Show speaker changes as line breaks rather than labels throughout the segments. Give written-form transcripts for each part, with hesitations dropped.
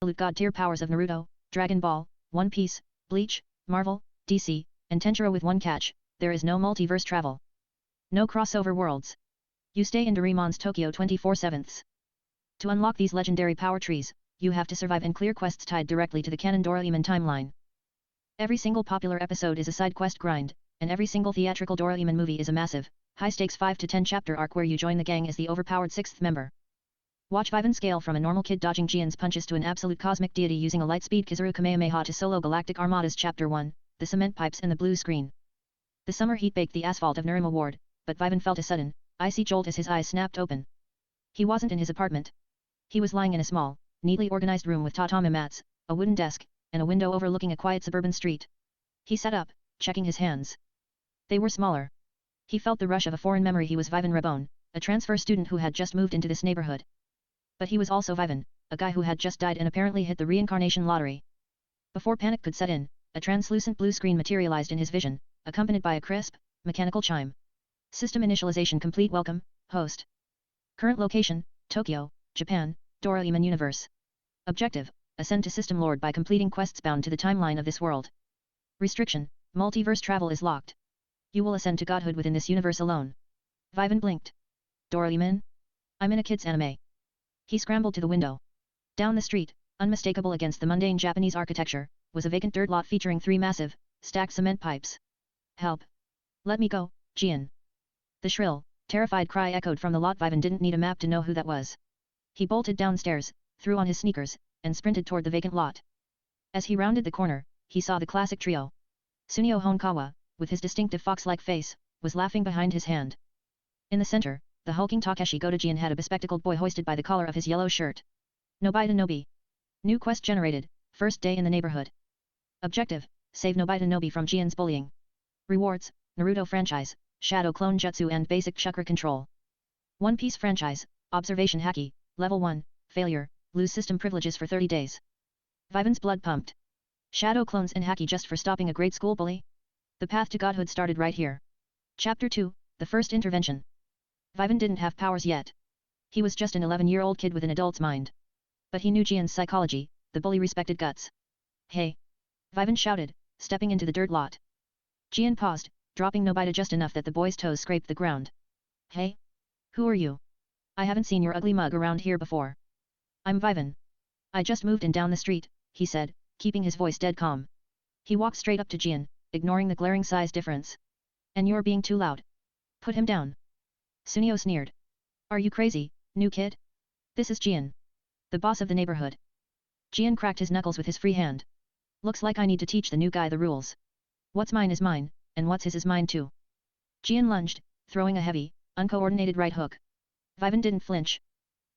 absolute god-tier powers of Naruto, Dragon Ball, One Piece, Bleach, Marvel, DC, and Tensura with one catch, there is no multiverse travel. No crossover worlds. You stay in DORAEMON'S Tokyo 24/7. To unlock these legendary power trees, you have to survive and clear quests tied directly to the canon Doraemon timeline. Every single popular episode is a side quest grind, and every single theatrical Doraemon movie is a massive, high-stakes 5 to 10 chapter arc where you join the gang as the overpowered 6th member. Watch Vivan scale from a normal kid dodging Gian's punches to an absolute cosmic deity using a light-speed Kizaru Kamehameha to solo galactic armadas Chapter 1, The Cement Pipes and the Blue Screen. The summer heat baked the asphalt of Naruto Ward, but Vivan felt a sudden, icy jolt as his eyes snapped open. He wasn't in his apartment. He was lying in a small, neatly organized room with tatami mats, a wooden desk, and a window overlooking a quiet suburban street. He sat up, checking his hands. They were smaller. He felt the rush of a foreign memory. He was Vivan Reborn, a transfer student who had just moved into this neighborhood. But he was also Vivan, a guy who had just died and apparently hit the reincarnation lottery. Before panic could set in, a translucent blue screen materialized in his vision, accompanied by a crisp, mechanical chime. System initialization complete. Welcome, host. Current location, Tokyo, Japan, Doraemon Universe. Objective, ascend to System Lord by completing quests bound to the timeline of this world. Restriction, multiverse travel is locked. You will ascend to godhood within this universe alone. Vivan blinked. Doraemon? I'm in a kid's anime. He scrambled to the window. Down the street, unmistakable against the mundane Japanese architecture, was a vacant dirt lot featuring 3 massive, stacked cement pipes. Help! Let me go, Gian! The shrill, terrified cry echoed from the lot. Vivan didn't need a map to know who that was. He bolted downstairs, threw on his sneakers, and sprinted toward the vacant lot. As he rounded the corner, he saw the classic trio. Sunio Honkawa, with his distinctive fox-like face, was laughing behind his hand. In the center, the hulking Takeshi Gotojian had a bespectacled boy hoisted by the collar of his yellow shirt. Nobita Nobi. New quest generated, first day in the neighborhood. Objective, save Nobita Nobi from Gian's bullying. Rewards, Naruto franchise, Shadow Clone Jutsu and basic chakra control. One Piece franchise, observation haki, level 1, failure, lose system privileges for 30 days. Vivan's blood pumped. Shadow clones and haki just for stopping a grade school bully? The path to godhood started right here. Chapter 2, the first intervention. Vivan didn't have powers yet. He was just an 11-year-old kid with an adult's mind. But he knew Gian's psychology, the bully respected guts. Hey! Vivan shouted, stepping into the dirt lot. Gian paused, dropping Nobita just enough that the boy's toes scraped the ground. Hey! Who are you? I haven't seen your ugly mug around here before. I'm Vivan. I just moved in down the street, he said, keeping his voice dead calm. He walked straight up to Gian, ignoring the glaring size difference. And you're being too loud. Put him down. Sunio sneered. Are you crazy, new kid? This is Gian. The boss of the neighborhood. Gian cracked his knuckles with his free hand. Looks like I need to teach the new guy the rules. What's mine is mine, and what's his is mine too. Gian lunged, throwing a heavy, uncoordinated right hook. Vivan didn't flinch.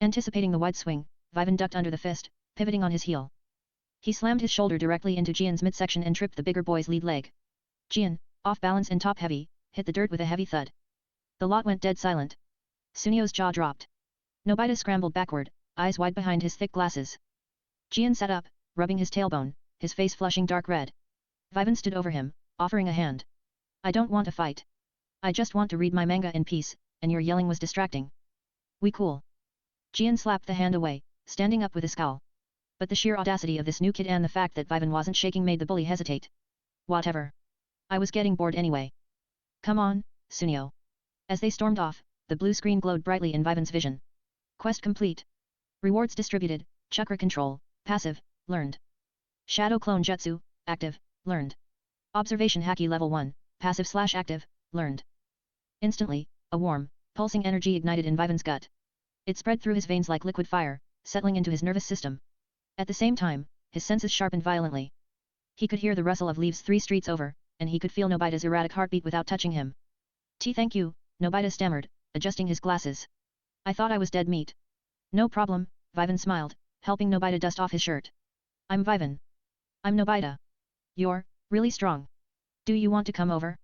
Anticipating the wide swing, Vivan ducked under the fist, pivoting on his heel. He slammed his shoulder directly into Gian's midsection and tripped the bigger boy's lead leg. Gian, off balance and top heavy, hit the dirt with a heavy thud. The lot went dead silent. Sunio's jaw dropped. Nobita scrambled backward, eyes wide behind his thick glasses. Gian sat up, rubbing his tailbone, his face flushing dark red. Vivan stood over him, offering a hand. I don't want to fight. I just want to read my manga in peace, and your yelling was distracting. We cool. Gian slapped the hand away, standing up with a scowl. But the sheer audacity of this new kid and the fact that Vivan wasn't shaking made the bully hesitate. Whatever. I was getting bored anyway. Come on, Sunio. As they stormed off, the blue screen glowed brightly in Vivan's vision. Quest complete. Rewards distributed, chakra control, passive, learned. Shadow clone jutsu, active, learned. Observation haki level 1, passive/active, learned. Instantly, a warm, pulsing energy ignited in Vivan's gut. It spread through his veins like liquid fire, settling into his nervous system. At the same time, his senses sharpened violently. He could hear the rustle of leaves 3 streets over, and he could feel Nobita's erratic heartbeat without touching him. Thank you, Nobita stammered, adjusting his glasses. I thought I was dead meat. No problem, Vivan smiled, helping Nobita dust off his shirt. I'm Vivan. I'm Nobita. You're really strong. Do you want to come over?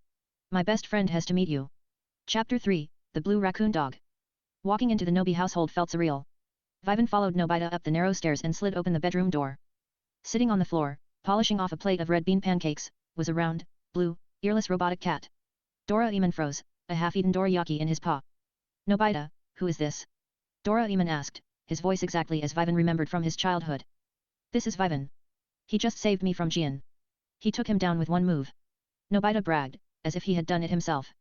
My best friend has to meet you. Chapter 3, The Blue Raccoon Dog. Walking into the Nobi household felt surreal. Vivan followed Nobita up the narrow stairs and slid open the bedroom door. Sitting on the floor, polishing off a plate of red bean pancakes, was a round, blue, earless robotic cat. Doraemon froze, a half-eaten dorayaki in his paw. Nobita, who is this? Doraemon asked, his voice exactly as Vivan remembered from his childhood. This is Vivan. He just saved me from Gian. He took him down with one move. Nobita bragged, as if he had done it himself.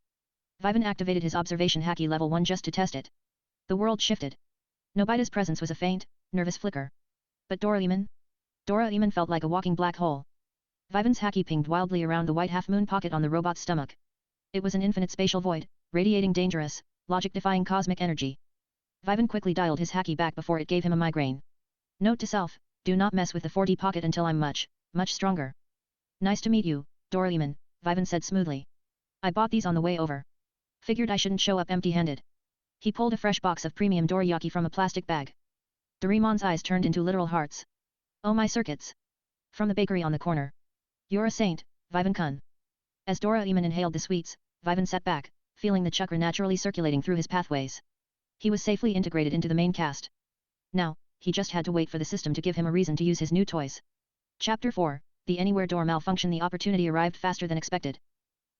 Vivan activated his observation haki level 1 just to test it. The world shifted. Nobita's presence was a faint, nervous flicker. But Doraemon? Doraemon felt like a walking black hole. Vivan's haki pinged wildly around the white half-moon pocket on the robot's stomach. It was an infinite spatial void, radiating dangerous, logic-defying cosmic energy. Vivan quickly dialed his haki back before it gave him a migraine. Note to self, do not mess with the 4D pocket until I'm much stronger. Nice to meet you, Doraemon, Vivan said smoothly. I bought these on the way over. Figured I shouldn't show up empty-handed. He pulled a fresh box of premium dorayaki from a plastic bag. Doraemon's eyes turned into literal hearts. Oh my circuits! From the bakery on the corner. You're a saint, Vivan-kun. As Doraemon inhaled the sweets, Vivan sat back, feeling the chakra naturally circulating through his pathways. He was safely integrated into the main cast. Now, he just had to wait for the system to give him a reason to use his new toys. Chapter 4, The Anywhere Door Malfunction. The opportunity arrived faster than expected.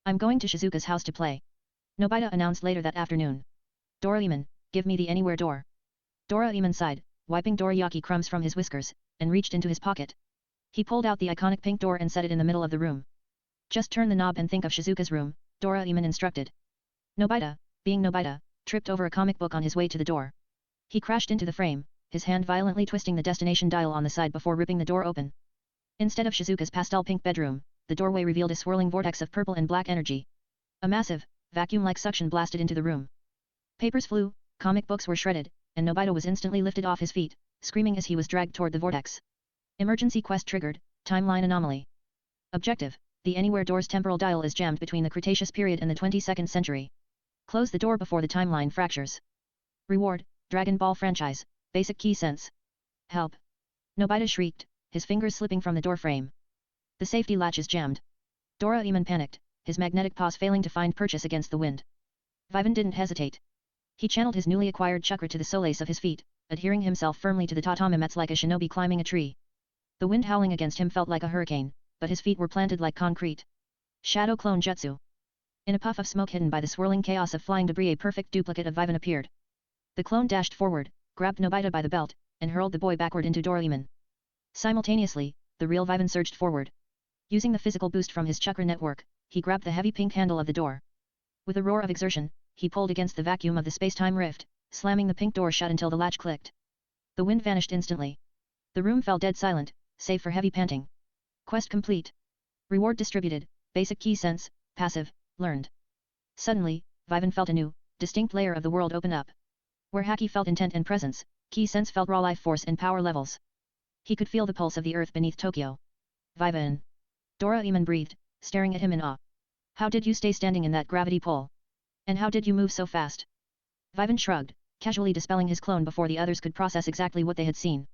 I'm going to Shizuka's house to play. Nobita announced later that afternoon. Doraemon, give me the Anywhere Door. Doraemon sighed, wiping dorayaki crumbs from his whiskers, and reached into his pocket. He pulled out the iconic pink door and set it in the middle of the room. Just turn the knob and think of Shizuka's room, Doraemon instructed. Nobita, being Nobita, tripped over a comic book on his way to the door. He crashed into the frame, his hand violently twisting the destination dial on the side before ripping the door open. Instead of Shizuka's pastel pink bedroom, the doorway revealed a swirling vortex of purple and black energy. A massive, vacuum-like suction blasted into the room. Papers flew, comic books were shredded, and Nobita was instantly lifted off his feet, screaming as he was dragged toward the vortex. Emergency quest triggered, timeline anomaly. Objective, the Anywhere Door's temporal dial is jammed between the Cretaceous period and the 22nd century. Close the door before the timeline fractures. Reward, Dragon Ball franchise, basic key sense. Help! Nobita shrieked, his fingers slipping from the door frame. The safety latch is jammed. Doraemon panicked, his magnetic paws failing to find purchase against the wind. Vivan didn't hesitate. He channeled his newly acquired chakra to the solace of his feet, adhering himself firmly to the tatami mats like a shinobi climbing a tree. The wind howling against him felt like a hurricane, but his feet were planted like concrete. Shadow Clone Jutsu. In a puff of smoke hidden by the swirling chaos of flying debris, a perfect duplicate of Vivan appeared. The clone dashed forward, grabbed Nobita by the belt, and hurled the boy backward into Doraemon. Simultaneously, the real Vivan surged forward. Using the physical boost from his chakra network, he grabbed the heavy pink handle of the door. With a roar of exertion, he pulled against the vacuum of the space-time rift, slamming the pink door shut until the latch clicked. The wind vanished instantly. The room fell dead silent, save for heavy panting. Quest complete. Reward distributed, basic key sense, passive, learned. Suddenly, Vivan felt a new, distinct layer of the world open up. Where haki felt intent and presence, key sense felt raw life force and power levels. He could feel the pulse of the earth beneath Tokyo. Vivan. Doraemon breathed, staring at him in awe. How did you stay standing in that gravity pull? And how did you move so fast? Vivan shrugged, casually dispelling his clone before the others could process exactly what they had seen.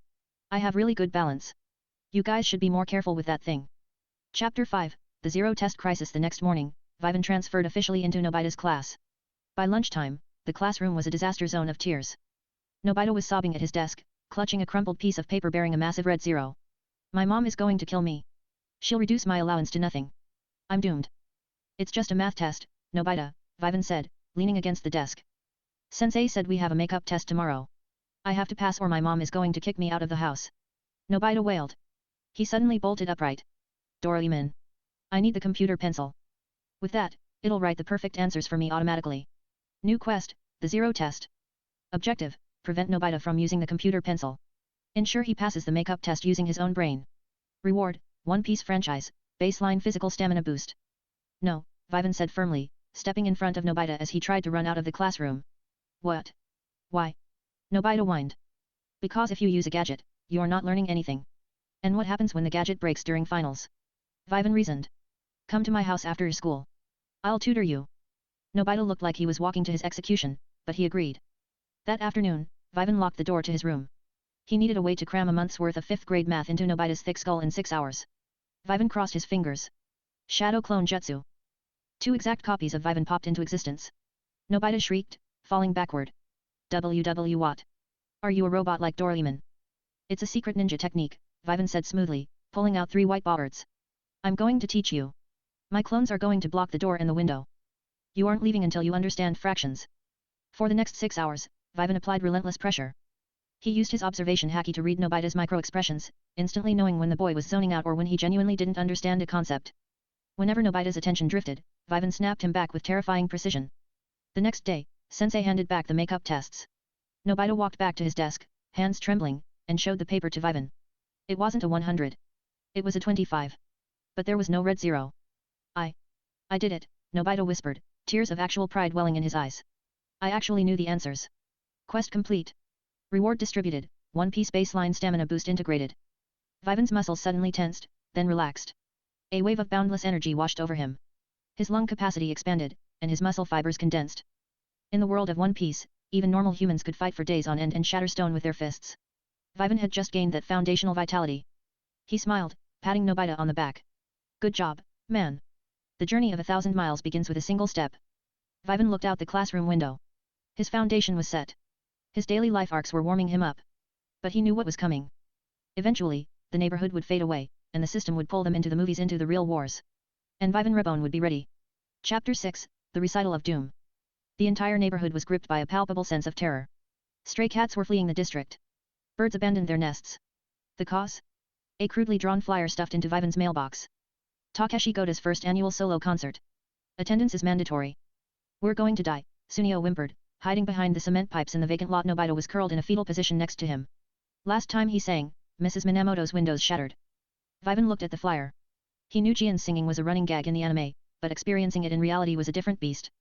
I have really good balance. You guys should be more careful with that thing. Chapter 5, The Zero Test Crisis. The next morning, Vivan transferred officially into Nobita's class. By lunchtime, the classroom was a disaster zone of tears. Nobita was sobbing at his desk, clutching a crumpled piece of paper bearing a massive red zero. My mom is going to kill me. She'll reduce my allowance to nothing. I'm doomed. It's just a math test, Nobita, Vivan said, leaning against the desk. Sensei said we have a makeup test tomorrow. I have to pass or my mom is going to kick me out of the house. Nobita wailed. He suddenly bolted upright. Doraemon. I need the computer pencil. With that, it'll write the perfect answers for me automatically. New quest, the Zero Test. Objective, prevent Nobita from using the computer pencil. Ensure he passes the makeup test using his own brain. Reward, One Piece franchise, baseline physical stamina boost. No, Vivan said firmly, stepping in front of Nobita as he tried to run out of the classroom. What? Why? Nobita whined. Because if you use a gadget, you're not learning anything. And what happens when the gadget breaks during finals? Vivan reasoned. Come to my house after school. I'll tutor you. Nobita looked like he was walking to his execution, but he agreed. That afternoon, Vivan locked the door to his room. He needed a way to cram a month's worth of 5th grade math into Nobita's thick skull in 6 hours. Vivan crossed his fingers. Shadow Clone Jutsu. 2 exact copies of Vivan popped into existence. Nobita shrieked, falling backward. WW what? Are you a robot like Doraemon? It's a secret ninja technique, Vivan said smoothly, pulling out 3 white boards. I'm going to teach you. My clones are going to block the door and the window. You aren't leaving until you understand fractions. For the next 6 hours, Vivan applied relentless pressure. He used his observation haki to read Nobita's micro-expressions, instantly knowing when the boy was zoning out or when he genuinely didn't understand a concept. Whenever Nobita's attention drifted, Vivan snapped him back with terrifying precision. The next day, Sensei handed back the makeup tests. Nobita walked back to his desk, hands trembling, and showed the paper to Vivan. It wasn't a 100. It was a 25. But there was no red zero. I did it, Nobita whispered, tears of actual pride welling in his eyes. I actually knew the answers. Quest complete. Reward distributed, One Piece baseline stamina boost integrated. Vivan's muscles suddenly tensed, then relaxed. A wave of boundless energy washed over him. His lung capacity expanded, and his muscle fibers condensed. In the world of One Piece, even normal humans could fight for days on end and shatter stone with their fists. Vivan had just gained that foundational vitality. He smiled, patting Nobita on the back. Good job, man. The journey of 1,000 miles begins with a single step. Vivan looked out the classroom window. His foundation was set. His daily life arcs were warming him up. But he knew what was coming. Eventually, the neighborhood would fade away, and the system would pull them into the movies into the real wars. And Vivan Reborn would be ready. Chapter 6, The Recital of Doom. The entire neighborhood was gripped by a palpable sense of terror. Stray cats were fleeing the district. Birds abandoned their nests. The cause? A crudely drawn flyer stuffed into Vivan's mailbox. Takeshi Goda's first annual solo concert. Attendance is mandatory. We're going to die, Sunio whimpered, hiding behind the cement pipes in the vacant lot. Nobita was curled in a fetal position next to him. Last time he sang, Mrs. Minamoto's windows shattered. Vivan looked at the flyer. He knew Gian's singing was a running gag in the anime, but experiencing it in reality was a different beast.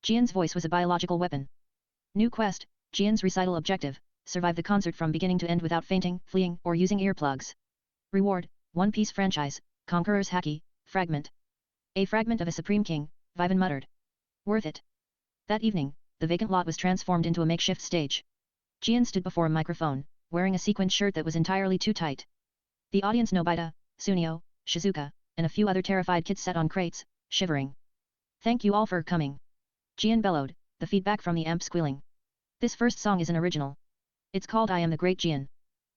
Gian's voice was a biological weapon. New quest, Gian's recital objective, survive the concert from beginning to end without fainting, fleeing, or using earplugs. Reward, One Piece franchise, Conqueror's Haki, fragment. A fragment of a supreme king, Vivan muttered. Worth it. That evening, the vacant lot was transformed into a makeshift stage. Gian stood before a microphone, wearing a sequined shirt that was entirely too tight. The audience Nobita, Sunio, Shizuka, and a few other terrified kids sat on crates, shivering. Thank you all for coming. Gian bellowed, the feedback from the amp squealing. This first song is an original. It's called I Am the Great Gian.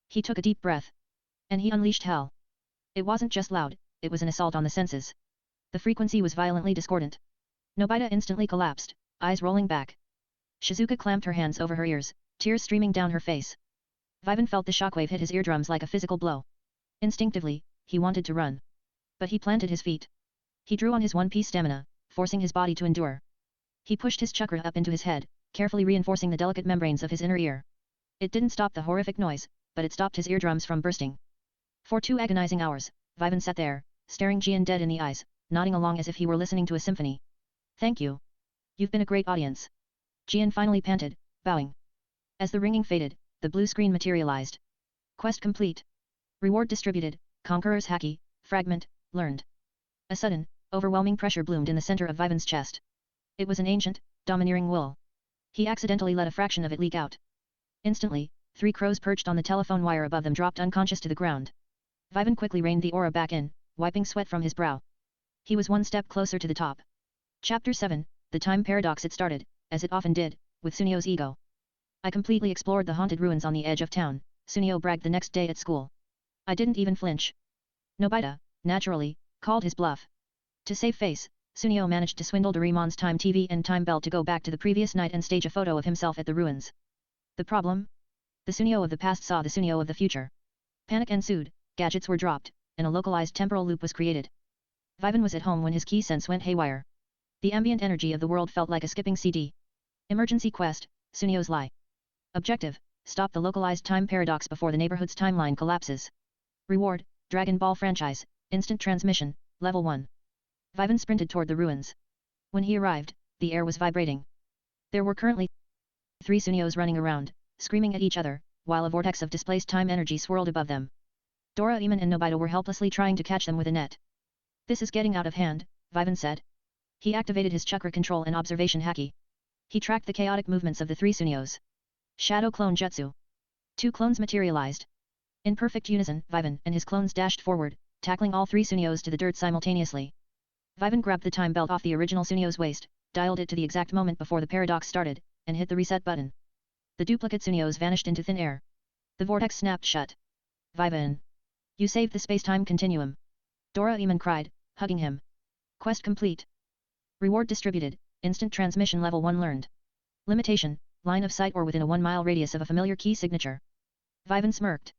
He took a deep breath. And he unleashed hell. It wasn't just loud, it was an assault on the senses. The frequency was violently discordant. Nobita instantly collapsed, eyes rolling back. Shizuka clamped her hands over her ears, tears streaming down her face. Vivan felt the shockwave hit his eardrums like a physical blow. Instinctively, he wanted to run. But he planted his feet. He drew on his One Piece stamina, forcing his body to endure. He pushed his chakra up into his head, carefully reinforcing the delicate membranes of his inner ear. It didn't stop the horrific noise, but it stopped his eardrums from bursting. For 2 agonizing hours, Vivan sat there, staring Gian dead in the eyes, nodding along as if he were listening to a symphony. Thank you. You've been a great audience. Gian finally panted, bowing. As the ringing faded, the blue screen materialized. Quest complete. Reward distributed, Conqueror's Haki, fragment, learned. A sudden, overwhelming pressure bloomed in the center of Vivan's chest. It was an ancient, domineering will. He accidentally let a fraction of it leak out. Instantly, 3 crows perched on the telephone wire above them dropped unconscious to the ground. Vivan quickly reined the aura back in, wiping sweat from his brow. He was 1 step closer to the top. Chapter 7, The Time Paradox. It started, as it often did, with Sunio's ego. I completely explored the haunted ruins on the edge of town, Sunio bragged the next day at school. I didn't even flinch. Nobita, naturally, called his bluff. To save face, Sunio managed to swindle DORAEMON'S time TV and time belt to go back to the previous night and stage a photo of himself at the ruins. The problem? The Sunio of the past saw the Sunio of the future. Panic ensued, gadgets were dropped, and a localized temporal loop was created. Vivan was at home when his key sense went haywire. The ambient energy of the world felt like a skipping CD. Emergency quest, Sunio's lie. Objective, stop the localized time paradox before the neighborhood's timeline collapses. Reward, Dragon Ball franchise, instant transmission, level 1. Vivan sprinted toward the ruins. When he arrived, the air was vibrating. There were currently 3 Sunios running around, screaming at each other, while a vortex of displaced time energy swirled above them. Doraemon and Nobita were helplessly trying to catch them with a net. This is getting out of hand, Vivan said. He activated his chakra control and observation haki. He tracked the chaotic movements of the 3 Sunios. Shadow Clone Jutsu. 2 clones materialized. In perfect unison, Vivan and his clones dashed forward, tackling all 3 Sunios to the dirt simultaneously. Vivan grabbed the time belt off the original Sunio's waist, dialed it to the exact moment before the paradox started, and hit the reset button. The duplicate Sunios vanished into thin air. The vortex snapped shut. Vivan. You saved the space-time continuum. Doraemon cried, hugging him. Quest complete. Reward distributed, instant transmission level 1 learned. Limitation, line of sight or within a 1-mile radius of a familiar key signature. Vivan smirked.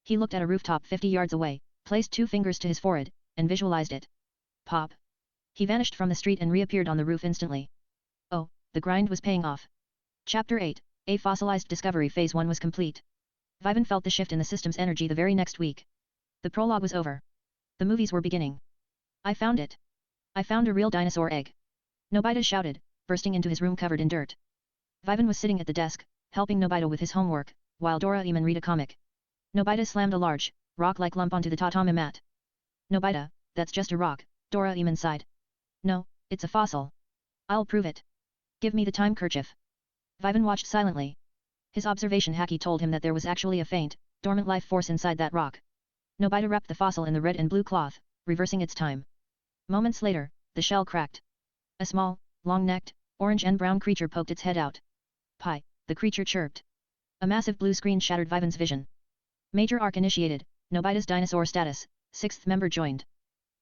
He looked at a rooftop 50 yards away, placed 2 fingers to his forehead, and visualized it. Pop. He vanished from the street and reappeared on the roof instantly. Oh, the grind was paying off. Chapter 8, A Fossilized Discovery Phase 1 was complete. Vivan felt the shift in the system's energy the very next week. The prologue was over. The movies were beginning. I found it. I found a real dinosaur egg. Nobita shouted, bursting into his room covered in dirt. Vivan was sitting at the desk, helping Nobita with his homework, while Doraemon read a comic. Nobita slammed a large, rock-like lump onto the tatami mat. Nobita, that's just a rock, Doraemon sighed. No, it's a fossil. I'll prove it. Give me the time kerchief. Vivan watched silently. His observation haki told him that there was actually a faint, dormant life force inside that rock. Nobita wrapped the fossil in the red and blue cloth, reversing its time. Moments later, the shell cracked. A small, long-necked, orange and brown creature poked its head out. Pi, the creature chirped. A massive blue screen shattered Vivan's vision. Major arc initiated, Nobita's dinosaur status, 6th member joined.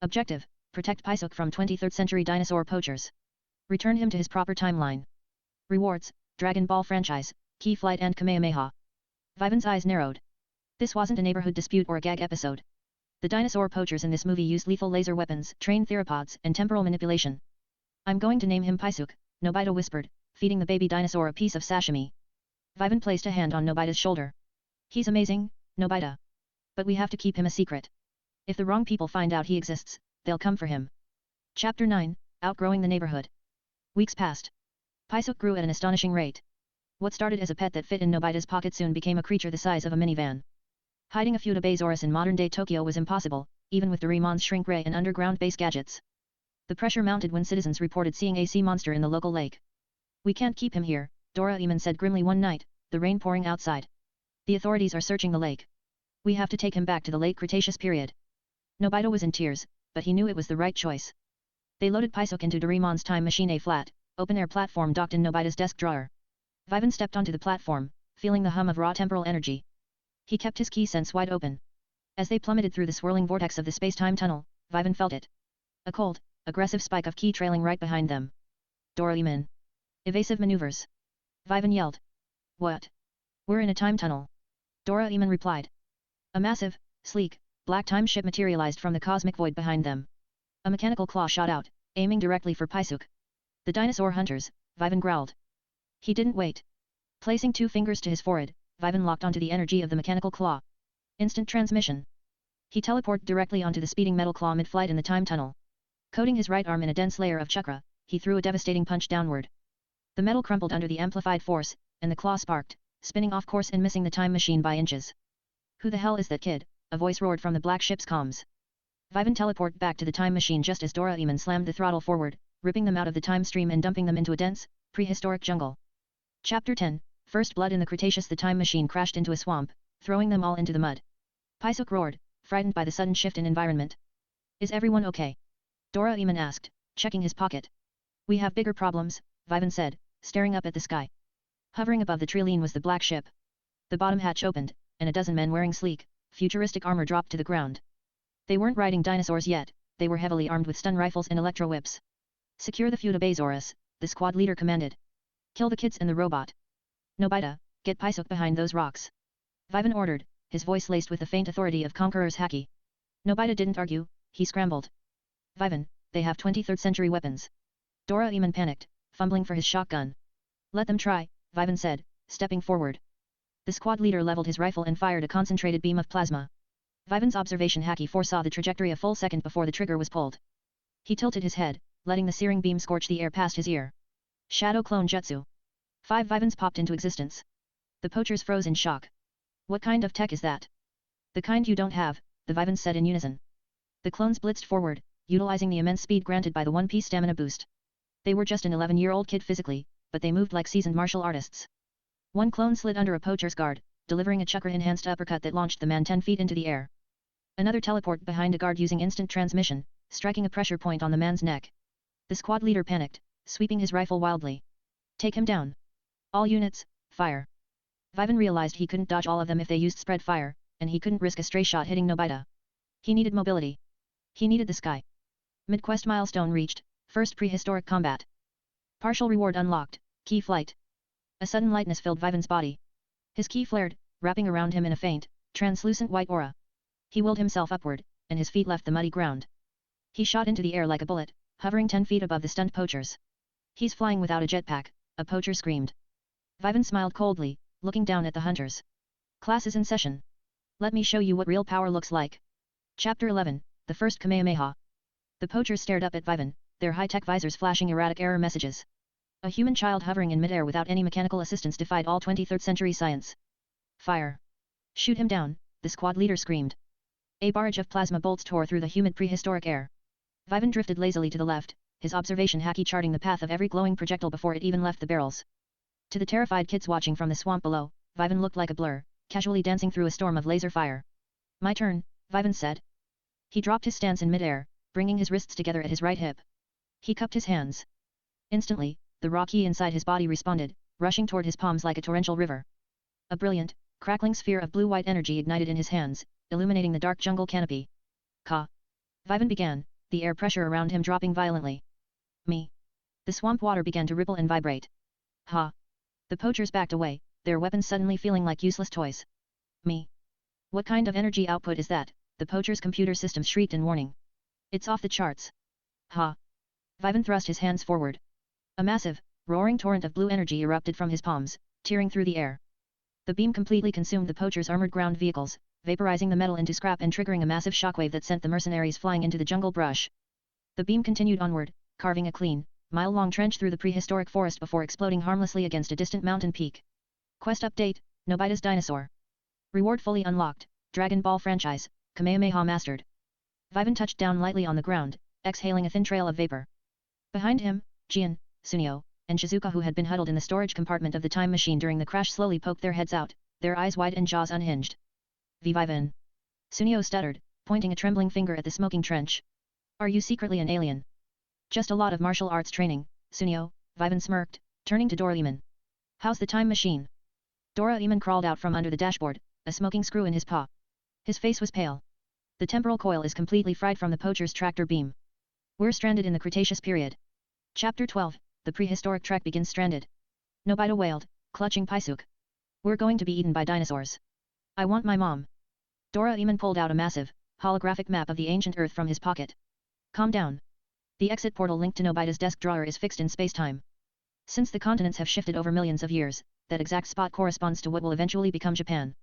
Objective, protect Paisuk from 23rd century dinosaur poachers. Return him to his proper timeline. Rewards, Dragon Ball franchise, Key Flight and Kamehameha. Vivan's eyes narrowed. This wasn't a neighborhood dispute or a gag episode. The dinosaur poachers in this movie used lethal laser weapons, trained theropods, and temporal manipulation. I'm going to name him Paisuk, Nobita whispered, feeding the baby dinosaur a piece of sashimi. Vivan placed a hand on Nobita's shoulder. He's amazing, Nobita. But we have to keep him a secret. If the wrong people find out he exists, they'll come for him. Chapter 9, Outgrowing the Neighborhood. Weeks passed. Paisuk grew at an astonishing rate. What started as a pet that fit in Nobita's pocket soon became a creature the size of a minivan. Hiding a Futabasaurus in modern-day Tokyo was impossible, even with DORAEMON'S shrink ray and underground base gadgets. The pressure mounted when citizens reported seeing a sea monster in the local lake. We can't keep him here, Doraemon said grimly one night, the rain pouring outside. The authorities are searching the lake. We have to take him back to the late Cretaceous period. Nobita was in tears, but he knew it was the right choice. They loaded Paisuk into DORAEMON'S time machine, a flat, open-air platform docked in Nobita's desk drawer. Vivan stepped onto the platform, feeling the hum of raw temporal energy. He kept his key sense wide open. As they plummeted through the swirling vortex of the space-time tunnel, Vivan felt it. A cold, aggressive spike of ki trailing right behind them. Doraemon. Evasive maneuvers. Vivan yelled. What? We're in a time tunnel. Doraemon replied. A massive, sleek, black time ship materialized from the cosmic void behind them. A mechanical claw shot out, aiming directly for Paisuk. The dinosaur hunters, Vivan growled. He didn't wait. Placing 2 fingers to his forehead, Vivan locked onto the energy of the mechanical claw. Instant transmission. He teleported directly onto the speeding metal claw mid-flight in the time tunnel. Coating his right arm in a dense layer of chakra, he threw a devastating punch downward. The metal crumpled under the amplified force, and the claw sparked, spinning off course and missing the time machine by inches. Who the hell is that kid? A voice roared from the black ship's comms. Vivan teleported back to the time machine just as Doraemon slammed the throttle forward, ripping them out of the time stream and dumping them into a dense, prehistoric jungle. Chapter 10, First Blood in the Cretaceous. The time machine crashed into a swamp, throwing them all into the mud. Paisuk roared, frightened by the sudden shift in environment. Is everyone okay? Doraemon asked, checking his pocket. We have bigger problems, Vivan said, staring up at the sky. Hovering above the trilene was the black ship. The bottom hatch opened, and a dozen men wearing sleek, futuristic armor dropped to the ground. They weren't riding dinosaurs yet, they were heavily armed with stun rifles and electro whips. Secure the Futabasaurus, the squad leader commanded. Kill the kids and the robot. Nobita, get Paisuk behind those rocks. Vivan ordered, his voice laced with the faint authority of Conqueror's haki. Nobita didn't argue, he scrambled. Vivan, they have 23rd century weapons. Doraemon panicked, fumbling for his shotgun. Let them try, Vivan said, stepping forward. The squad leader leveled his rifle and fired a concentrated beam of plasma. Vivan's observation haki foresaw the trajectory a full second before the trigger was pulled. He tilted his head, letting the searing beam scorch the air past his ear. Shadow Clone Jutsu. 5 Vivans popped into existence. The poachers froze in shock. What kind of tech is that? The kind you don't have, the Vivans said in unison. The clones blitzed forward, utilizing the immense speed granted by the one-piece stamina boost. They were just an 11-year-old kid physically, but they moved like seasoned martial artists. One clone slid under a poacher's guard, delivering a chakra-enhanced uppercut that launched the man 10 feet into the air. Another teleported behind a guard using instant transmission, striking a pressure point on the man's neck. The squad leader panicked, sweeping his rifle wildly. Take him down. All units, fire. Vivan realized he couldn't dodge all of them if they used spread fire, and he couldn't risk a stray shot hitting Nobita. He needed mobility. He needed the sky. Mid-quest milestone reached, first prehistoric combat. Partial reward unlocked, key flight. A sudden lightness filled Vivan's body. His key flared, wrapping around him in a faint, translucent white aura. He willed himself upward, and his feet left the muddy ground. He shot into the air like a bullet, hovering 10 feet above the stunned poachers. He's flying without a jetpack, a poacher screamed. Vivan smiled coldly, looking down at the hunters. Class is in session. Let me show you what real power looks like. Chapter 11, The First Kamehameha. The poachers stared up at Vivan, their high-tech visors flashing erratic error messages. A human child hovering in midair without any mechanical assistance defied all 23rd century science. Fire! Shoot him down, the squad leader screamed. A barrage of plasma bolts tore through the humid prehistoric air. Vivan drifted lazily to the left, his observation hacky charting the path of every glowing projectile before it even left the barrels. To the terrified kids watching from the swamp below, Vivan looked like a blur, casually dancing through a storm of laser fire. My turn, Vivan said. He dropped his stance in midair, bringing his wrists together at his right hip. He cupped his hands. Instantly, the raw ki inside his body responded, rushing toward his palms like a torrential river. A brilliant, crackling sphere of blue-white energy ignited in his hands, illuminating the dark jungle canopy. Ka! Vivan began, the air pressure around him dropping violently. Me! The swamp water began to ripple and vibrate. Ha! The poachers backed away, their weapons suddenly feeling like useless toys. Me! What kind of energy output is that? The poachers' computer systems shrieked in warning. It's off the charts. Ha! Vivan thrust his hands forward. A massive, roaring torrent of blue energy erupted from his palms, tearing through the air. The beam completely consumed the poachers' armored ground vehicles, vaporizing the metal into scrap and triggering a massive shockwave that sent the mercenaries flying into the jungle brush. The beam continued onward, carving a clean, mile-long trench through the prehistoric forest before exploding harmlessly against a distant mountain peak. Quest update, Nobita's dinosaur. Reward fully unlocked, Dragon Ball franchise, Kamehameha mastered. Vivan touched down lightly on the ground, exhaling a thin trail of vapor. Behind him, Gian, Sunio, and Shizuka, who had been huddled in the storage compartment of the time machine during the crash, slowly poked their heads out, their eyes wide and jaws unhinged. Vivan! Sunio stuttered, pointing a trembling finger at the smoking trench. Are you secretly an alien? Just a lot of martial arts training, Sunio, Vivan smirked, turning to Doraemon. How's the time machine? Doraemon crawled out from under the dashboard, a smoking screw in his paw. His face was pale. The temporal coil is completely fried from the poacher's tractor beam. We're stranded in the Cretaceous period. Chapter 12, The Prehistoric Trek begins stranded. Nobita wailed, clutching Paisuke. We're going to be eaten by dinosaurs. I want my mom. Doraemon pulled out a massive, holographic map of the ancient Earth from his pocket. Calm down. The exit portal linked to Nobita's desk drawer is fixed in space-time. Since the continents have shifted over millions of years, that exact spot corresponds to what will eventually become Japan.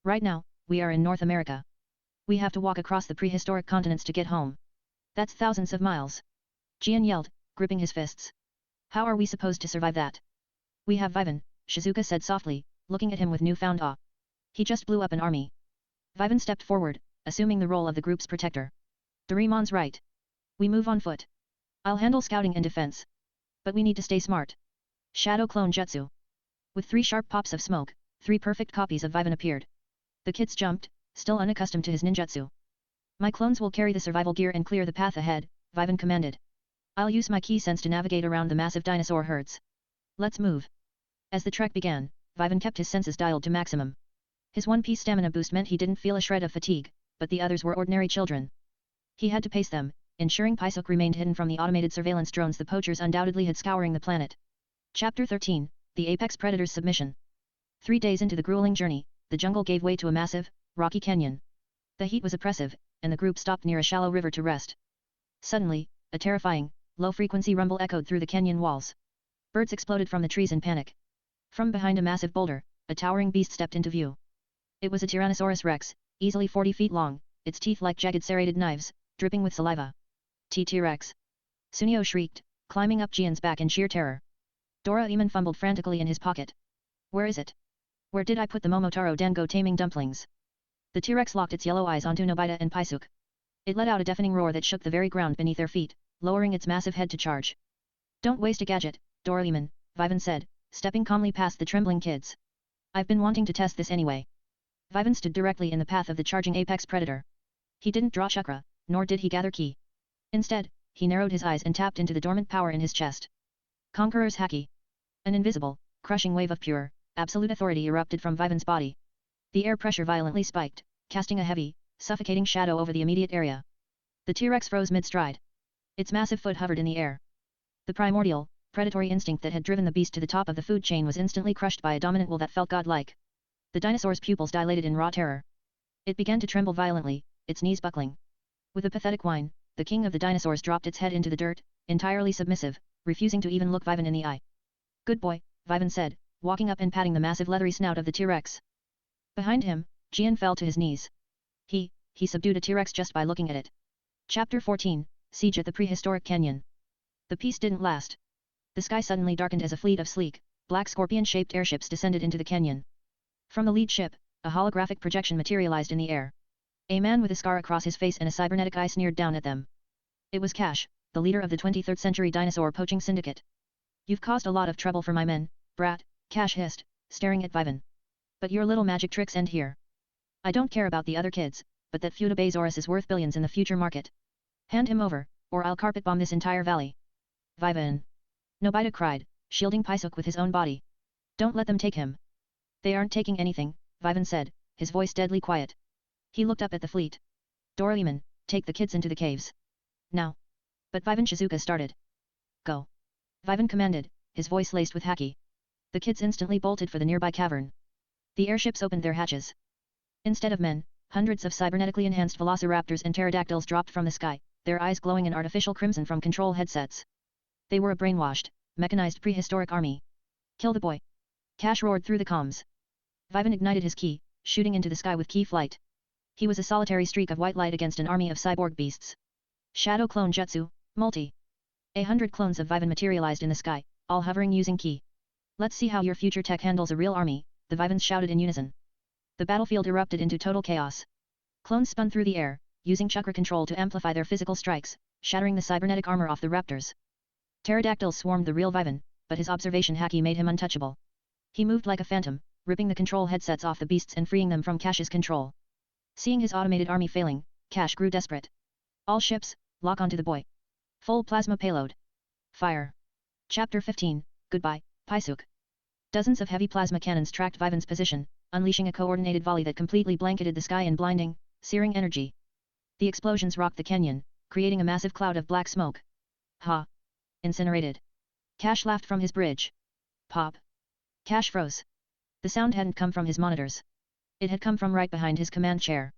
Right now, we are in North America. We have to walk across the prehistoric continents to get home. That's thousands of miles. Gian yelled, gripping his fists. How are we supposed to survive that? We have Vivan, Shizuka said softly, looking at him with newfound awe. He just blew up an army. Vivan stepped forward, assuming the role of the group's protector. DORAEMON'S right. We move on foot. I'll handle scouting and defense. But we need to stay smart. Shadow clone jutsu. With 3 sharp pops of smoke, 3 perfect copies of Vivan appeared. The kids jumped, still unaccustomed to his ninjutsu. My clones will carry the survival gear and clear the path ahead, Vivan commanded. I'll use my ki sense to navigate around the massive dinosaur herds. Let's move. As the trek began, Vivan kept his senses dialed to maximum. His one-piece stamina boost meant he didn't feel a shred of fatigue, but the others were ordinary children. He had to pace them, ensuring Paisuke remained hidden from the automated surveillance drones the poachers undoubtedly had scouring the planet. Chapter 13, The Apex Predator's Submission. 3 days into the grueling journey, the jungle gave way to a massive, rocky canyon. The heat was oppressive, and the group stopped near a shallow river to rest. Suddenly, a terrifying, low-frequency rumble echoed through the canyon walls. Birds exploded from the trees in panic. From behind a massive boulder, a towering beast stepped into view. It was a Tyrannosaurus rex, easily 40 feet long, its teeth like jagged serrated knives, dripping with saliva. T-Rex! Sunio shrieked, climbing up Gian's back in sheer terror. Doraemon fumbled frantically in his pocket. Where is it? Where did I put the Momotaro Dango taming dumplings? The T-Rex locked its yellow eyes onto Nobita and Paisuke. It let out a deafening roar that shook the very ground beneath their feet, lowering its massive head to charge. Don't waste a gadget, Doraemon, Vivan said, stepping calmly past the trembling kids. I've been wanting to test this anyway. Vivan stood directly in the path of the charging apex predator. He didn't draw chakra, nor did he gather ki. Instead, he narrowed his eyes and tapped into the dormant power in his chest. Conqueror's Haki. An invisible, crushing wave of pure, absolute authority erupted from Vivan's body. The air pressure violently spiked, casting a heavy, suffocating shadow over the immediate area. The T-Rex froze mid-stride. Its massive foot hovered in the air. The primordial, predatory instinct that had driven the beast to the top of the food chain was instantly crushed by a dominant will that felt godlike. The dinosaur's pupils dilated in raw terror. It began to tremble violently, its knees buckling. With a pathetic whine, the king of the dinosaurs dropped its head into the dirt, entirely submissive, refusing to even look Vivan in the eye. Good boy, Vivan said, walking up and patting the massive leathery snout of the T-Rex. Behind him, Gian fell to his knees. He subdued a T-Rex just by looking at it. Chapter 14, Siege at the Prehistoric Canyon. The peace didn't last. The sky suddenly darkened as a fleet of sleek, black scorpion-shaped airships descended into the canyon. From the lead ship, a holographic projection materialized in the air. A man with a scar across his face and a cybernetic eye sneered down at them. It was Cash, the leader of the 23rd century dinosaur poaching syndicate. You've caused a lot of trouble for my men, brat, Cash hissed, staring at Vivan. But your little magic tricks end here. I don't care about the other kids, but that Feudobasaurus is worth billions in the future market. Hand him over, or I'll carpet bomb this entire valley. Vivan. Nobita cried, shielding Paisuk with his own body. Don't let them take him. They aren't taking anything, Vivan said, his voice deadly quiet. He looked up at the fleet. Doraemon, take the kids into the caves. Now. But Vivan Shizuka started. Go. Vivan commanded, his voice laced with haki. The kids instantly bolted for the nearby cavern. The airships opened their hatches. Instead of men, hundreds of cybernetically enhanced velociraptors and pterodactyls dropped from the sky, their eyes glowing in artificial crimson from control headsets. They were a brainwashed, mechanized prehistoric army. Kill the boy. Cash roared through the comms. Vivan ignited his ki, shooting into the sky with ki flight. He was a solitary streak of white light against an army of cyborg beasts. Shadow clone jutsu, multi. 100 clones of Vivan materialized in the sky, all hovering using ki. Let's see how your future tech handles a real army, the Vivans shouted in unison. The battlefield erupted into total chaos. Clones spun through the air, using chakra control to amplify their physical strikes, shattering the cybernetic armor off the raptors. Pterodactyls swarmed the real Vivan, but his observation haki made him untouchable. He moved like a phantom, ripping the control headsets off the beasts and freeing them from Cash's control. Seeing his automated army failing, Cash grew desperate. All ships, lock onto the boy. Full plasma payload. Fire. Chapter 15, Goodbye, Paisuk. Dozens of heavy plasma cannons tracked Vivan's position, unleashing a coordinated volley that completely blanketed the sky in blinding, searing energy. The explosions rocked the canyon, creating a massive cloud of black smoke. Ha! Incinerated. Cash laughed from his bridge. Pop. Cash froze. The sound hadn't come from his monitors. It had come from right behind his command chair.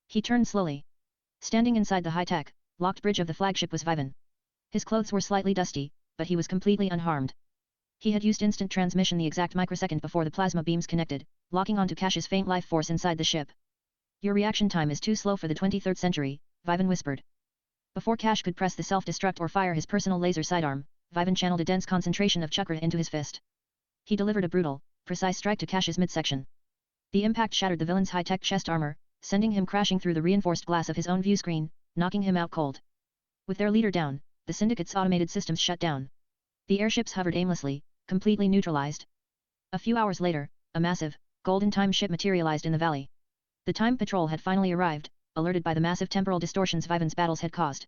He turned slowly. Standing inside the high-tech, locked bridge of the flagship was Vivan. His clothes were slightly dusty, but he was completely unharmed. He had used instant transmission the exact microsecond before the plasma beams connected, locking onto Cash's faint life force inside the ship. Your reaction time is too slow for the 23rd century, Vivan whispered. Before Cash could press the self-destruct or fire his personal laser sidearm, Vivan channeled a dense concentration of chakra into his fist. He delivered a brutal, precise strike to Cash's midsection. The impact shattered the villain's high-tech chest armor, sending him crashing through the reinforced glass of his own view screen, knocking him out cold. With their leader down, the Syndicate's automated systems shut down. The airships hovered aimlessly, completely neutralized. A few hours later, a massive, golden time ship materialized in the valley. The time patrol had finally arrived, alerted by the massive temporal distortions Vivan's battles had caused.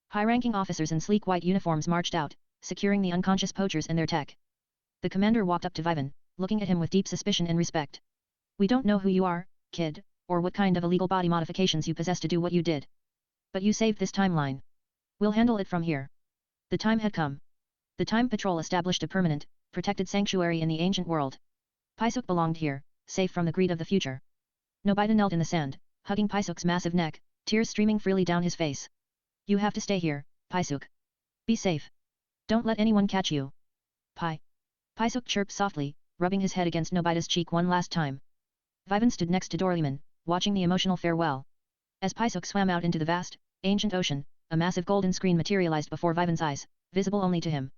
High-ranking officers in sleek white uniforms marched out, securing the unconscious poachers and their tech. The commander walked up to Vivan, looking at him with deep suspicion and respect. We don't know who you are, kid, or what kind of illegal body modifications you possess to do what you did. But you saved this timeline. We'll handle it from here. The time had come. The Time Patrol established a permanent, protected sanctuary in the ancient world. Paisuk belonged here, safe from the greed of the future. Nobita knelt in the sand, hugging Paisuk's massive neck, tears streaming freely down his face. You have to stay here, Paisuk. Be safe. Don't let anyone catch you. Paisuk chirped softly, rubbing his head against Nobita's cheek one last time. Vivan stood next to Doraemon, watching the emotional farewell. As Paisuk swam out into the vast, ancient ocean, a massive golden screen materialized before Vivan's eyes, visible only to him.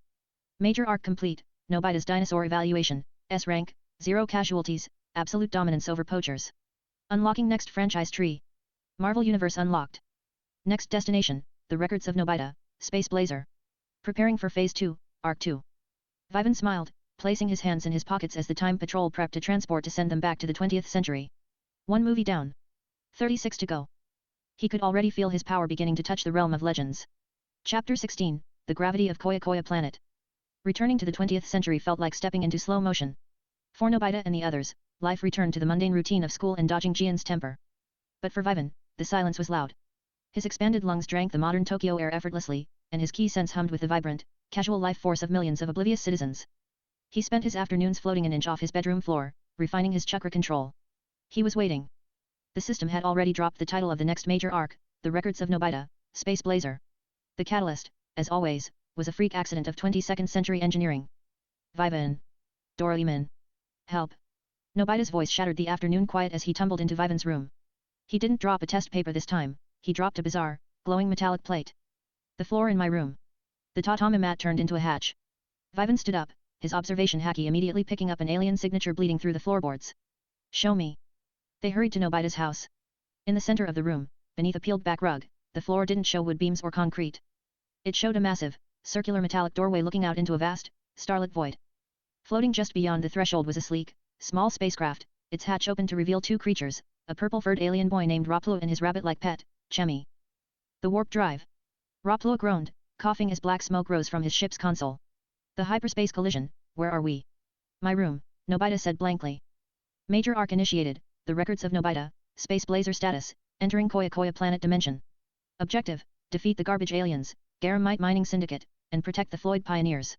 Major arc complete, Nobita's dinosaur evaluation, S rank, 0 casualties, absolute dominance over poachers. Unlocking next franchise tree. Marvel Universe unlocked. Next destination, the records of Nobita, Space Blazer. Preparing for Phase 2, Arc 2. Vivan smiled, placing his hands in his pockets as the Time Patrol prepped to transport to send them back to the 20th century. One movie down. 36 to go. He could already feel his power beginning to touch the realm of legends. Chapter 16, The Gravity of Koya Koya Planet. Returning to the 20th century felt like stepping into slow motion. For Nobita and the others, life returned to the mundane routine of school and dodging Gian's temper. But for Vivan, the silence was loud. His expanded lungs drank the modern Tokyo air effortlessly, and his key sense hummed with the vibrant, casual life force of millions of oblivious citizens. He spent his afternoons floating an inch off his bedroom floor, refining his chakra control. He was waiting. The system had already dropped the title of the next major arc, The Records of Nobita, Space Blazer. The catalyst, as always, was a freak accident of 22nd century engineering. Vivan. Doraemon. Help. Nobita's voice shattered the afternoon quiet as he tumbled into Vivan's room. He didn't drop a test paper this time, he dropped a bizarre, glowing metallic plate. The floor in my room. The tatami mat turned into a hatch. Vivan stood up, his observation haki immediately picking up an alien signature bleeding through the floorboards. Show me. They hurried to Nobita's house. In the center of the room, beneath a peeled-back rug, the floor didn't show wood beams or concrete. It showed a massive, circular metallic doorway looking out into a vast, starlit void. Floating just beyond the threshold was a sleek, small spacecraft, its hatch open to reveal two creatures, a purple-furred alien boy named Rapluo and his rabbit-like pet, Chemi. The warp drive. Rapluo groaned, coughing as black smoke rose from his ship's console. The hyperspace collision, where are we? My room, Nobita said blankly. Major arc initiated, The Records of Nobita, Space Blazer status, entering Koya Koya planet dimension. Objective, defeat the garbage aliens, Garamite mining syndicate, and protect the Floyd pioneers.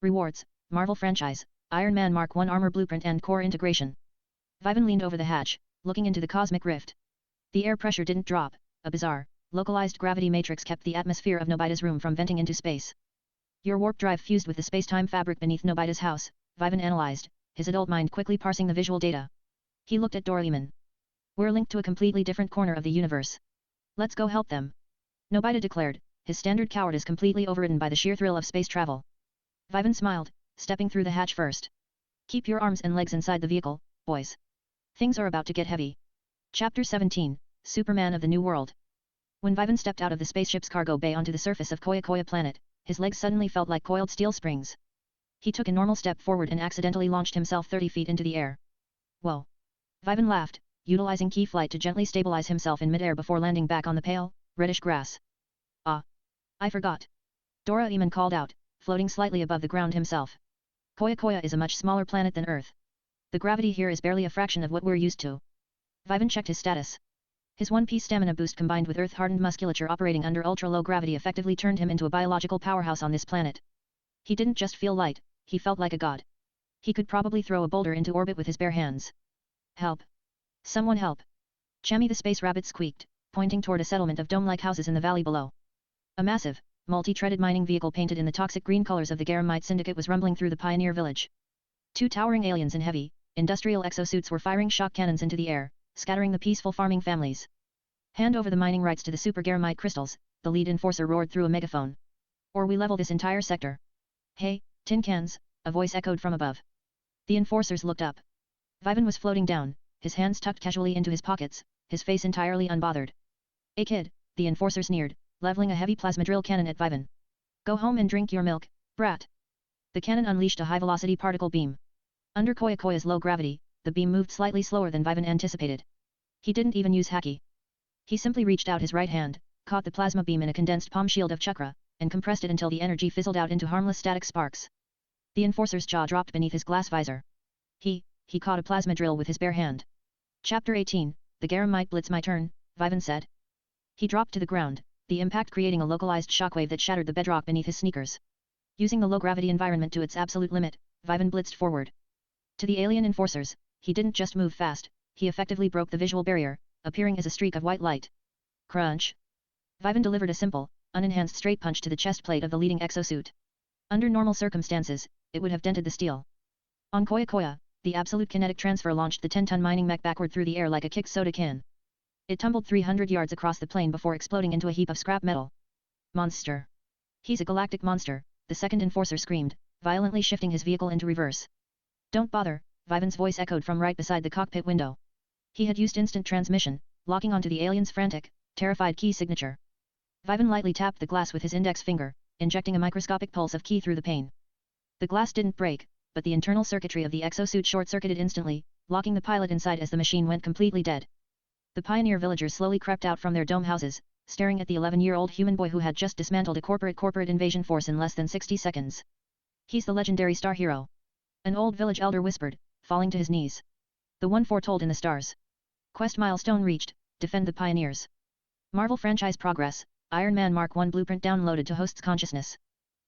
Rewards, Marvel franchise, Iron Man Mark I armor blueprint and core integration. Vivan leaned over the hatch, looking into the cosmic rift. The air pressure didn't drop, a bizarre, localized gravity matrix kept the atmosphere of Nobita's room from venting into space. Your warp drive fused with the space-time fabric beneath Nobita's house, Vivan analyzed, his adult mind quickly parsing the visual data. He looked at Doraemon. We're linked to a completely different corner of the universe. Let's go help them. Nobita declared, his standard cowardice completely overridden by the sheer thrill of space travel. Vivan smiled, stepping through the hatch first. Keep your arms and legs inside the vehicle, boys. Things are about to get heavy. Chapter 17, Superman of the New World. When Vivan stepped out of the spaceship's cargo bay onto the surface of Koya Koya planet, his legs suddenly felt like coiled steel springs. He took a normal step forward and accidentally launched himself 30 feet into the air. Whoa. Vivan laughed, utilizing key flight to gently stabilize himself in midair before landing back on the pale, reddish grass. Ah. I forgot. Doraemon called out, floating slightly above the ground himself. Koya Koya is a much smaller planet than Earth. The gravity here is barely a fraction of what we're used to. Vivan checked his status. His one-piece stamina boost combined with Earth-hardened musculature operating under ultra-low gravity effectively turned him into a biological powerhouse on this planet. He didn't just feel light, he felt like a god. He could probably throw a boulder into orbit with his bare hands. Help. Someone help. Chemi the space rabbit squeaked, pointing toward a settlement of dome-like houses in the valley below. A massive, multi-treaded mining vehicle painted in the toxic green colors of the Garamite syndicate was rumbling through the pioneer village. Two towering aliens in heavy, industrial exosuits were firing shock cannons into the air, scattering the peaceful farming families. Hand over the mining rights to the super Garamite crystals, the lead enforcer roared through a megaphone. Or we level this entire sector. Hey, tin cans, a voice echoed from above. The enforcers looked up. Vivan was floating down, his hands tucked casually into his pockets, his face entirely unbothered. Hey kid, the enforcer sneered, leveling a heavy plasma drill cannon at Vivan. Go home and drink your milk, brat. The cannon unleashed a high-velocity particle beam. Under Koya Koya's low gravity, the beam moved slightly slower than Vivan anticipated. He didn't even use haki. He simply reached out his right hand, caught the plasma beam in a condensed palm shield of chakra, and compressed it until the energy fizzled out into harmless static sparks. The enforcer's jaw dropped beneath his glass visor. He caught a plasma drill with his bare hand. Chapter 18, The Garamite Blitz. My turn, Vivan said. He dropped to the ground, the impact creating a localized shockwave that shattered the bedrock beneath his sneakers. Using the low-gravity environment to its absolute limit, Vivan blitzed forward. To the alien enforcers, he didn't just move fast, he effectively broke the visual barrier, appearing as a streak of white light. Crunch! Vivan delivered a simple, unenhanced straight punch to the chest plate of the leading exosuit. Under normal circumstances, it would have dented the steel. On Koya Koya, the absolute kinetic transfer launched the 10-ton mining mech backward through the air like a kicked soda can. It tumbled 300 yards across the plain before exploding into a heap of scrap metal. Monster! He's a galactic monster, the second enforcer screamed, violently shifting his vehicle into reverse. Don't bother, Vivan's voice echoed from right beside the cockpit window. He had used instant transmission, locking onto the alien's frantic, terrified key signature. Vivan lightly tapped the glass with his index finger, injecting a microscopic pulse of ki through the pane. The glass didn't break, but the internal circuitry of the exosuit short-circuited instantly, locking the pilot inside as the machine went completely dead. The pioneer villagers slowly crept out from their dome houses, staring at the 11-year-old human boy who had just dismantled a corporate invasion force in less than 60 seconds. He's the legendary star hero. An old village elder whispered, falling to his knees. The one foretold in the stars. Quest milestone reached, defend the pioneers. Marvel franchise progress, Iron Man Mark I blueprint downloaded to host's consciousness.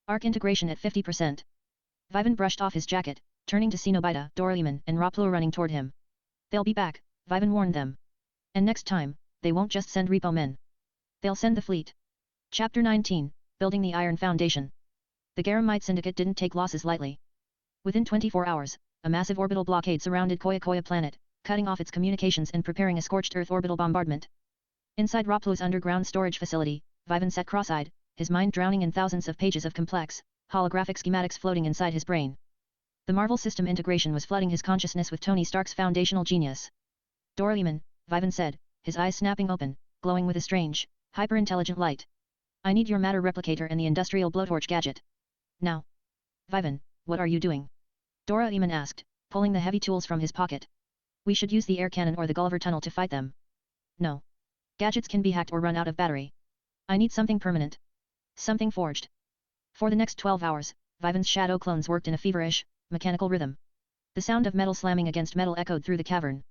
Arc integration at 50%. Vivan brushed off his jacket, turning to see Nobita, Doraemon, and Raplo running toward him. They'll be back, Vivan warned them. And next time, they won't just send repo men. They'll send the fleet. Chapter 19, Building the Iron Foundation. The Garamite Syndicate didn't take losses lightly. Within 24 hours, a massive orbital blockade surrounded Koya Koya planet, cutting off its communications and preparing a scorched Earth orbital bombardment. Inside Raplo's underground storage facility, Vivan sat cross-eyed, his mind drowning in thousands of pages of complex, holographic schematics floating inside his brain. The Marvel system integration was flooding his consciousness with Tony Stark's foundational genius. Doraemon, Vivan said, his eyes snapping open, glowing with a strange, hyper-intelligent light. I need your matter replicator and the industrial blowtorch gadget. Now. Vivan, what are you doing? Doraemon asked, pulling the heavy tools from his pocket. We should use the air cannon or the Gulliver tunnel to fight them. No. Gadgets can be hacked or run out of battery. I need something permanent. Something forged. For the next 12 hours, Vivan's shadow clones worked in a feverish, mechanical rhythm. The sound of metal slamming against metal echoed through the cavern.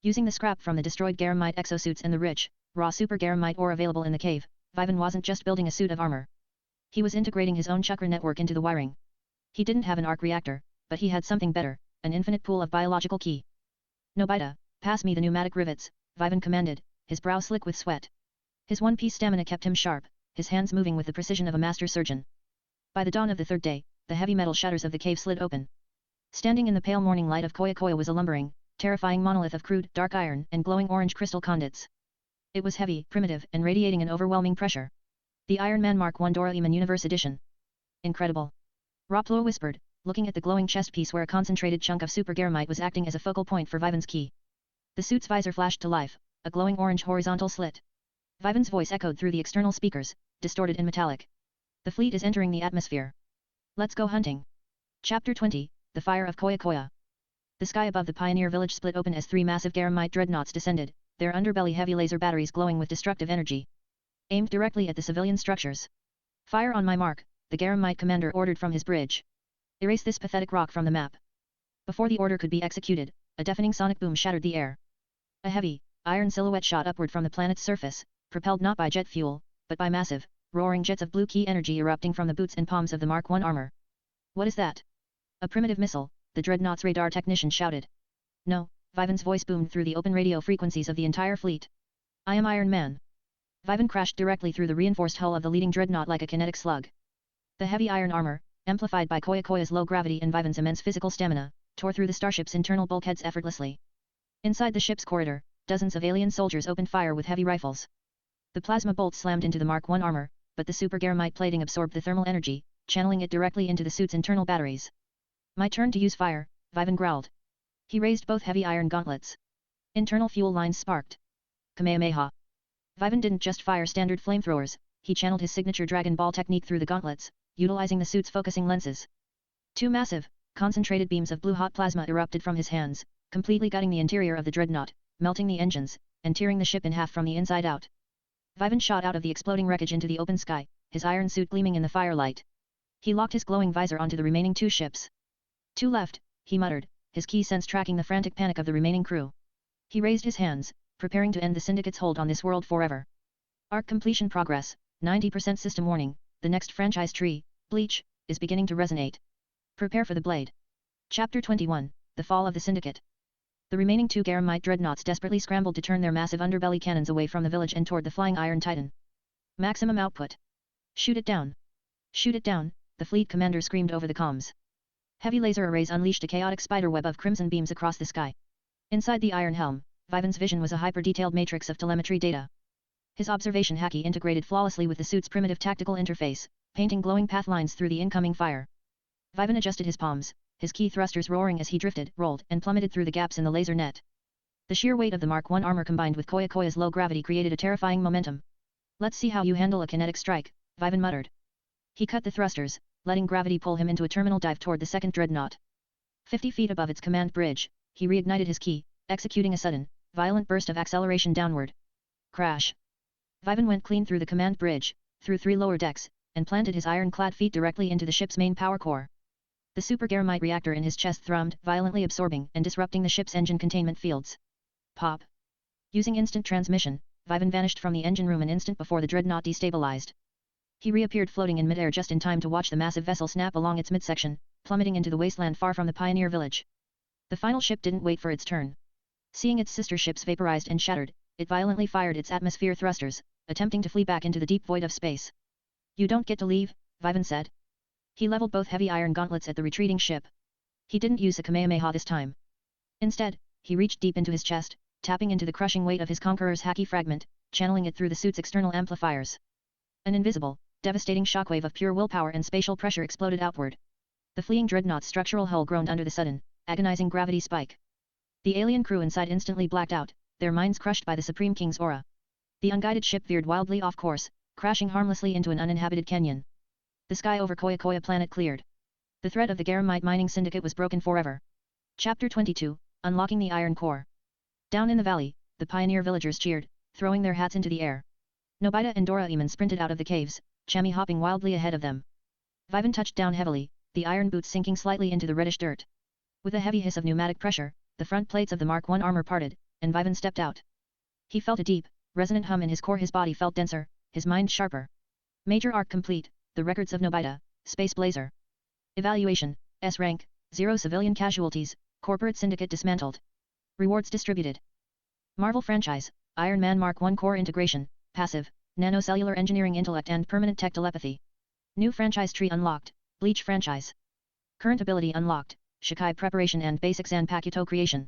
Using the scrap from the destroyed Garamite exosuits and the rich, raw super Garamite ore available in the cave, Vivan wasn't just building a suit of armor. He was integrating his own chakra network into the wiring. He didn't have an arc reactor, but he had something better, an infinite pool of biological ki. Nobita, pass me the pneumatic rivets, Vivan commanded, his brow slick with sweat. His one-piece stamina kept him sharp, his hands moving with the precision of a master surgeon. By the dawn of the third day, the heavy metal shutters of the cave slid open. Standing in the pale morning light of Koya Koya was a lumbering, terrifying monolith of crude, dark iron and glowing orange crystal conduits. It was heavy, primitive, and radiating an overwhelming pressure. The Iron Man Mark I Doraemon Universe Edition. Incredible. Raplo whispered, looking at the glowing chest piece where a concentrated chunk of super Garamite was acting as a focal point for Vivan's ki. The suit's visor flashed to life, a glowing orange horizontal slit. Vivan's voice echoed through the external speakers, distorted and metallic. The fleet is entering the atmosphere. Let's go hunting. Chapter 20, The Fire of Koya Koya. The sky above the pioneer village split open as three massive Garamite dreadnoughts descended, their underbelly heavy laser batteries glowing with destructive energy. Aimed directly at the civilian structures. Fire on my mark, the Garamite commander ordered from his bridge. Erase this pathetic rock from the map. Before the order could be executed, a deafening sonic boom shattered the air. A heavy, iron silhouette shot upward from the planet's surface, propelled not by jet fuel, but by massive, roaring jets of blue ki energy erupting from the boots and palms of the Mark I armor. What is that? A primitive missile, the dreadnought's radar technician shouted. No, Vivan's voice boomed through the open radio frequencies of the entire fleet. I am Iron Man. Vivan crashed directly through the reinforced hull of the leading dreadnought like a kinetic slug. The heavy iron armor, amplified by Koya Koya's low gravity and Vivan's immense physical stamina, tore through the starship's internal bulkheads effortlessly. Inside the ship's corridor, dozens of alien soldiers opened fire with heavy rifles. The plasma bolts slammed into the Mark I armor, but the super Garamite plating absorbed the thermal energy, channeling it directly into the suit's internal batteries. My turn to use fire, Vivan growled. He raised both heavy iron gauntlets. Internal fuel lines sparked. Kamehameha. Vivan didn't just fire standard flamethrowers, he channeled his signature Dragon Ball technique through the gauntlets, utilizing the suit's focusing lenses. Two massive, concentrated beams of blue-hot plasma erupted from his hands, completely gutting the interior of the dreadnought, melting the engines, and tearing the ship in half from the inside out. Vivan shot out of the exploding wreckage into the open sky, his iron suit gleaming in the firelight. He locked his glowing visor onto the remaining two ships. Two left, he muttered, his key sense tracking the frantic panic of the remaining crew. He raised his hands, preparing to end the Syndicate's hold on this world forever. Arc completion progress, 90% system warning, the next franchise tree, Bleach, is beginning to resonate. Prepare for the blade. Chapter 21, The Fall of the Syndicate. The remaining two Garamite dreadnoughts desperately scrambled to turn their massive underbelly cannons away from the village and toward the flying Iron Titan. Maximum output. Shoot it down. Shoot it down, the fleet commander screamed over the comms. Heavy laser arrays unleashed a chaotic spiderweb of crimson beams across the sky. Inside the Iron Helm, Vivan's vision was a hyper-detailed matrix of telemetry data. His observation haki integrated flawlessly with the suit's primitive tactical interface, painting glowing path lines through the incoming fire. Vivan adjusted his palms, his key thrusters roaring as he drifted, rolled, and plummeted through the gaps in the laser net. The sheer weight of the Mark I armor combined with Koya Koya's low gravity created a terrifying momentum. Let's see how you handle a kinetic strike, Vivan muttered. He cut the thrusters, letting gravity pull him into a terminal dive toward the second dreadnought. 50 feet above its command bridge, he reignited his key, executing a sudden, violent burst of acceleration downward. Crash. Vivan went clean through the command bridge, through 3 lower decks, and planted his iron-clad feet directly into the ship's main power core. The super Garamite reactor in his chest thrummed, violently absorbing and disrupting the ship's engine containment fields. Pop. Using instant transmission, Vivan vanished from the engine room an instant before the dreadnought destabilized. He reappeared floating in midair just in time to watch the massive vessel snap along its midsection, plummeting into the wasteland far from the pioneer village. The final ship didn't wait for its turn. Seeing its sister ships vaporized and shattered, it violently fired its atmosphere thrusters, attempting to flee back into the deep void of space. You don't get to leave, Vivan said. He leveled both heavy iron gauntlets at the retreating ship. He didn't use a Kamehameha this time. Instead, he reached deep into his chest, tapping into the crushing weight of his conqueror's haki fragment, channeling it through the suit's external amplifiers. An invisible, devastating shockwave of pure willpower and spatial pressure exploded outward. The fleeing dreadnought's structural hull groaned under the sudden, agonizing gravity spike. The alien crew inside instantly blacked out, their minds crushed by the Supreme King's aura. The unguided ship veered wildly off course, crashing harmlessly into an uninhabited canyon. The sky over Koya Koya planet cleared. The threat of the Garamite mining syndicate was broken forever. Chapter 22, Unlocking the Iron Core. Down in the valley, the pioneer villagers cheered, throwing their hats into the air. Nobita and Doraemon sprinted out of the caves, Chami hopping wildly ahead of them. Vivan touched down heavily, the iron boots sinking slightly into the reddish dirt. With a heavy hiss of pneumatic pressure, the front plates of the Mark I armor parted, and Vivan stepped out. He felt a deep, resonant hum in his core. His body felt denser, his mind sharper. Major arc complete, the records of Nobita, Space Blazer. Evaluation, S rank, 0 civilian casualties, corporate syndicate dismantled. Rewards distributed. Marvel franchise, Iron Man Mark I core integration, passive, nanocellular engineering intellect and permanent tech telepathy. New franchise tree unlocked, Bleach franchise. Current ability unlocked, Shikai preparation and basic Zanpakuto creation.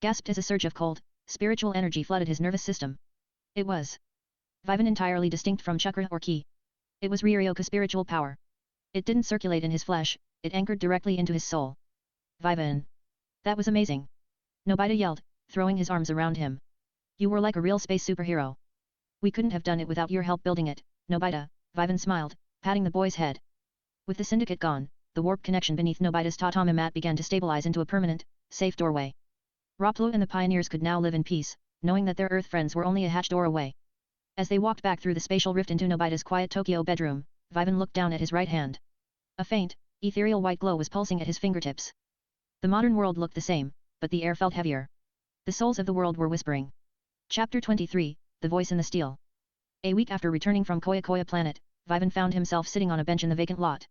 Gasped as a surge of cold, spiritual energy flooded his nervous system. It was Vivan entirely distinct from chakra or ki. It was Ryoryoka spiritual power. It didn't circulate in his flesh, it anchored directly into his soul. Vivan. That was amazing. Nobita yelled, throwing his arms around him. You were like a real space superhero. We couldn't have done it without your help building it, Nobita, Vivan smiled, patting the boy's head. With the syndicate gone, the warp connection beneath Nobita's tatami mat began to stabilize into a permanent, safe doorway. Raplu and the pioneers could now live in peace, knowing that their Earth friends were only a hatch door away. As they walked back through the spatial rift into Nobita's quiet Tokyo bedroom, Vivan looked down at his right hand. A faint, ethereal white glow was pulsing at his fingertips. The modern world looked the same, but the air felt heavier. The souls of the world were whispering. Chapter 23, The Voice in the Steel. A week after returning from Koya Koya planet, Vivan found himself sitting on a bench in the vacant lot.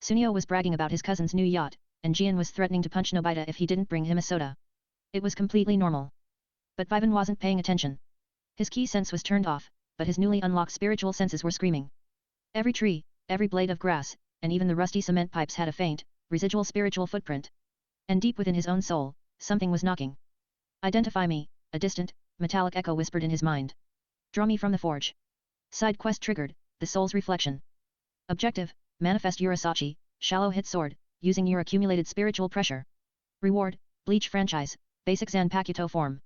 Sunio was bragging about his cousin's new yacht, and Gian was threatening to punch Nobita if he didn't bring him a soda. It was completely normal. But Vivan wasn't paying attention. His key sense was turned off, but his newly unlocked spiritual senses were screaming. Every tree, every blade of grass, and even the rusty cement pipes had a faint, residual spiritual footprint. And deep within his own soul, something was knocking. Identify me, a distant, metallic echo whispered in his mind. Draw me from the forge. Side quest triggered, the soul's reflection. Objective, manifest Urasachi, shallow hit sword, using your accumulated spiritual pressure. Reward, Bleach franchise, basic Zanpakuto form.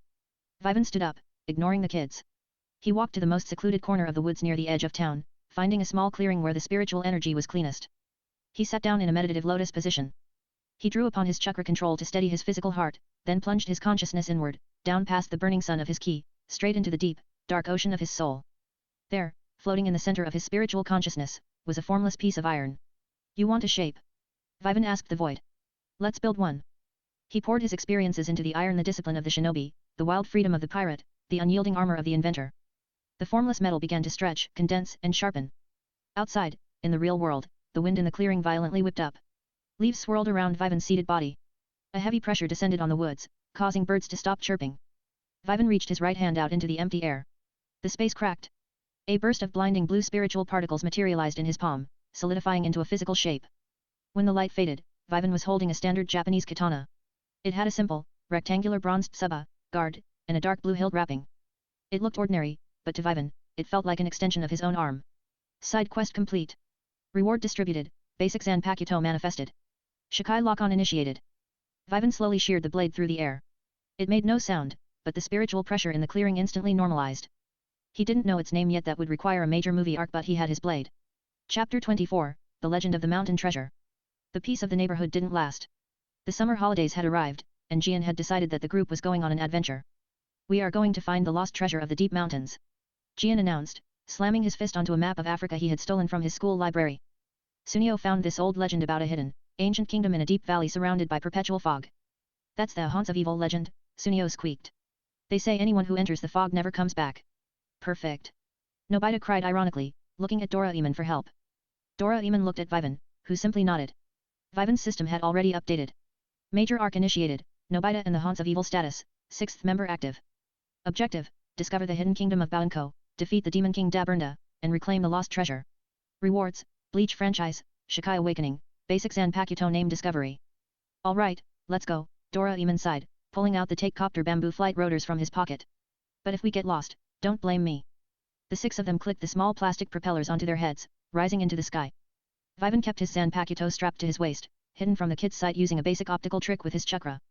Vivan stood up, ignoring the kids. He walked to the most secluded corner of the woods near the edge of town, finding a small clearing where the spiritual energy was cleanest. He sat down in a meditative lotus position. He drew upon his chakra control to steady his physical heart, then plunged his consciousness inward, down past the burning sun of his ki, straight into the deep, dark ocean of his soul. There, floating in the center of his spiritual consciousness, was a formless piece of iron. You want a shape? Vivan asked the void. Let's build one. He poured his experiences into the iron, the discipline of the shinobi, the wild freedom of the pirate, the unyielding armor of the inventor. The formless metal began to stretch, condense, and sharpen. Outside, in the real world, the wind in the clearing violently whipped up. Leaves swirled around Vivan's seated body. A heavy pressure descended on the woods, causing birds to stop chirping. Vivan reached his right hand out into the empty air. The space cracked. A burst of blinding blue spiritual particles materialized in his palm, solidifying into a physical shape. When the light faded, Vivan was holding a standard Japanese katana. It had a simple, rectangular bronzed tsuba, guard, and a dark blue hilt wrapping. It looked ordinary, but to Vivan, it felt like an extension of his own arm. Side quest complete. Reward distributed, basic Zanpakuto manifested. Shikai lock-on initiated. Vivan slowly sheared the blade through the air. It made no sound, but the spiritual pressure in the clearing instantly normalized. He didn't know its name yet, that would require a major movie arc, but he had his blade. Chapter 24, The Legend of the Mountain Treasure. The peace of the neighborhood didn't last. The summer holidays had arrived, and Gian had decided that the group was going on an adventure. We are going to find the lost treasure of the deep mountains, Gian announced, slamming his fist onto a map of Africa he had stolen from his school library. Sunio found this old legend about a hidden, ancient kingdom in a deep valley surrounded by perpetual fog. That's the haunts of evil legend, Sunio squeaked. They say anyone who enters the fog never comes back. Perfect. Nobita cried ironically, looking at Doraemon for help. Doraemon looked at Vivan, who simply nodded. Vivan's system had already updated. Major arc initiated, Nobita and the Haunts of Evil status, 6th member active. Objective, discover the hidden kingdom of Baonko, defeat the Demon King Daburnda, and reclaim the lost treasure. Rewards, Bleach franchise, Shikai Awakening, basic Zanpakuto name discovery. Alright, let's go, Doraemon sighed, pulling out the take-copter bamboo flight rotors from his pocket. But if we get lost, don't blame me. The 6 of them clicked the small plastic propellers onto their heads, rising into the sky. Vivan kept his Zanpakuto strapped to his waist, hidden from the kid's sight using a basic optical trick with his chakra.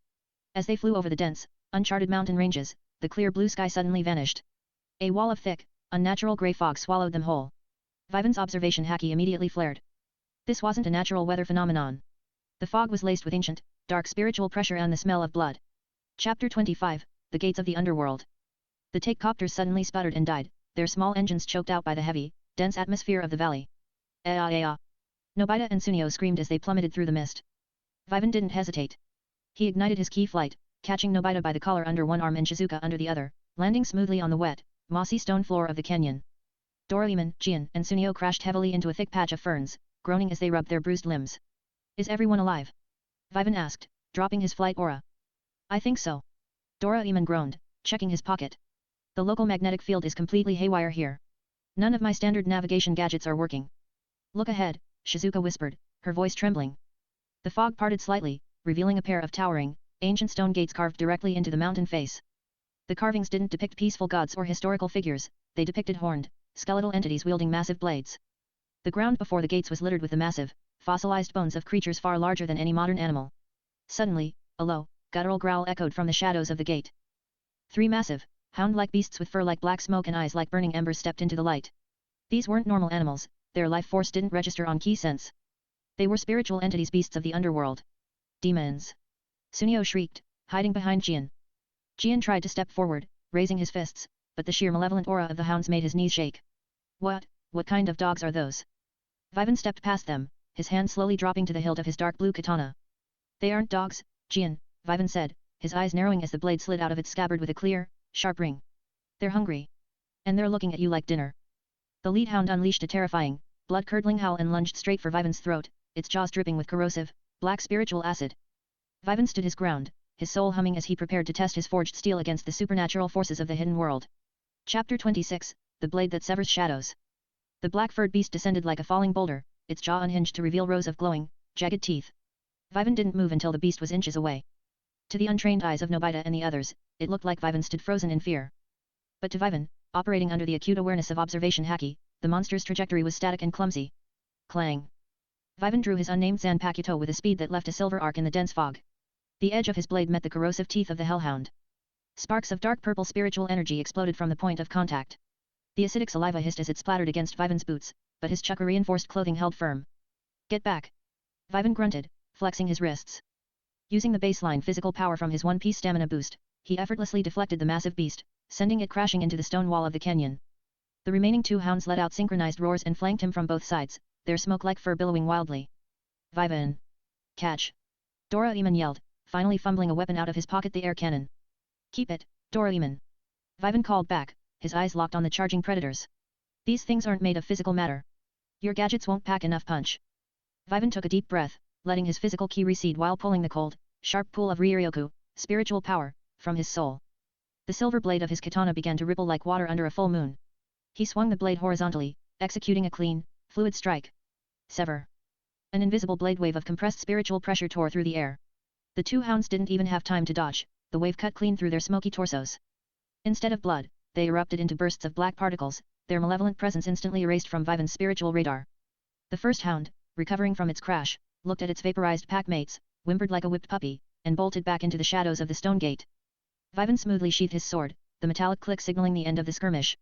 As they flew over the dense, uncharted mountain ranges, the clear blue sky suddenly vanished. A wall of thick, unnatural grey fog swallowed them whole. Vivan's observation haki immediately flared. This wasn't a natural weather phenomenon. The fog was laced with ancient, dark spiritual pressure and the smell of blood. Chapter 25, The Gates of the Underworld. The take-copters suddenly sputtered and died, their small engines choked out by the heavy, dense atmosphere of the valley. Ea! Nobita and Sunio screamed as they plummeted through the mist. Vivan didn't hesitate. He ignited his key flight, catching Nobita by the collar under one arm and Shizuka under the other, landing smoothly on the wet, mossy stone floor of the canyon. Doraemon, Gian, and Sunio crashed heavily into a thick patch of ferns, groaning as they rubbed their bruised limbs. Is everyone alive? Vivan asked, dropping his flight aura. I think so. Doraemon groaned, checking his pocket. The local magnetic field is completely haywire here. None of my standard navigation gadgets are working. Look ahead, Shizuka whispered, her voice trembling. The fog parted slightly, revealing a pair of towering, ancient stone gates carved directly into the mountain face. The carvings didn't depict peaceful gods or historical figures, they depicted horned, skeletal entities wielding massive blades. The ground before the gates was littered with the massive, fossilized bones of creatures far larger than any modern animal. Suddenly, a low, guttural growl echoed from the shadows of the gate. 3 massive, hound-like beasts with fur like black smoke and eyes like burning embers stepped into the light. These weren't normal animals, their life force didn't register on key sense. They were spiritual entities, beasts of the underworld. Demons! Sunio shrieked, hiding behind Gian. Gian tried to step forward, raising his fists, but the sheer malevolent aura of the hounds made his knees shake. What kind of dogs are those? Vivan stepped past them, his hand slowly dropping to the hilt of his dark blue katana. They aren't dogs, Gian, Vivan said, his eyes narrowing as the blade slid out of its scabbard with a clear, sharp ring. They're hungry. And they're looking at you like dinner. The lead hound unleashed a terrifying, blood-curdling howl and lunged straight for Vivan's throat, its jaws dripping with corrosive, black spiritual acid. Vivan stood his ground, his soul humming as he prepared to test his forged steel against the supernatural forces of the hidden world. Chapter 26, The Blade That Severs Shadows. The black-furred beast descended like a falling boulder, its jaw unhinged to reveal rows of glowing, jagged teeth. Vivan didn't move until the beast was inches away. To the untrained eyes of Nobita and the others, it looked like Vivan stood frozen in fear. But to Vivan, operating under the acute awareness of observation haki, the monster's trajectory was static and clumsy. Clang! Vivan drew his unnamed Zanpakuto with a speed that left a silver arc in the dense fog. The edge of his blade met the corrosive teeth of the hellhound. Sparks of dark purple spiritual energy exploded from the point of contact. The acidic saliva hissed as it splattered against Vivan's boots, but his chakra-reinforced clothing held firm. Get back! Vivan grunted, flexing his wrists. Using the baseline physical power from his one-piece stamina boost, he effortlessly deflected the massive beast, sending it crashing into the stone wall of the canyon. The remaining 2 hounds let out synchronized roars and flanked him from both sides, their smoke-like fur billowing wildly. Vivan! Catch! Doraemon yelled, finally fumbling a weapon out of his pocket, the air cannon. Keep it, Doraemon! Vivan called back, his eyes locked on the charging predators. These things aren't made of physical matter. Your gadgets won't pack enough punch. Vivan took a deep breath, letting his physical ki recede while pulling the cold, sharp pool of Ryoryoku, spiritual power, from his soul. The silver blade of his katana began to ripple like water under a full moon. He swung the blade horizontally, executing a clean, fluid strike. Sever! An invisible blade wave of compressed spiritual pressure tore through the air. The 2 hounds didn't even have time to dodge, the wave cut clean through their smoky torsos. Instead of blood, they erupted into bursts of black particles, their malevolent presence instantly erased from Vivan's spiritual radar. The first hound, recovering from its crash, looked at its vaporized pack-mates, whimpered like a whipped puppy, and bolted back into the shadows of the stone gate. Vivan smoothly sheathed his sword, the metallic click signaling the end of the skirmish.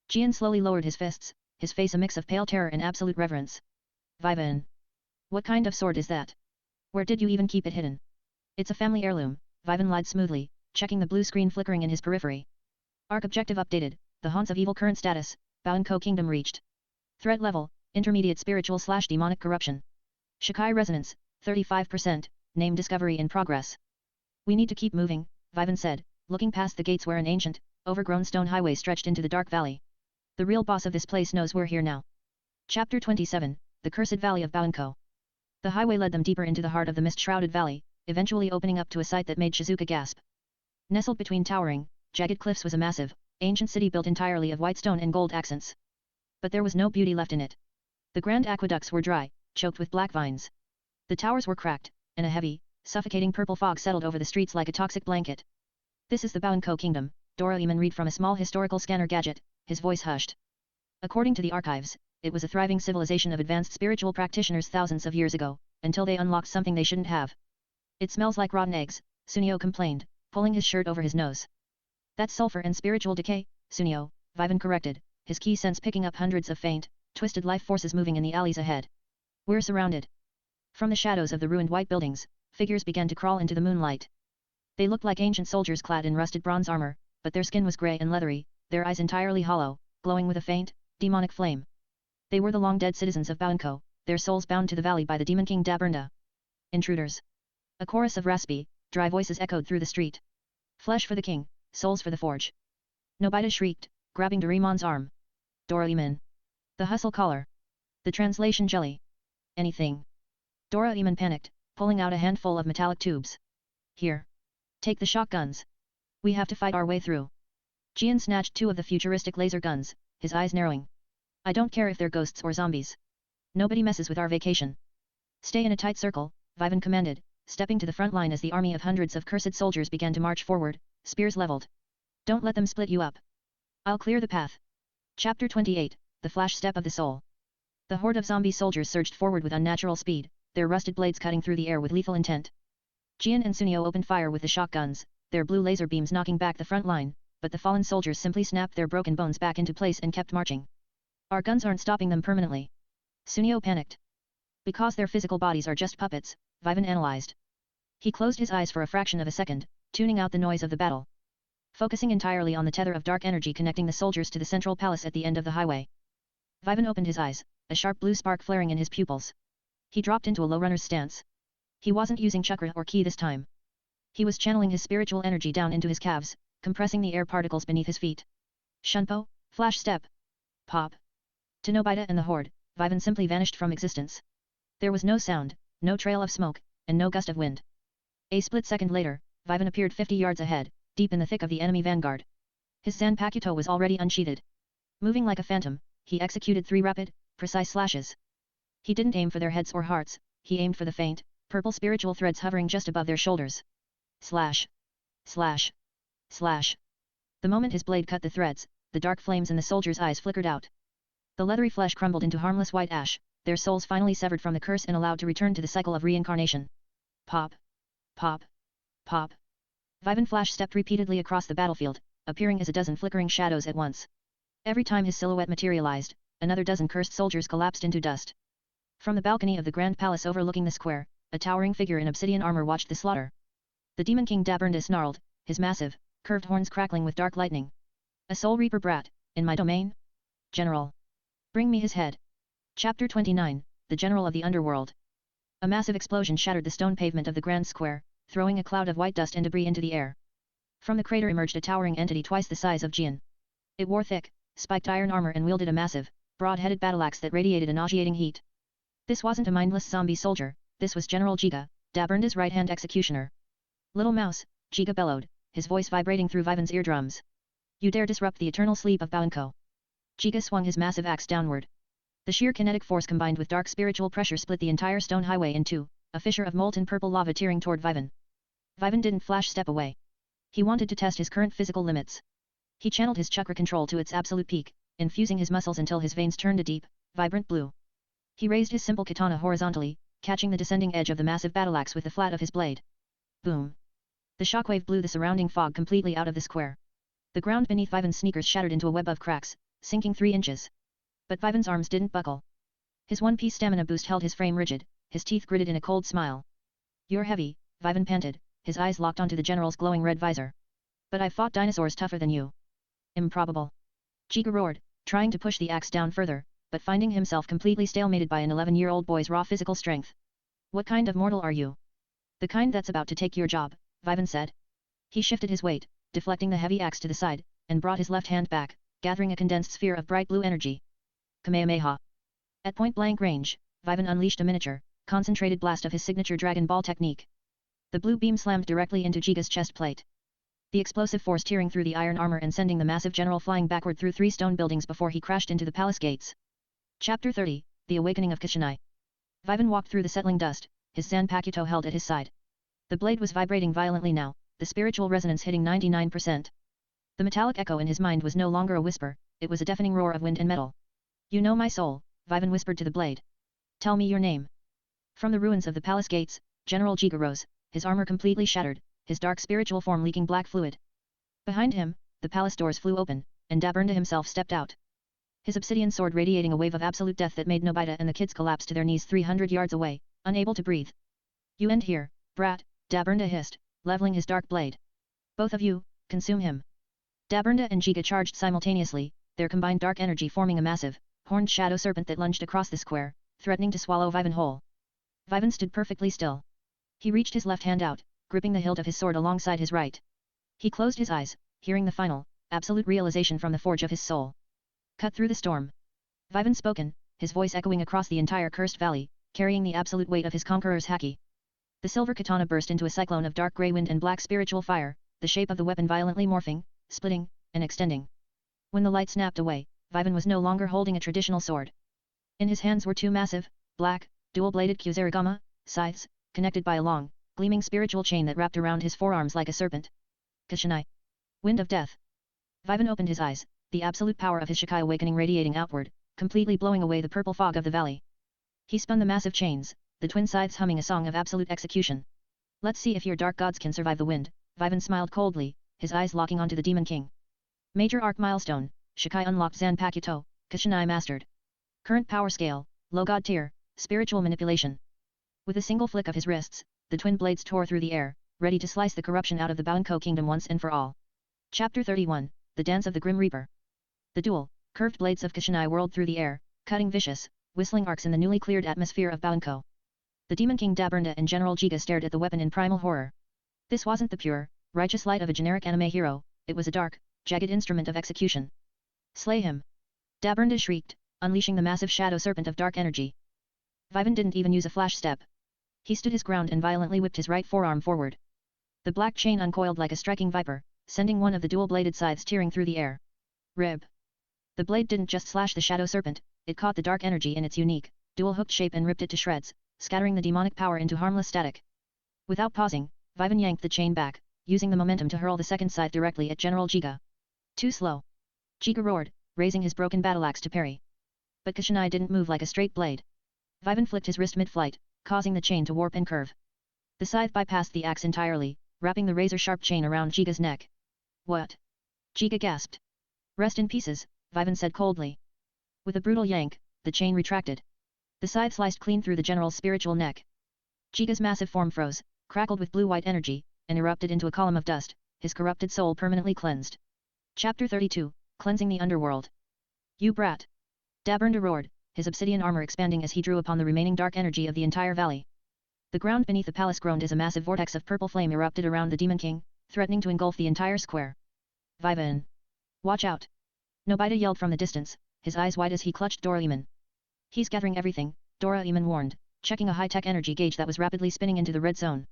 Gian slowly lowered his fists, his face a mix of pale terror and absolute reverence. Vivan! What kind of sword is that? Where did you even keep it hidden? It's a family heirloom, Vivan lied smoothly, checking the blue screen flickering in his periphery. Arc objective updated, the Haunts of Evil current status, Baonko Kingdom reached. Threat level, intermediate spiritual/demonic corruption. Shikai resonance, 35%, name discovery in progress. We need to keep moving, Vivan said, looking past the gates where an ancient, overgrown stone highway stretched into the dark valley. The real boss of this place knows we're here now. Chapter 27, The Cursed Valley of Baonko. The highway led them deeper into the heart of the mist-shrouded valley, eventually opening up to a sight that made Shizuka gasp. Nestled between towering, jagged cliffs was a massive, ancient city built entirely of white stone and gold accents. But there was no beauty left in it. The grand aqueducts were dry, choked with black vines. The towers were cracked, and a heavy, suffocating purple fog settled over the streets like a toxic blanket. This is the Baonko Kingdom, Doraemon read from a small historical scanner gadget, his voice hushed. According to the archives, it was a thriving civilization of advanced spiritual practitioners thousands of years ago, until they unlocked something they shouldn't have. It smells like rotten eggs, Sunio complained, pulling his shirt over his nose. That's sulfur and spiritual decay, Sunio, Vivan corrected, his key sense picking up hundreds of faint, twisted life forces moving in the alleys ahead. We're surrounded. From the shadows of the ruined white buildings, figures began to crawl into the moonlight. They looked like ancient soldiers clad in rusted bronze armor, but their skin was grey and leathery, their eyes entirely hollow, glowing with a faint, demonic flame. They were the long-dead citizens of Baonko, their souls bound to the valley by the demon king Daburnda. Intruders. A chorus of raspy, dry voices echoed through the street. Flesh for the king, souls for the forge. Nobita shrieked, grabbing Doraemon's arm. Doraemon. The hustle collar. The translation jelly. Anything. Doraemon panicked, pulling out a handful of metallic tubes. Here. Take the shotguns. We have to fight our way through. Gian snatched two of the futuristic laser guns, his eyes narrowing. I don't care if they're ghosts or zombies. Nobody messes with our vacation. Stay in a tight circle, Vivan commanded, stepping to the front line as the army of hundreds of cursed soldiers began to march forward, spears leveled. Don't let them split you up. I'll clear the path. Chapter 28, The Flash Step of the Soul. The horde of zombie soldiers surged forward with unnatural speed, their rusted blades cutting through the air with lethal intent. Gian and Sunio opened fire with the shotguns, their blue laser beams knocking back the front line, but the fallen soldiers simply snapped their broken bones back into place and kept marching. Our guns aren't stopping them permanently. Sunio panicked. Because their physical bodies are just puppets, Vivan analyzed. He closed his eyes for a fraction of a second, tuning out the noise of the battle. Focusing entirely on the tether of dark energy connecting the soldiers to the central palace at the end of the highway. Vivan opened his eyes, a sharp blue spark flaring in his pupils. He dropped into a low runner's stance. He wasn't using chakra or ki this time. He was channeling his spiritual energy down into his calves, compressing the air particles beneath his feet. Shunpo, flash step. Pop. To Nobita and the horde, Vivan simply vanished from existence. There was no sound, no trail of smoke, and no gust of wind. A split second later, Vivan appeared 50 yards ahead, deep in the thick of the enemy vanguard. His Zanpakuto was already unsheathed. Moving like a phantom, he executed 3 rapid, precise slashes. He didn't aim for their heads or hearts, he aimed for the faint, purple spiritual threads hovering just above their shoulders. Slash. Slash. Slash. The moment his blade cut the threads, the dark flames in the soldiers' eyes flickered out. The leathery flesh crumbled into harmless white ash, their souls finally severed from the curse and allowed to return to the cycle of reincarnation. Pop. Pop. Pop. Vivan flash stepped repeatedly across the battlefield, appearing as a dozen flickering shadows at once. Every time his silhouette materialized, another dozen cursed soldiers collapsed into dust. From the balcony of the grand palace overlooking the square, a towering figure in obsidian armor watched the slaughter. The demon king Daburnda snarled, his massive, curved horns crackling with dark lightning. A soul reaper brat, in my domain? General. Bring me his head. Chapter 29, The General of the Underworld. A massive explosion shattered the stone pavement of the grand square, throwing a cloud of white dust and debris into the air. From the crater emerged a towering entity twice the size of Gian. It wore thick, spiked iron armor and wielded a massive, broad-headed battleaxe that radiated a nauseating heat. This wasn't a mindless zombie soldier, this was General Giga, Daburnda's right-hand executioner. Little mouse, Giga bellowed, his voice vibrating through Vivan's eardrums. You dare disrupt the eternal sleep of Baonko. Giga swung his massive axe downward. The sheer kinetic force combined with dark spiritual pressure split the entire stone highway in two, a fissure of molten purple lava tearing toward Vivan. Vivan didn't flash step away. He wanted to test his current physical limits. He channeled his chakra control to its absolute peak, infusing his muscles until his veins turned a deep, vibrant blue. He raised his simple katana horizontally, catching the descending edge of the massive battleaxe with the flat of his blade. Boom! The shockwave blew the surrounding fog completely out of the square. The ground beneath Vivan's sneakers shattered into a web of cracks, sinking 3 inches. But Vivan's arms didn't buckle. His one-piece stamina boost held his frame rigid, his teeth gritted in a cold smile. You're heavy, Vivan panted, his eyes locked onto the general's glowing red visor. But I've fought dinosaurs tougher than you. Improbable. Giga roared, trying to push the axe down further, but finding himself completely stalemated by an 11-year-old boy's raw physical strength. What kind of mortal are you? The kind that's about to take your job, Vivan said. He shifted his weight, deflecting the heavy axe to the side, and brought his left hand back, gathering a condensed sphere of bright blue energy. Kamehameha. At point-blank range, Vivan unleashed a miniature, concentrated blast of his signature Dragon Ball technique. The blue beam slammed directly into Giga's chest plate. The explosive force tearing through the iron armor and sending the massive general flying backward through 3 stone buildings before he crashed into the palace gates. Chapter 30, The Awakening of Kusanai. Vivan walked through the settling dust, his Zanpakuto held at his side. The blade was vibrating violently now, the spiritual resonance hitting 99%. The metallic echo in his mind was no longer a whisper, it was a deafening roar of wind and metal. You know my soul, Vivan whispered to the blade. Tell me your name. From the ruins of the palace gates, General Giga rose, his armor completely shattered, his dark spiritual form leaking black fluid. Behind him, the palace doors flew open, and Daburnda himself stepped out. His obsidian sword radiating a wave of absolute death that made Nobita and the kids collapse to their knees 300 yards away, unable to breathe. You end here, brat, Daburnda hissed, leveling his dark blade. Both of you, consume him. Daburnda and Giga charged simultaneously, their combined dark energy forming a massive, horned shadow serpent that lunged across the square, threatening to swallow Vivan whole. Vivan stood perfectly still. He reached his left hand out, gripping the hilt of his sword alongside his right. He closed his eyes, hearing the final, absolute realization from the forge of his soul. Cut through the storm. Vivan spoken, his voice echoing across the entire cursed valley, carrying the absolute weight of his conqueror's haki. The silver katana burst into a cyclone of dark grey wind and black spiritual fire, the shape of the weapon violently morphing, splitting, and extending. When the light snapped away, Vivan was no longer holding a traditional sword. In his hands were 2 massive, black, dual-bladed Kusarigama scythes, connected by a long, gleaming spiritual chain that wrapped around his forearms like a serpent. Kusanai. Wind of death. Vivan opened his eyes, the absolute power of his Shikai awakening radiating outward, completely blowing away the purple fog of the valley. He spun the massive chains, the twin scythes humming a song of absolute execution. Let's see if your dark gods can survive the wind, Vivan smiled coldly, his eyes locking onto the Demon King. Major arc milestone, Shikai unlocked Zanpakuto, Kusanai mastered. Current power scale, low god tier, spiritual manipulation. With a single flick of his wrists, the twin blades tore through the air, ready to slice the corruption out of the Banko kingdom once and for all. Chapter 31, The Dance of the Grim Reaper. The dual, curved blades of Kusanai whirled through the air, cutting vicious, whistling arcs in the newly cleared atmosphere of Banko. The Demon King Daburnda and General Giga stared at the weapon in primal horror. This wasn't the pure, righteous light of a generic anime hero, it was a dark, jagged instrument of execution. Slay him! Daburnda shrieked, unleashing the massive shadow serpent of dark energy. Vivan didn't even use a flash step. He stood his ground and violently whipped his right forearm forward. The black chain uncoiled like a striking viper, sending one of the dual-bladed scythes tearing through the air. Rib! The blade didn't just slash the shadow serpent, it caught the dark energy in its unique, dual-hooked shape and ripped it to shreds, scattering the demonic power into harmless static. Without pausing, Vivan yanked the chain back, using the momentum to hurl the second scythe directly at General Giga. Too slow. Giga roared, raising his broken battle-axe to parry. But Kusanai didn't move like a straight blade. Vivan flicked his wrist mid-flight, causing the chain to warp and curve. The scythe bypassed the axe entirely, wrapping the razor-sharp chain around Giga's neck. What? Giga gasped. Rest in pieces, Vivan said coldly. With a brutal yank, the chain retracted. The scythe sliced clean through the general's spiritual neck. Giga's massive form froze, crackled with blue-white energy, and erupted into a column of dust, his corrupted soul permanently cleansed. Chapter 32, Cleansing the Underworld. You brat! Daburnda roared, his obsidian armor expanding as he drew upon the remaining dark energy of the entire valley. The ground beneath the palace groaned as a massive vortex of purple flame erupted around the Demon King, threatening to engulf the entire square. Vivan! Watch out! Nobita yelled from the distance, his eyes wide as he clutched Doraemon. He's gathering everything, Doraemon warned, checking a high-tech energy gauge that was rapidly spinning into the red zone.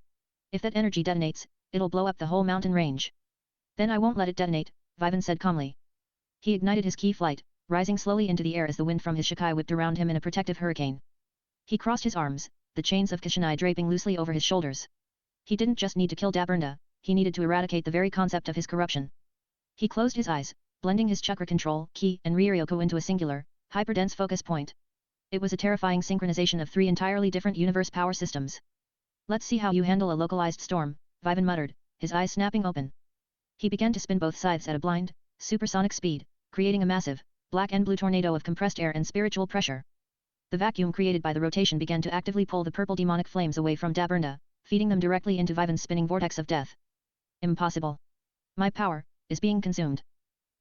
If that energy detonates, it'll blow up the whole mountain range. Then I won't let it detonate, Vivan said calmly. He ignited his key flight, rising slowly into the air as the wind from his Shikai whipped around him in a protective hurricane. He crossed his arms, the chains of Kusanai draping loosely over his shoulders. He didn't just need to kill Daburnda, he needed to eradicate the very concept of his corruption. He closed his eyes, blending his chakra control, ki, and Ryoku into a singular, hyper-dense focus point. It was a terrifying synchronization of 3 entirely different universe power systems. Let's see how you handle a localized storm, Vivan muttered, his eyes snapping open. He began to spin both scythes at a blind, supersonic speed, creating a massive, black and blue tornado of compressed air and spiritual pressure. The vacuum created by the rotation began to actively pull the purple demonic flames away from Daburnda, feeding them directly into Vivan's spinning vortex of death. Impossible. My power is being consumed.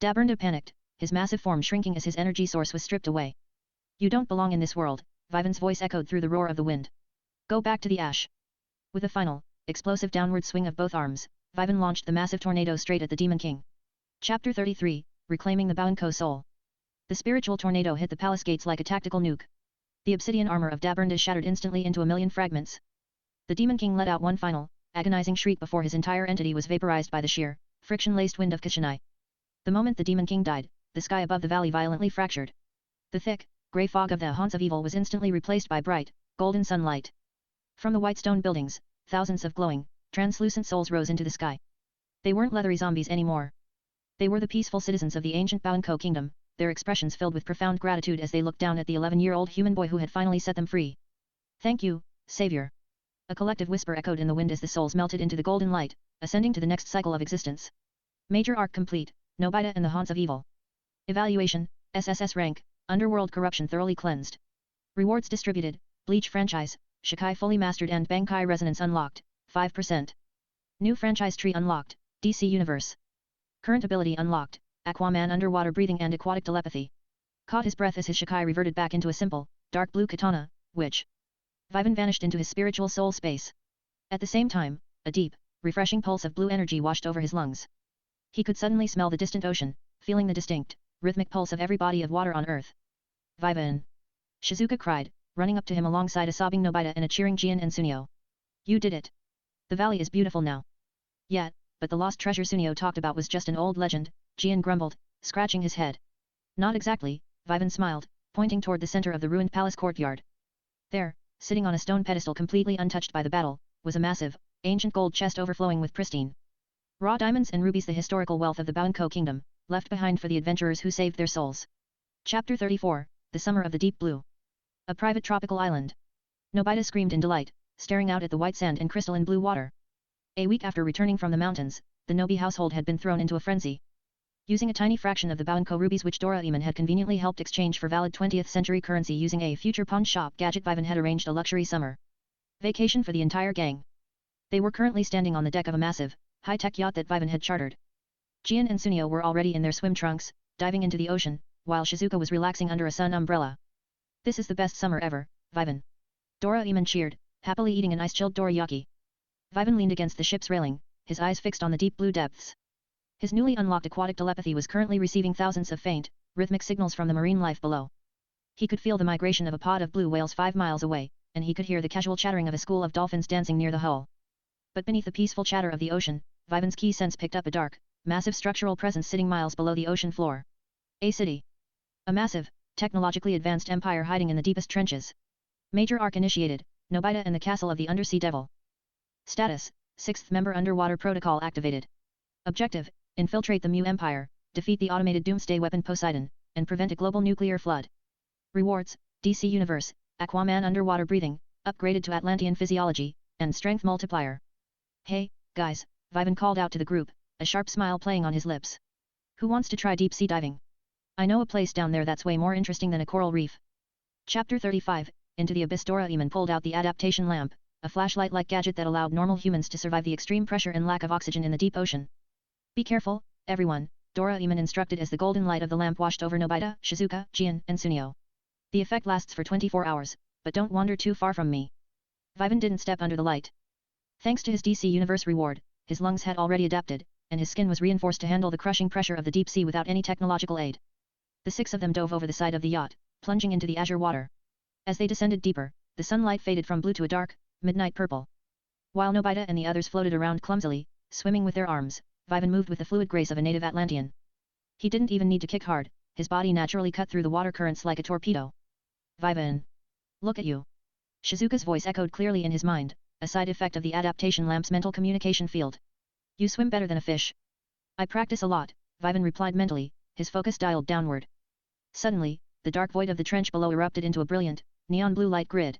Daburnda panicked, his massive form shrinking as his energy source was stripped away. You don't belong in this world, Vivan's voice echoed through the roar of the wind. Go back to the ash. With a final, explosive downward swing of both arms, Vivan launched the massive tornado straight at the Demon King. Chapter 33, Reclaiming the Banko Soul. The spiritual tornado hit the palace gates like a tactical nuke. The obsidian armor of Daburnda shattered instantly into a million fragments. The Demon King let out one final, agonizing shriek before his entire entity was vaporized by the sheer, friction-laced wind of Kishinai. The moment the Demon King died, the sky above the valley violently fractured. The thick, grey fog of the haunts of evil was instantly replaced by bright, golden sunlight. From the white stone buildings, thousands of glowing, translucent souls rose into the sky. They weren't leathery zombies anymore. They were the peaceful citizens of the ancient Baoenko kingdom, their expressions filled with profound gratitude as they looked down at the 11-year-old human boy who had finally set them free. Thank you, Savior. A collective whisper echoed in the wind as the souls melted into the golden light, ascending to the next cycle of existence. Major arc complete, Nobita and the Haunts of Evil. Evaluation, SSS rank, Underworld corruption thoroughly cleansed. Rewards distributed, Bleach franchise, Shikai fully mastered and Bankai resonance unlocked, 5%. New franchise tree unlocked, DC Universe. Current ability unlocked, Aquaman underwater breathing and aquatic telepathy. Caught his breath as his Shikai reverted back into a simple, dark blue katana, which Vivan vanished into his spiritual soul space. At the same time, a deep, refreshing pulse of blue energy washed over his lungs. He could suddenly smell the distant ocean, feeling the distinct, rhythmic pulse of every body of water on earth. Vivan! Shizuka cried, running up to him alongside a sobbing Nobita and a cheering Gian and Sunio. You did it! The valley is beautiful now. Yet, but the lost treasure Sunio talked about was just an old legend, Gian grumbled, scratching his head. Not exactly, Vivan smiled, pointing toward the center of the ruined palace courtyard. There, sitting on a stone pedestal completely untouched by the battle, was a massive, ancient gold chest overflowing with pristine raw diamonds and rubies, the historical wealth of the Baoenko kingdom, left behind for the adventurers who saved their souls. Chapter 34, The Summer of the Deep Blue. A private tropical island. Nobita screamed in delight, staring out at the white sand and crystalline blue water. A week after returning from the mountains, the Nobi household had been thrown into a frenzy. Using a tiny fraction of the Baoenko rubies which Doraemon had conveniently helped exchange for valid 20th century currency using a future pawn shop gadget, Vivan had arranged a luxury summer vacation for the entire gang. They were currently standing on the deck of a massive, high-tech yacht that Vivan had chartered. Gian and Sunio were already in their swim trunks, diving into the ocean, while Shizuka was relaxing under a sun umbrella. This is the best summer ever, Vivan. Doraemon cheered, happily eating an ice-chilled dorayaki. Vivan leaned against the ship's railing, his eyes fixed on the deep blue depths. His newly unlocked aquatic telepathy was currently receiving thousands of faint, rhythmic signals from the marine life below. He could feel the migration of a pod of blue whales 5 miles away, and he could hear the casual chattering of a school of dolphins dancing near the hull. But beneath the peaceful chatter of the ocean, Vivan's key sense picked up a dark, massive structural presence sitting miles below the ocean floor. A city. A massive, technologically advanced empire hiding in the deepest trenches. Major arc initiated, Nobita and the castle of the Undersea Devil. Status, 6th member underwater protocol activated. Objective, infiltrate the Mu Empire, defeat the automated doomsday weapon Poseidon, and prevent a global nuclear flood. Rewards, DC Universe, Aquaman underwater breathing, upgraded to Atlantean physiology, and strength multiplier. Hey, guys, Vivan called out to the group, a sharp smile playing on his lips. Who wants to try deep sea diving? I know a place down there that's way more interesting than a coral reef. Chapter 35, Into the Abyss. Doraemon pulled out the adaptation lamp, a flashlight-like gadget that allowed normal humans to survive the extreme pressure and lack of oxygen in the deep ocean. Be careful, everyone, Doraemon instructed as the golden light of the lamp washed over Nobita, Shizuka, Gian, and Sunio. The effect lasts for 24 hours, but don't wander too far from me. Vivan didn't step under the light. Thanks to his DC Universe reward, his lungs had already adapted, and his skin was reinforced to handle the crushing pressure of the deep sea without any technological aid. The 6 of them dove over the side of the yacht, plunging into the azure water. As they descended deeper, the sunlight faded from blue to a dark, midnight purple. While Nobita and the others floated around clumsily, swimming with their arms, Vivan moved with the fluid grace of a native Atlantean. He didn't even need to kick hard, his body naturally cut through the water currents like a torpedo. Vivan! Look at you! Shizuka's voice echoed clearly in his mind, a side effect of the adaptation lamp's mental communication field. You swim better than a fish. I practice a lot, Vivan replied mentally, his focus dialed downward. Suddenly, the dark void of the trench below erupted into a brilliant, neon blue light grid.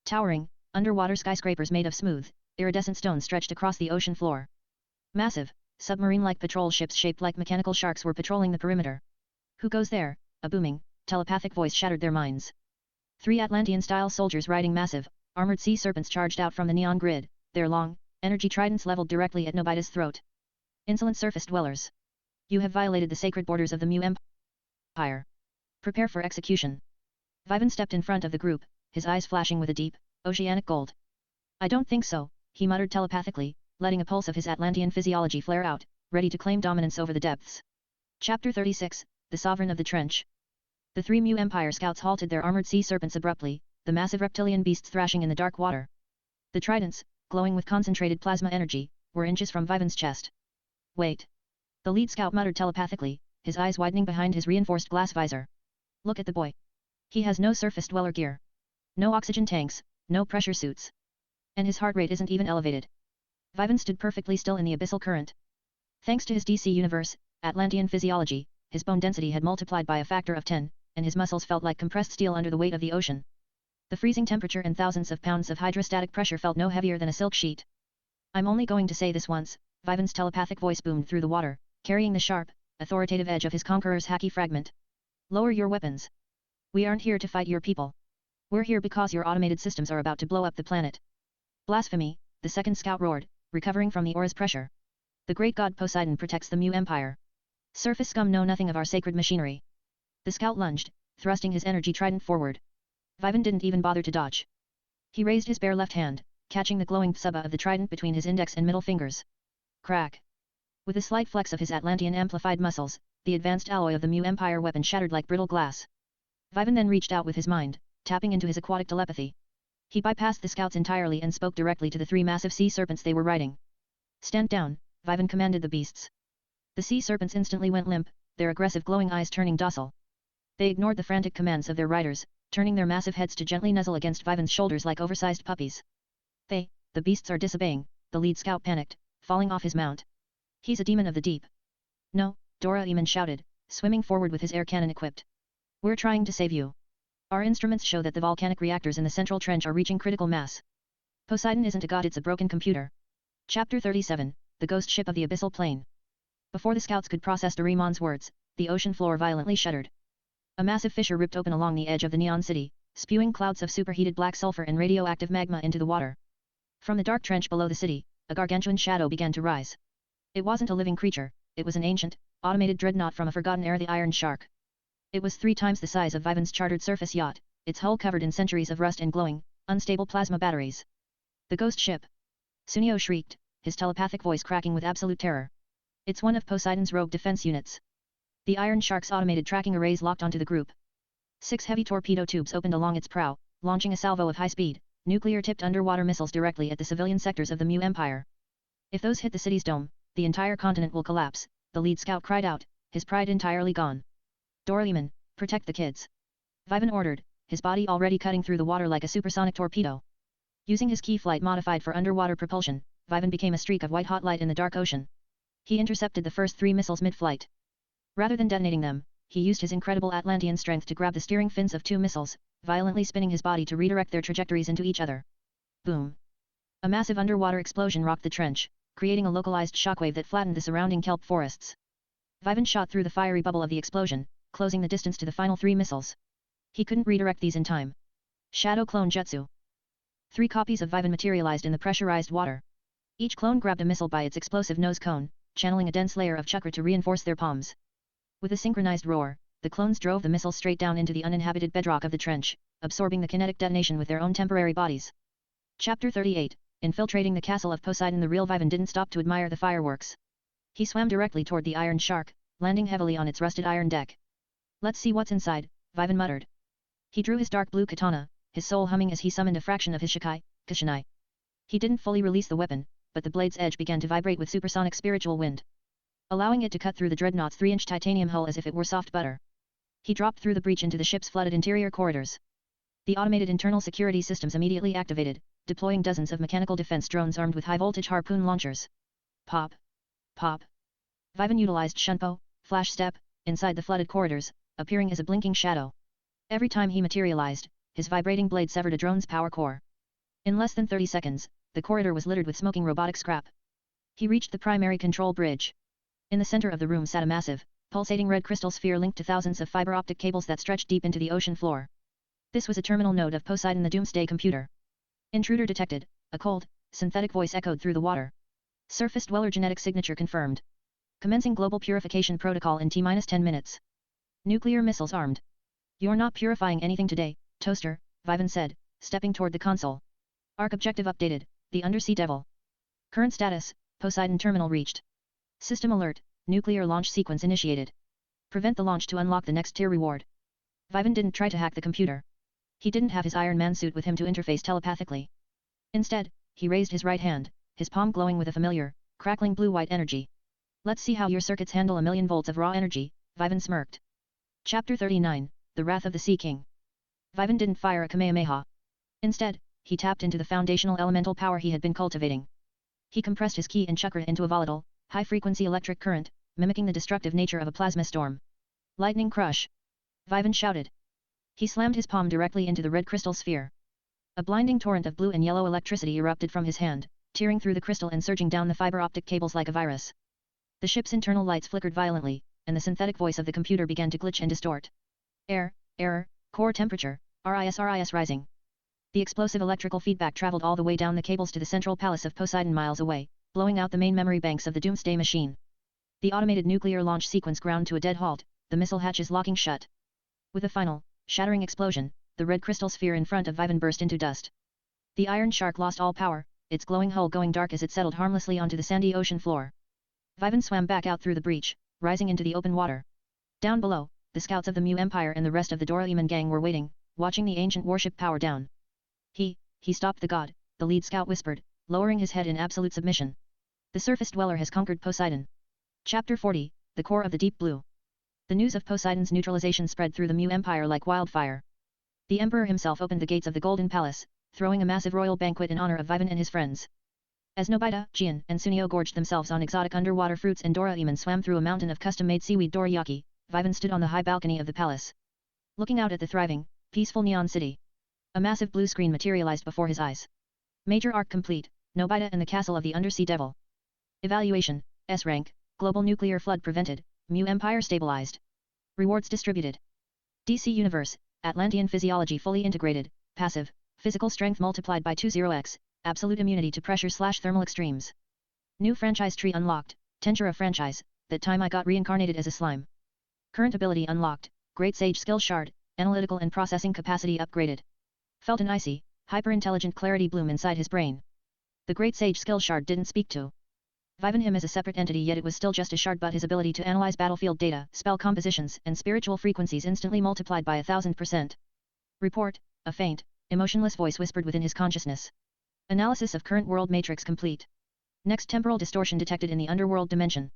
Towering, underwater skyscrapers made of smooth, iridescent stone stretched across the ocean floor. Massive, submarine-like patrol ships shaped like mechanical sharks were patrolling the perimeter. Who goes there? A booming, telepathic voice shattered their minds. 3 Atlantean-style soldiers riding massive, armored sea serpents charged out from the neon grid, their long, energy tridents leveled directly at Nobita's throat. Insolent surface dwellers! You have violated the sacred borders of the Mu Empire. Prepare for execution. Vivan stepped in front of the group, his eyes flashing with a deep, oceanic gold. I don't think so, he muttered telepathically, letting a pulse of his Atlantean physiology flare out, ready to claim dominance over the depths. Chapter 36, The Sovereign of the Trench. The three Mu Empire scouts halted their armored sea serpents abruptly, the massive reptilian beasts thrashing in the dark water. The tridents, glowing with concentrated plasma energy, were inches from Vivan's chest. Wait. The lead scout muttered telepathically, his eyes widening behind his reinforced glass visor. Look at the boy. He has no surface dweller gear. No oxygen tanks, no pressure suits. And his heart rate isn't even elevated. Vivan stood perfectly still in the abyssal current. Thanks to his DC universe, Atlantean physiology, his bone density had multiplied by a factor of 10, and his muscles felt like compressed steel under the weight of the ocean. The freezing temperature and thousands of pounds of hydrostatic pressure felt no heavier than a silk sheet. I'm only going to say this once, Vivan's telepathic voice boomed through the water, carrying the sharp, authoritative edge of his conqueror's hacky fragment. Lower your weapons. We aren't here to fight your people. We're here because your automated systems are about to blow up the planet. Blasphemy, the second scout roared, recovering from the aura's pressure. The great god Poseidon protects the Mu Empire. Surface scum know nothing of our sacred machinery. The scout lunged, thrusting his energy trident forward. Vivan didn't even bother to dodge. He raised his bare left hand, catching the glowing suba of the trident between his index and middle fingers. Crack. With a slight flex of his Atlantean amplified muscles, the advanced alloy of the Mu Empire weapon shattered like brittle glass. Vivan then reached out with his mind, tapping into his aquatic telepathy. He bypassed the scouts entirely and spoke directly to the three massive sea serpents they were riding. Stand down, Vivan commanded the beasts. The sea serpents instantly went limp, their aggressive glowing eyes turning docile. They ignored the frantic commands of their riders, turning their massive heads to gently nuzzle against Vivan's shoulders like oversized puppies. The beasts are disobeying, the lead scout panicked, falling off his mount. He's a demon of the deep. No, Doraemon shouted, swimming forward with his air cannon equipped. We're trying to save you. Our instruments show that the volcanic reactors in the central trench are reaching critical mass. Poseidon isn't a god, it's a broken computer. Chapter 37, The Ghost Ship of the Abyssal Plane. Before the scouts could process DORAEMON'S words, the ocean floor violently shuddered. A massive fissure ripped open along the edge of the neon city, spewing clouds of superheated black sulfur and radioactive magma into the water. From the dark trench below the city, a gargantuan shadow began to rise. It wasn't a living creature, it was an ancient, automated dreadnought from a forgotten era, the Iron Shark. It was 3 times the size of Vivan's chartered surface yacht, its hull covered in centuries of rust and glowing, unstable plasma batteries. The ghost ship. Sunio shrieked, his telepathic voice cracking with absolute terror. It's one of Poseidon's rogue defense units. The Iron Shark's automated tracking arrays locked onto the group. 6 heavy torpedo tubes opened along its prow, launching a salvo of high-speed, nuclear-tipped underwater missiles directly at the civilian sectors of the Mu Empire. If those hit the city's dome, the entire continent will collapse, the lead scout cried out, his pride entirely gone. Doraemon, protect the kids. Vivan ordered, his body already cutting through the water like a supersonic torpedo. Using his key flight modified for underwater propulsion, Vivan became a streak of white-hot light in the dark ocean. He intercepted the first 3 missiles mid-flight. Rather than detonating them, he used his incredible Atlantean strength to grab the steering fins of 2 missiles, violently spinning his body to redirect their trajectories into each other. Boom! A massive underwater explosion rocked the trench, creating a localized shockwave that flattened the surrounding kelp forests. Vivan shot through the fiery bubble of the explosion, closing the distance to the final 3 missiles. He couldn't redirect these in time. Shadow Clone Jutsu. 3 copies of Vivan materialized in the pressurized water. Each clone grabbed a missile by its explosive nose cone, channeling a dense layer of chakra to reinforce their palms. With a synchronized roar, the clones drove the missiles straight down into the uninhabited bedrock of the trench, absorbing the kinetic detonation with their own temporary bodies. Chapter 38, Infiltrating the Castle of Poseidon. The real Vivan didn't stop to admire the fireworks. He swam directly toward the Iron Shark, landing heavily on its rusted iron deck. Let's see what's inside, Vivan muttered. He drew his dark blue katana, his soul humming as he summoned a fraction of his Kashinai. He didn't fully release the weapon, but the blade's edge began to vibrate with supersonic spiritual wind, allowing it to cut through the dreadnought's 3-inch titanium hull as if it were soft butter. He dropped through the breach into the ship's flooded interior corridors. The automated internal security systems immediately activated, deploying dozens of mechanical defense drones armed with high-voltage harpoon launchers. Pop! Pop! Vivan utilized Shunpo, Flash Step, inside the flooded corridors, appearing as a blinking shadow. Every time he materialized, his vibrating blade severed a drone's power core. In less than 30 seconds, the corridor was littered with smoking robotic scrap. He reached the primary control bridge. In the center of the room sat a massive, pulsating red crystal sphere linked to thousands of fiber optic cables that stretched deep into the ocean floor. This was a terminal node of Poseidon, the Doomsday computer. Intruder detected, a cold, synthetic voice echoed through the water. Surface dweller genetic signature confirmed. Commencing global purification protocol in T-10 minutes. Nuclear missiles armed. You're not purifying anything today, Toaster, Vivan said, stepping toward the console. Arc objective updated, the Undersea Devil. Current status, Poseidon terminal reached. System alert, nuclear launch sequence initiated. Prevent the launch to unlock the next tier reward. Vivan didn't try to hack the computer. He didn't have his Iron Man suit with him to interface telepathically. Instead, he raised his right hand, his palm glowing with a familiar, crackling blue-white energy. Let's see how your circuits handle 1,000,000 volts of raw energy, Vivan smirked. Chapter 39, The Wrath of the Sea King. Vivan didn't fire a Kamehameha. Instead, he tapped into the foundational elemental power he had been cultivating. He compressed his ki and chakra into a volatile, high-frequency electric current, mimicking the destructive nature of a plasma storm. Lightning crush! Vivan shouted. He slammed his palm directly into the red crystal sphere. A blinding torrent of blue and yellow electricity erupted from his hand, tearing through the crystal and surging down the fiber optic cables like a virus. The ship's internal lights flickered violently, and the synthetic voice of the computer began to glitch and distort. Error, core temperature, RIS rising. The explosive electrical feedback traveled all the way down the cables to the central palace of Poseidon miles away, blowing out the main memory banks of the Doomsday Machine. The automated nuclear launch sequence ground to a dead halt, the missile hatches locking shut. With a final, shattering explosion, the red crystal sphere in front of Vivan burst into dust. The Iron Shark lost all power, its glowing hull going dark as it settled harmlessly onto the sandy ocean floor. Vivan swam back out through the breach, rising into the open water. Down below, the scouts of the Mu Empire and the rest of the Doraemon gang were waiting, watching the ancient warship power down. He stopped the god, the lead scout whispered, lowering his head in absolute submission. The surface dweller has conquered Poseidon. Chapter 40, The Core of the Deep Blue. The news of Poseidon's neutralization spread through the Mu Empire like wildfire. The emperor himself opened the gates of the Golden Palace, throwing a massive royal banquet in honor of Vivan and his friends. As Nobita, Gian, and Sunio gorged themselves on exotic underwater fruits and Doraemon swam through a mountain of custom-made seaweed dorayaki, Vivan stood on the high balcony of the palace. Looking out at the thriving, peaceful neon city. A massive blue screen materialized before his eyes. Major arc complete, Nobita and the castle of the Undersea Devil. Evaluation, S rank, global nuclear flood prevented, Mu Empire stabilized. Rewards distributed. DC Universe, Atlantean physiology fully integrated, passive, physical strength multiplied by 20x, absolute immunity to pressure/thermal extremes. New franchise tree unlocked, Tensura franchise, that time I got reincarnated as a slime. Current ability unlocked, Great Sage skill shard, analytical and processing capacity upgraded. Felt an icy, hyper-intelligent clarity bloom inside his brain. The Great Sage skill shard didn't speak to Vivan him as a separate entity, yet it was still just a shard, but his ability to analyze battlefield data, spell compositions, and spiritual frequencies instantly multiplied by 1000%. Report, a faint, emotionless voice whispered within his consciousness. Analysis of current world matrix complete. Next temporal distortion detected in the underworld dimension.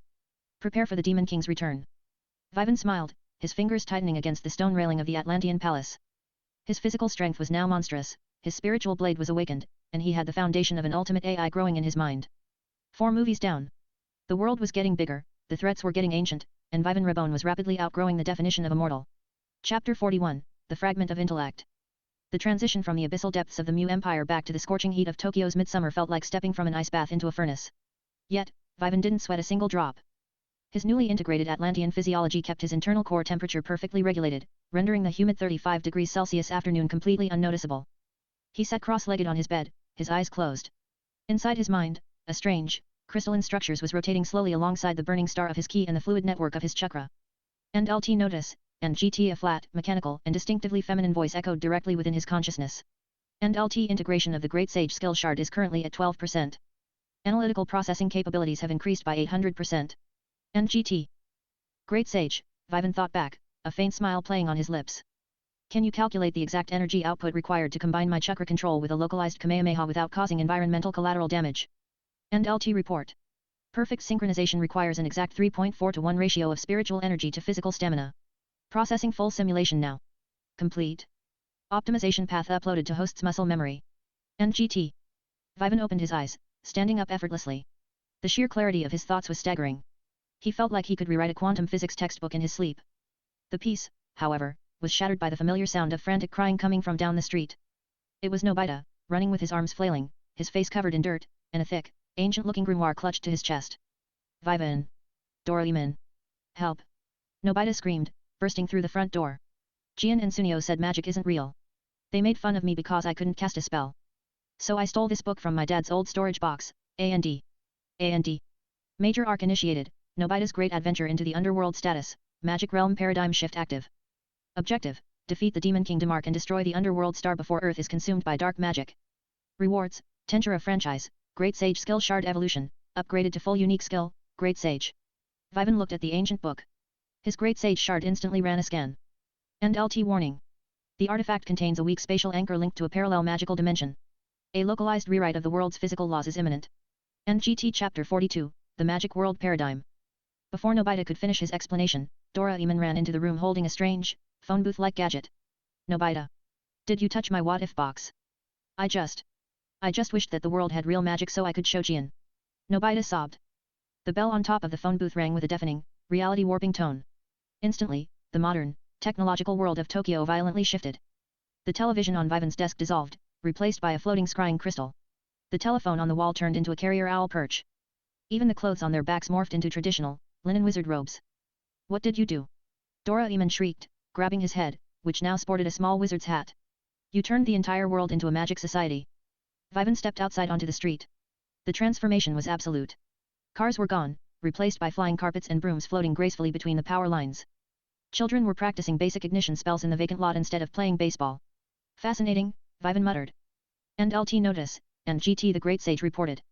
Prepare for the Demon King's return. Vivan smiled, his fingers tightening against the stone railing of the Atlantean palace. His physical strength was now monstrous, his spiritual blade was awakened, and he had the foundation of an ultimate AI growing in his mind. 4 movies down. The world was getting bigger, the threats were getting ancient, and Vivan Reborn was rapidly outgrowing the definition of immortal. Chapter 41, The Fragment of Intellect. The transition from the abyssal depths of the Mu Empire back to the scorching heat of Tokyo's midsummer felt like stepping from an ice bath into a furnace. Yet, Vivan didn't sweat a single drop. His newly integrated Atlantean physiology kept his internal core temperature perfectly regulated, rendering the humid 35 degrees Celsius afternoon completely unnoticeable. He sat cross-legged on his bed, his eyes closed. Inside his mind, a strange, crystalline structures was rotating slowly alongside the burning star of his ki and the fluid network of his chakra. And LT notice, and GT a flat, mechanical and distinctively feminine voice echoed directly within his consciousness. And LT integration of the Great Sage skill shard is currently at 12%. Analytical processing capabilities have increased by 800%. And GT. Great Sage, Vivan thought back, a faint smile playing on his lips. Can you calculate the exact energy output required to combine my chakra control with a localized Kamehameha without causing environmental collateral damage? And LT report. Perfect synchronization requires an exact 3.4 to 1 ratio of spiritual energy to physical stamina. Processing full simulation now. Complete. Optimization path uploaded to host's muscle memory. And GT. Vivan opened his eyes, standing up effortlessly. The sheer clarity of his thoughts was staggering. He felt like he could rewrite a quantum physics textbook in his sleep. The peace, however, was shattered by the familiar sound of frantic crying coming from down the street. It was Nobita, running with his arms flailing, his face covered in dirt, and a thick, ancient-looking grimoire clutched to his chest. Vivan. Doraemon. Help. Nobita screamed, bursting through the front door. Gian and Sunio said magic isn't real. They made fun of me because I couldn't cast a spell. So I stole this book from my dad's old storage box, A&D. A&D. Major arc initiated, Nobita's great adventure into the underworld status, magic realm paradigm shift active. Objective, defeat the Demon King Demark and destroy the underworld star before Earth is consumed by dark magic. Rewards, Tensura franchise, Great Sage skill shard evolution, upgraded to full unique skill, Great Sage. Vivan looked at the ancient book. His Great Sage shard instantly ran a scan. End LT warning. The artifact contains a weak spatial anchor linked to a parallel magical dimension. A localized rewrite of the world's physical laws is imminent. NGT Chapter 42, The Magic World Paradigm. Before Nobita could finish his explanation, Doraemon ran into the room holding a strange, phone booth-like gadget. Nobita. Did you touch my what-if box? I just wished that the world had real magic so I could show Gian. Nobita sobbed. The bell on top of the phone booth rang with a deafening, reality-warping tone. Instantly, the modern, technological world of Tokyo violently shifted. The television on Vivan's desk dissolved, replaced by a floating scrying crystal. The telephone on the wall turned into a carrier owl perch. Even the clothes on their backs morphed into traditional, linen wizard robes. What did you do? Doraemon shrieked, grabbing his head, which now sported a small wizard's hat. You turned the entire world into a magic society. Vivan stepped outside onto the street. The transformation was absolute. Cars were gone, replaced by flying carpets and brooms floating gracefully between the power lines. Children were practicing basic ignition spells in the vacant lot instead of playing baseball. Fascinating, Vivan muttered. End LT notice, and GT the Great Sage reported.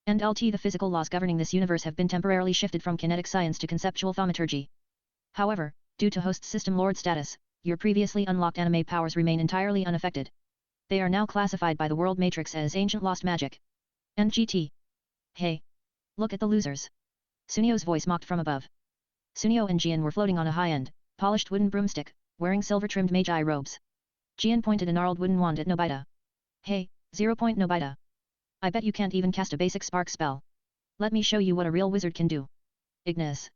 End LT the physical laws governing this universe have been temporarily shifted from kinetic science to conceptual thaumaturgy. However, due to host system lord status, your previously unlocked anime powers remain entirely unaffected. They are now classified by the world matrix as ancient lost magic. End GT. Hey! Look at the losers. Sunio's voice mocked from above. Sunio and Gian were floating on a high-end, polished wooden broomstick, wearing silver-trimmed magi robes. Gian pointed a gnarled wooden wand at Nobita. Hey, 0. Nobita. I bet you can't even cast a basic spark spell. Let me show you what a real wizard can do. Ignis.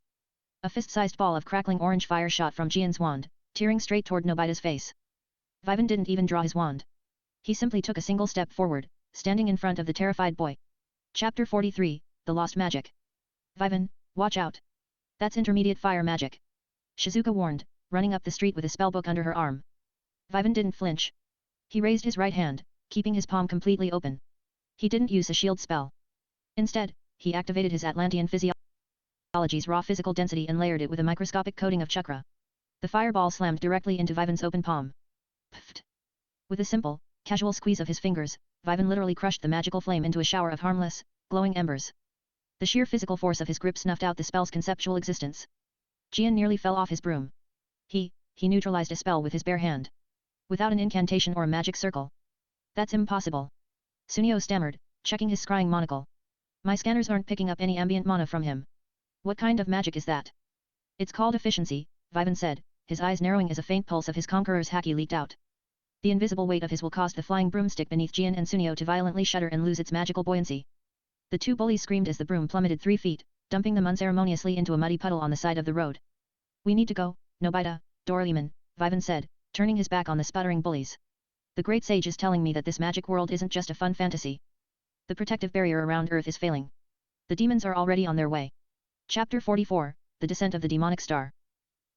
A fist-sized ball of crackling orange fire shot from Gian's wand, tearing straight toward Nobita's face. Vivan didn't even draw his wand. He simply took a single step forward, standing in front of the terrified boy. Chapter 43, The Lost Magic. Vivan, watch out. That's intermediate fire magic. Shizuka warned, running up the street with a spellbook under her arm. Vivan didn't flinch. He raised his right hand, keeping his palm completely open. He didn't use a shield spell. Instead, he activated his Atlantean physiology's raw physical density and layered it with a microscopic coating of chakra. The fireball slammed directly into Vivan's open palm. Pfft. With a simple, casual squeeze of his fingers, Vivan literally crushed the magical flame into a shower of harmless, glowing embers. The sheer physical force of his grip snuffed out the spell's conceptual existence. Gian nearly fell off his broom. He neutralized a spell with his bare hand. Without an incantation or a magic circle. That's impossible. Sunio stammered, checking his scrying monocle. My scanners aren't picking up any ambient mana from him. What kind of magic is that? It's called efficiency, Vivan said, his eyes narrowing as a faint pulse of his conqueror's haki leaked out. The invisible weight of his will caused the flying broomstick beneath Gian and Sunio to violently shudder and lose its magical buoyancy. The two bullies screamed as the broom plummeted 3 feet, dumping them unceremoniously into a muddy puddle on the side of the road. We need to go, Nobita, Doraemon, Vivan said, turning his back on the sputtering bullies. The Great Sage is telling me that this magic world isn't just a fun fantasy. The protective barrier around Earth is failing. The demons are already on their way. Chapter 44, The Descent of the Demonic Star.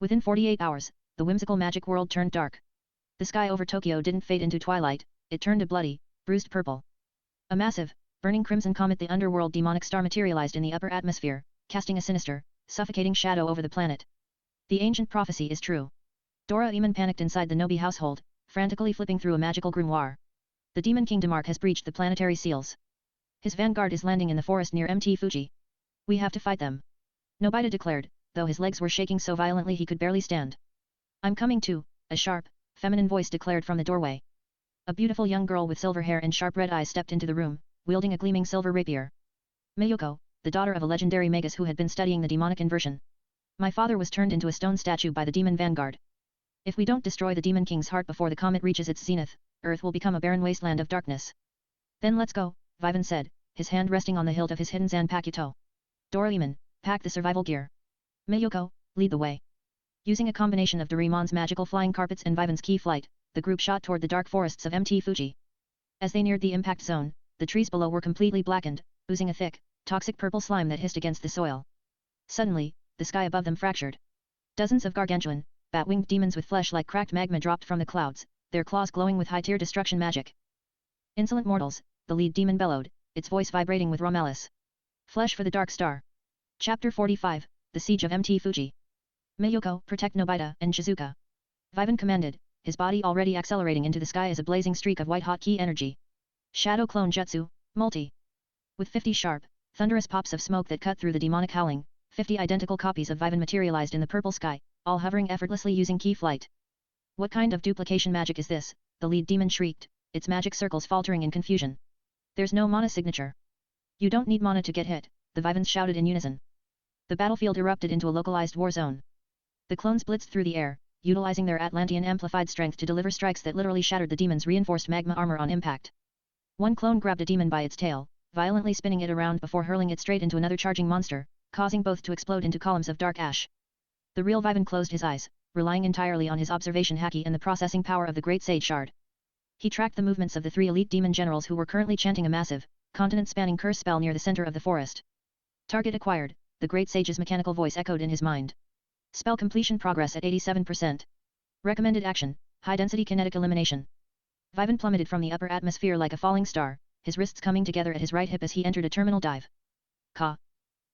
Within 48 hours, the whimsical magic world turned dark. The sky over Tokyo didn't fade into twilight, it turned a bloody, bruised purple. A massive, burning crimson comet, the underworld demonic star, materialized in the upper atmosphere, casting a sinister, suffocating shadow over the planet. The ancient prophecy is true. Doraemon panicked inside the Nobi household, frantically flipping through a magical grimoire. The Demon King Demark has breached the planetary seals. His vanguard is landing in the forest near Mt. Fuji. We have to fight them. Nobita declared, though his legs were shaking so violently he could barely stand. I'm coming too, a sharp, feminine voice declared from the doorway. A beautiful young girl with silver hair and sharp red eyes stepped into the room, wielding a gleaming silver rapier. Miyoko, the daughter of a legendary magus who had been studying the demonic inversion. My father was turned into a stone statue by the demon vanguard. If we don't destroy the Demon King's heart before the comet reaches its zenith, Earth will become a barren wasteland of darkness. Then let's go, Vivan said, his hand resting on the hilt of his hidden Zanpakuto. Doraemon, pack the survival gear. Miyoko, lead the way. Using a combination of Doraemon's magical flying carpets and Vivan's key flight, the group shot toward the dark forests of Mt. Fuji. As they neared the impact zone, the trees below were completely blackened, oozing a thick, toxic purple slime that hissed against the soil. Suddenly, the sky above them fractured. Dozens of gargantuan, bat-winged demons with flesh like cracked magma dropped from the clouds, their claws glowing with high-tier destruction magic. Insolent mortals, the lead demon bellowed, its voice vibrating with raw malice. Flesh for the Dark Star. Chapter 45, The Siege of Mt. Fuji. Miyoko, protect Nobita and Shizuka. Vivan commanded, his body already accelerating into the sky as a blazing streak of white-hot ki energy. Shadow Clone Jutsu, Multi. With 50 sharp, thunderous pops of smoke that cut through the demonic howling, 50 identical copies of Vivan materialized in the purple sky, all hovering effortlessly using ki flight. What kind of duplication magic is this? The lead demon shrieked, its magic circles faltering in confusion. There's no mana signature. You don't need mana to get hit, the Vivans shouted in unison. The battlefield erupted into a localized war zone. The clones blitzed through the air, utilizing their Atlantean amplified strength to deliver strikes that literally shattered the demon's reinforced magma armor on impact. One clone grabbed a demon by its tail, violently spinning it around before hurling it straight into another charging monster, causing both to explode into columns of dark ash. The real Vivan closed his eyes, relying entirely on his observation haki and the processing power of the Great Sage Shard. He tracked the movements of the 3 elite demon generals who were currently chanting a massive, continent-spanning curse spell near the center of the forest. Target acquired, the Great Sage's mechanical voice echoed in his mind. Spell completion progress at 87%. Recommended action, high-density kinetic elimination. Vivan plummeted from the upper atmosphere like a falling star, his wrists coming together at his right hip as he entered a terminal dive. Ka!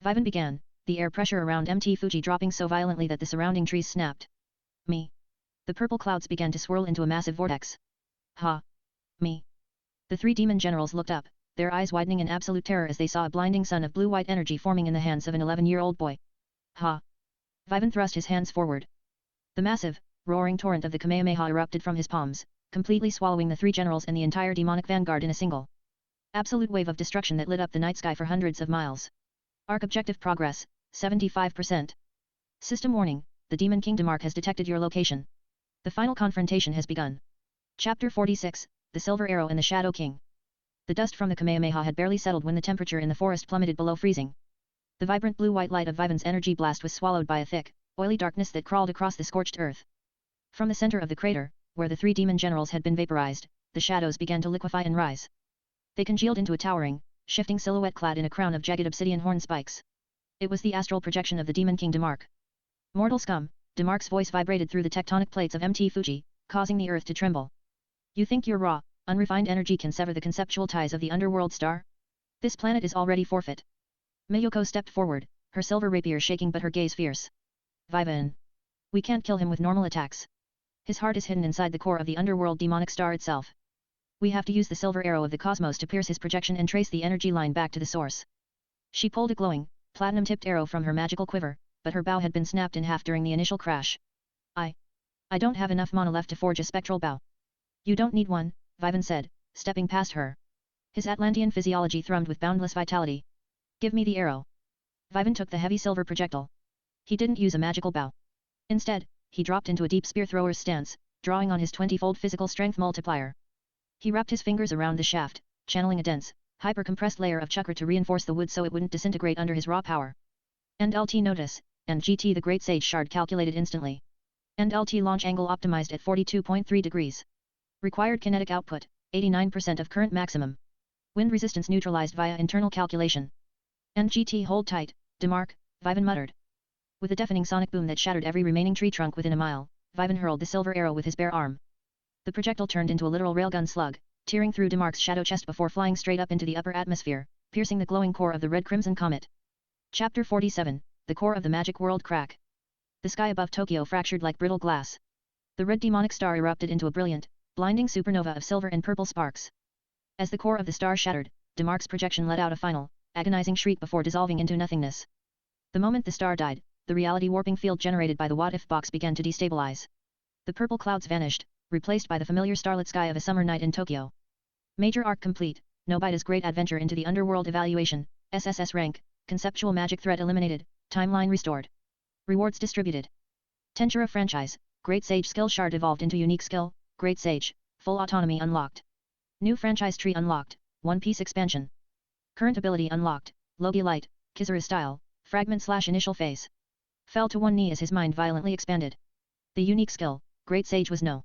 Vivan began, the air pressure around Mt. Fuji dropping so violently that the surrounding trees snapped. Me. The purple clouds began to swirl into a massive vortex. Ha! Me. The 3 demon generals looked up, their eyes widening in absolute terror as they saw a blinding sun of blue-white energy forming in the hands of an 11-year-old boy. Ha! Vivan thrust his hands forward. The massive, roaring torrent of the Kamehameha erupted from his palms, completely swallowing the 3 generals and the entire demonic vanguard in a single absolute wave of destruction that lit up the night sky for hundreds of miles. Arc objective progress, 75%. System warning, the Demon King Demark has detected your location. The final confrontation has begun. Chapter 46, The Silver Arrow and the Shadow King. The dust from the Kamehameha had barely settled when the temperature in the forest plummeted below freezing. The vibrant blue-white light of Vivan's energy blast was swallowed by a thick, oily darkness that crawled across the scorched earth. From the center of the crater, where the 3 demon generals had been vaporized, the shadows began to liquefy and rise. They congealed into a towering, shifting silhouette clad in a crown of jagged obsidian horn spikes. It was the astral projection of the Demon King Demark. Mortal scum, Demark's voice vibrated through the tectonic plates of Mt. Fuji, causing the earth to tremble. You think your raw, unrefined energy can sever the conceptual ties of the underworld star? This planet is already forfeit. Miyoko stepped forward, her silver rapier shaking but her gaze fierce. Vivan. We can't kill him with normal attacks. His heart is hidden inside the core of the underworld demonic star itself. We have to use the silver arrow of the cosmos to pierce his projection and trace the energy line back to the source. She pulled a glowing, platinum-tipped arrow from her magical quiver, but her bow had been snapped in half during the initial crash. I don't have enough mana left to forge a spectral bow. You don't need one, Vivan said, stepping past her. His Atlantean physiology thrummed with boundless vitality. Give me the arrow. Vivan took the heavy silver projectile. He didn't use a magical bow. Instead, he dropped into a deep spear thrower's stance, drawing on his 20-fold physical strength multiplier. He wrapped his fingers around the shaft, channeling a dense, hyper-compressed layer of chakra to reinforce the wood so it wouldn't disintegrate under his raw power. And LT notice, and GT the Great Sage Shard calculated instantly. And LT launch angle optimized at 42.3 degrees. Required kinetic output, 89% of current maximum. Wind resistance neutralized via internal calculation. And GT hold tight, Demark, Vivan muttered. With a deafening sonic boom that shattered every remaining tree trunk within a mile, Vivan hurled the silver arrow with his bare arm. The projectile turned into a literal railgun slug, tearing through Demark's shadow chest before flying straight up into the upper atmosphere, piercing the glowing core of the red-crimson comet. Chapter 47, The Core of the Magic World Crack. The sky above Tokyo fractured like brittle glass. The red demonic star erupted into a brilliant, blinding supernova of silver and purple sparks. As the core of the star shattered, Demark's projection let out a final, agonizing shriek before dissolving into nothingness. The moment the star died, the reality warping field generated by the what-if box began to destabilize. The purple clouds vanished, replaced by the familiar starlit sky of a summer night in Tokyo. Major arc complete, Nobita's great adventure into the underworld evaluation, SSS rank, conceptual magic threat eliminated, timeline restored. Rewards distributed. Tensura franchise, Great Sage skill shard evolved into unique skill, Great Sage, full autonomy unlocked. New franchise tree unlocked, One Piece expansion. Current ability unlocked, Logia Light, Kizaru style, fragment/initial phase. Fell to one knee as his mind violently expanded. The unique skill, Great Sage was no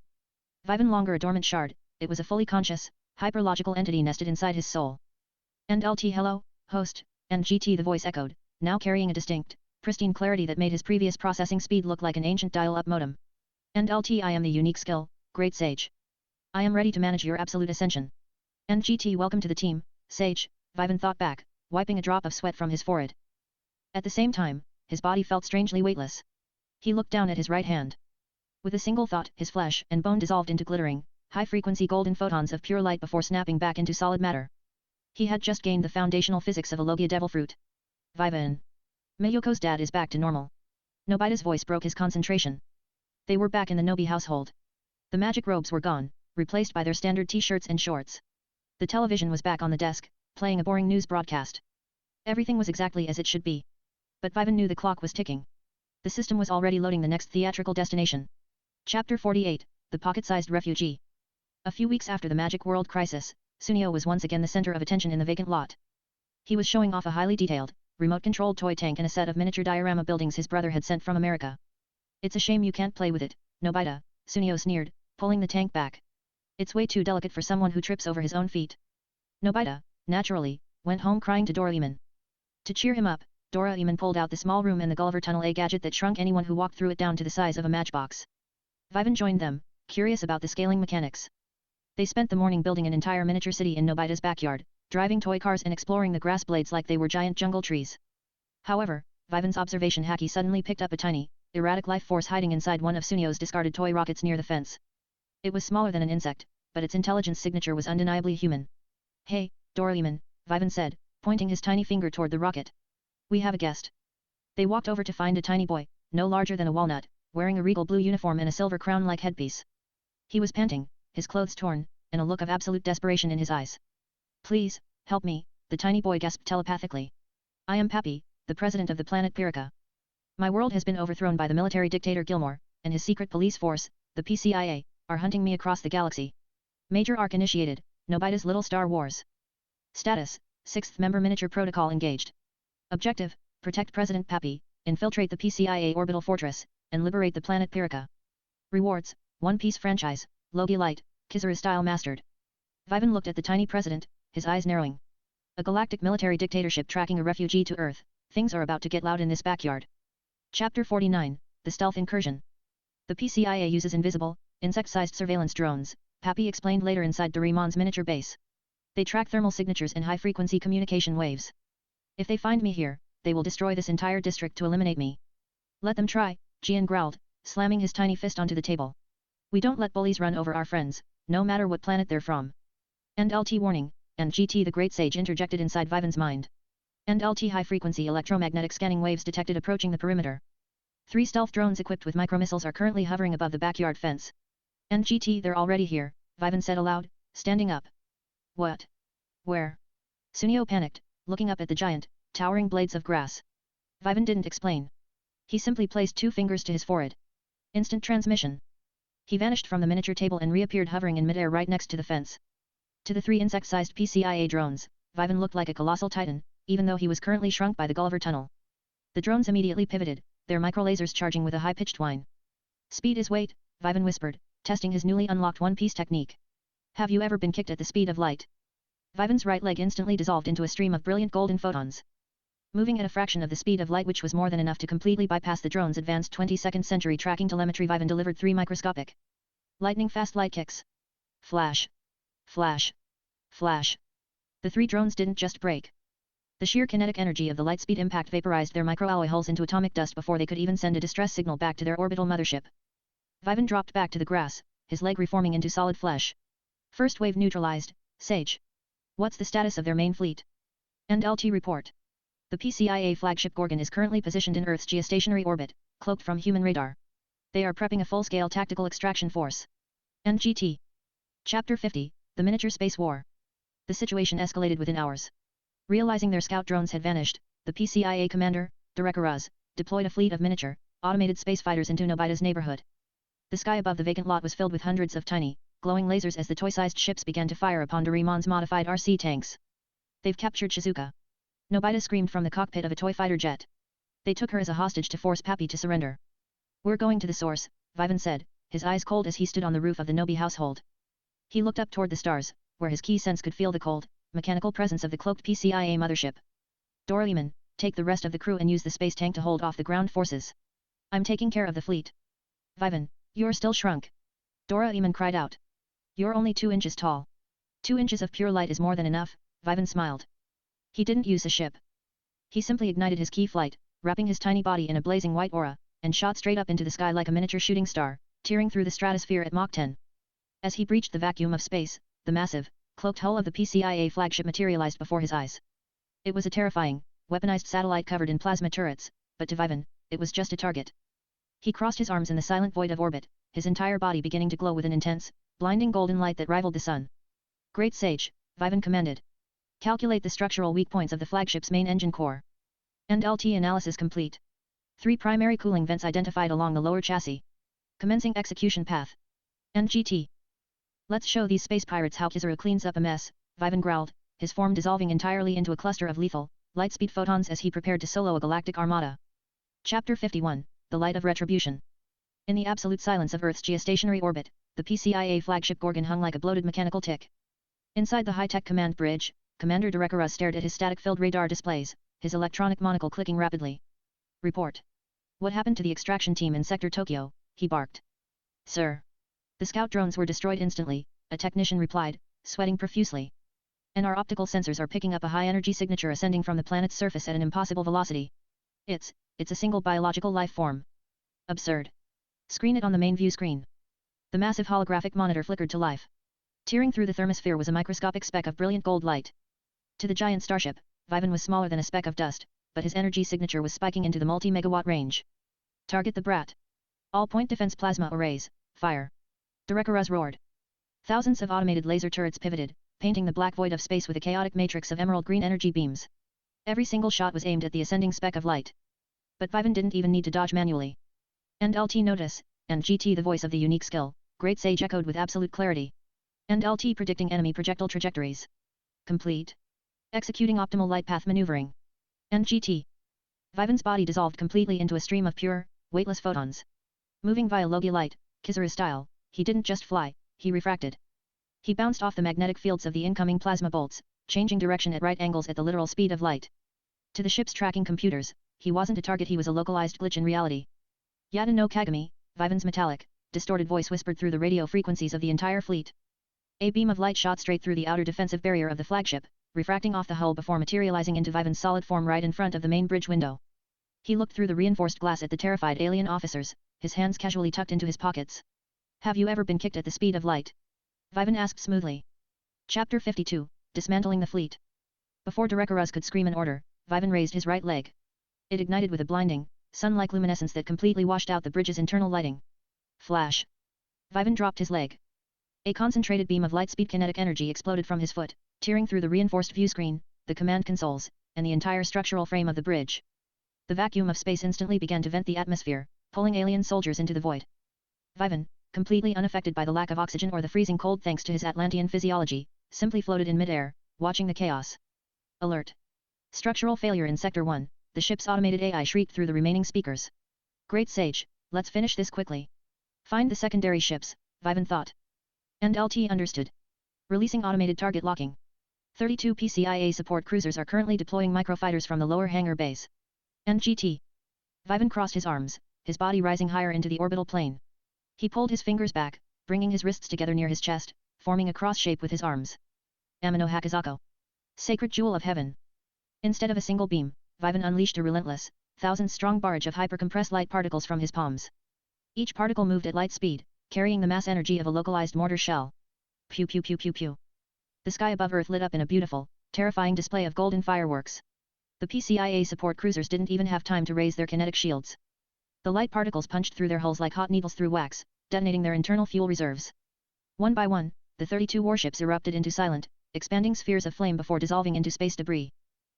longer a dormant shard, it was a fully conscious, hyper-logical entity nested inside his soul. And LT hello, host, and GT the voice echoed, now carrying a distinct, pristine clarity that made his previous processing speed look like an ancient dial-up modem. And LT I am the unique skill, Great Sage. I am ready to manage your absolute ascension. And GT welcome to the team, Sage, Vivan thought back, wiping a drop of sweat from his forehead. At the same time, his body felt strangely weightless. He looked down at his right hand. With a single thought, his flesh and bone dissolved into glittering, high-frequency golden photons of pure light before snapping back into solid matter. He had just gained the foundational physics of a Logia devil fruit. Vivan. Miyoko's dad is back to normal. Nobita's voice broke his concentration. They were back in the Nobi household. The magic robes were gone, replaced by their standard t-shirts and shorts. The television was back on the desk, playing a boring news broadcast. Everything was exactly as it should be. But Vivan knew the clock was ticking. The system was already loading the next theatrical destination. Chapter 48, The Pocket-Sized Refugee. A few weeks after the Magic World crisis, Sunio was once again the center of attention in the vacant lot. He was showing off a highly detailed, remote-controlled toy tank and a set of miniature diorama buildings his brother had sent from America. It's a shame you can't play with it, Nobita, Sunio sneered, pulling the tank back. It's way too delicate for someone who trips over his own feet. Nobita, naturally, went home crying to Doraemon. To cheer him up, Doraemon pulled out the small room and the Gulliver Tunnel, a gadget that shrunk anyone who walked through it down to the size of a matchbox. Vivan joined them, curious about the scaling mechanics. They spent the morning building an entire miniature city in Nobita's backyard, driving toy cars and exploring the grass blades like they were giant jungle trees. However, Vivan's observation haki suddenly picked up a tiny, erratic life force hiding inside one of Sunio's discarded toy rockets near the fence. It was smaller than an insect, but its intelligence signature was undeniably human. Hey, Doraemon, Vivan said, pointing his tiny finger toward the rocket. We have a guest. They walked over to find a tiny boy, no larger than a walnut, wearing a regal blue uniform and a silver crown-like headpiece. He was panting, his clothes torn, and a look of absolute desperation in his eyes. Please, help me, the tiny boy gasped telepathically. I am Pappy, the president of the planet Pirika. My world has been overthrown by the military dictator Gilmore, and his secret police force, the PCIA, are hunting me across the galaxy. Major arc initiated, Nobita's Little Star Wars. Status, 6th member miniature protocol engaged. Objective, protect President Pappy, infiltrate the PCIA orbital fortress, and liberate the planet Pirika. Rewards, One Piece franchise, Logi Light, Kizaru style mastered. Vivan looked at the tiny president, his eyes narrowing. A galactic military dictatorship tracking a refugee to Earth, things are about to get loud in this backyard. Chapter 49, The Stealth Incursion. The PCIA uses invisible, insect-sized surveillance drones, Pappy explained later inside DORAEMON'S miniature base. They track thermal signatures and high-frequency communication waves. If they find me here, they will destroy this entire district to eliminate me. Let them try, Gian growled, slamming his tiny fist onto the table. We don't let bullies run over our friends, no matter what planet they're from. And LT warning, and GT the Great Sage interjected inside Vivan's mind. And LT high-frequency electromagnetic scanning waves detected approaching the perimeter. 3 stealth drones equipped with micromissiles are currently hovering above the backyard fence. And GT they're already here, Vivan said aloud, standing up. What? Where? Sunio panicked, looking up at the giant, towering blades of grass. Vivan didn't explain. He simply placed 2 fingers to his forehead. Instant transmission. He vanished from the miniature table and reappeared hovering in midair right next to the fence. To the 3 insect-sized PCIA drones, Vivan looked like a colossal titan, even though he was currently shrunk by the Gulliver Tunnel. The drones immediately pivoted, their microlasers charging with a high-pitched whine. Speed is weight, Vivan whispered, testing his newly unlocked one-piece technique. Have you ever been kicked at the speed of light? Vivan's right leg instantly dissolved into a stream of brilliant golden photons. Moving at a fraction of the speed of light, which was more than enough to completely bypass the drone's advanced 22nd century tracking telemetry, Vivan delivered 3 microscopic, lightning-fast light kicks. Flash. Flash. Flash. The 3 drones didn't just break. The sheer kinetic energy of the light-speed impact vaporized their microalloy hulls into atomic dust before they could even send a distress signal back to their orbital mothership. Vivan dropped back to the grass, his leg reforming into solid flesh. First wave neutralized, Sage. What's the status of their main fleet? And LT report. The PCIA flagship Gorgon is currently positioned in Earth's geostationary orbit, cloaked from human radar. They are prepping a full-scale tactical extraction force. NGT. Chapter 50, The Miniature Space War. The situation escalated within hours. Realizing their scout drones had vanished, the PCIA commander, DORAEMON'S, deployed a fleet of miniature, automated space fighters into Nobita's neighborhood. The sky above the vacant lot was filled with hundreds of tiny, glowing lasers as the toy-sized ships began to fire upon DORAEMON'S modified RC tanks. They've captured Shizuka. Nobita screamed from the cockpit of a toy fighter jet. They took her as a hostage to force Pappy to surrender. We're going to the source, Vivan said, his eyes cold as he stood on the roof of the Nobi household. He looked up toward the stars, where his key sense could feel the cold, mechanical presence of the cloaked PCIA mothership. Doraemon, take the rest of the crew and use the space tank to hold off the ground forces. I'm taking care of the fleet. Vivan, you're still shrunk. Doraemon cried out. You're only 2 inches tall. 2 inches of pure light is more than enough, Vivan smiled. He didn't use a ship. He simply ignited his key flight, wrapping his tiny body in a blazing white aura, and shot straight up into the sky like a miniature shooting star, tearing through the stratosphere at Mach 10. As he breached the vacuum of space, the massive, cloaked hull of the PCIA flagship materialized before his eyes. It was a terrifying, weaponized satellite covered in plasma turrets, but to Vivan, it was just a target. He crossed his arms in the silent void of orbit, his entire body beginning to glow with an intense, blinding golden light that rivaled the sun. Great Sage, Vivan commanded. Calculate the structural weak points of the flagship's main engine core. And LT analysis complete. 3 primary cooling vents identified along the lower chassis. Commencing execution path. NGT. Let's show these space pirates how Kizaru cleans up a mess, Vivan growled, his form dissolving entirely into a cluster of lethal, light-speed photons as he prepared to solo a galactic armada. Chapter 51, The Light of Retribution. In the absolute silence of Earth's geostationary orbit, the PCIA flagship Gorgon hung like a bloated mechanical tick. Inside the high-tech command bridge, Commander Derekara stared at his static-filled radar displays, his electronic monocle clicking rapidly. Report. What happened to the extraction team in Sector Tokyo? He barked. Sir. The scout drones were destroyed instantly, a technician replied, sweating profusely. And our optical sensors are picking up a high-energy signature ascending from the planet's surface at an impossible velocity. It's a single biological life form. Absurd. Screen it on the main view screen. The massive holographic monitor flickered to life. Tearing through the thermosphere was a microscopic speck of brilliant gold light. To the giant starship, Vivan was smaller than a speck of dust, but his energy signature was spiking into the multi-megawatt range. Target the brat. All point defense plasma arrays, fire. Derekara's roared. Thousands of automated laser turrets pivoted, painting the black void of space with a chaotic matrix of emerald green energy beams. Every single shot was aimed at the ascending speck of light. But Vivan didn't even need to dodge manually. And LT notice, and GT the voice of the unique skill, Great Sage echoed with absolute clarity. And LT predicting enemy projectile trajectories. Complete. Executing optimal light path maneuvering. And GT. Vivan's body dissolved completely into a stream of pure, weightless photons. Moving via Logia light, Kizaru style, he didn't just fly, he refracted. He bounced off the magnetic fields of the incoming plasma bolts, changing direction at right angles at the literal speed of light. To the ship's tracking computers, he wasn't a target, he was a localized glitch in reality. Yada no Kagami, Vivan's metallic, distorted voice whispered through the radio frequencies of the entire fleet. A beam of light shot straight through the outer defensive barrier of the flagship, refracting off the hull before materializing into Vivan's solid form right in front of the main bridge window. He looked through the reinforced glass at the terrified alien officers, his hands casually tucked into his pockets. Have you ever been kicked at the speed of light? Vivan asked smoothly. Chapter 52, Dismantling the Fleet. Before Derekara's could scream an order, Vivan raised his right leg. It ignited with a blinding, sun-like luminescence that completely washed out the bridge's internal lighting. Flash. Vivan dropped his leg. A concentrated beam of light-speed kinetic energy exploded from his foot, tearing through the reinforced view screen, the command consoles, and the entire structural frame of the bridge. The vacuum of space instantly began to vent the atmosphere, pulling alien soldiers into the void. Vivan, completely unaffected by the lack of oxygen or the freezing cold thanks to his Atlantean physiology, simply floated in midair, watching the chaos. Alert. Structural failure in Sector 1, the ship's automated AI shrieked through the remaining speakers. Great Sage, let's finish this quickly. Find the secondary ships, Vivan thought. And LT understood. Releasing automated target locking. 32 PCIA support cruisers are currently deploying microfighters from the lower hangar base. And GT. Vivan crossed his arms, his body rising higher into the orbital plane. He pulled his fingers back, bringing his wrists together near his chest, forming a cross shape with his arms. Amino Hakazako. Sacred Jewel of Heaven. Instead of a single beam, Vivan unleashed a relentless, thousand-strong barrage of hyper-compressed light particles from his palms. Each particle moved at light speed, carrying the mass energy of a localized mortar shell. Pew pew pew pew pew. The sky above Earth lit up in a beautiful, terrifying display of golden fireworks. The PCIA support cruisers didn't even have time to raise their kinetic shields. The light particles punched through their hulls like hot needles through wax, detonating their internal fuel reserves. One by one, the 32 warships erupted into silent, expanding spheres of flame before dissolving into space debris.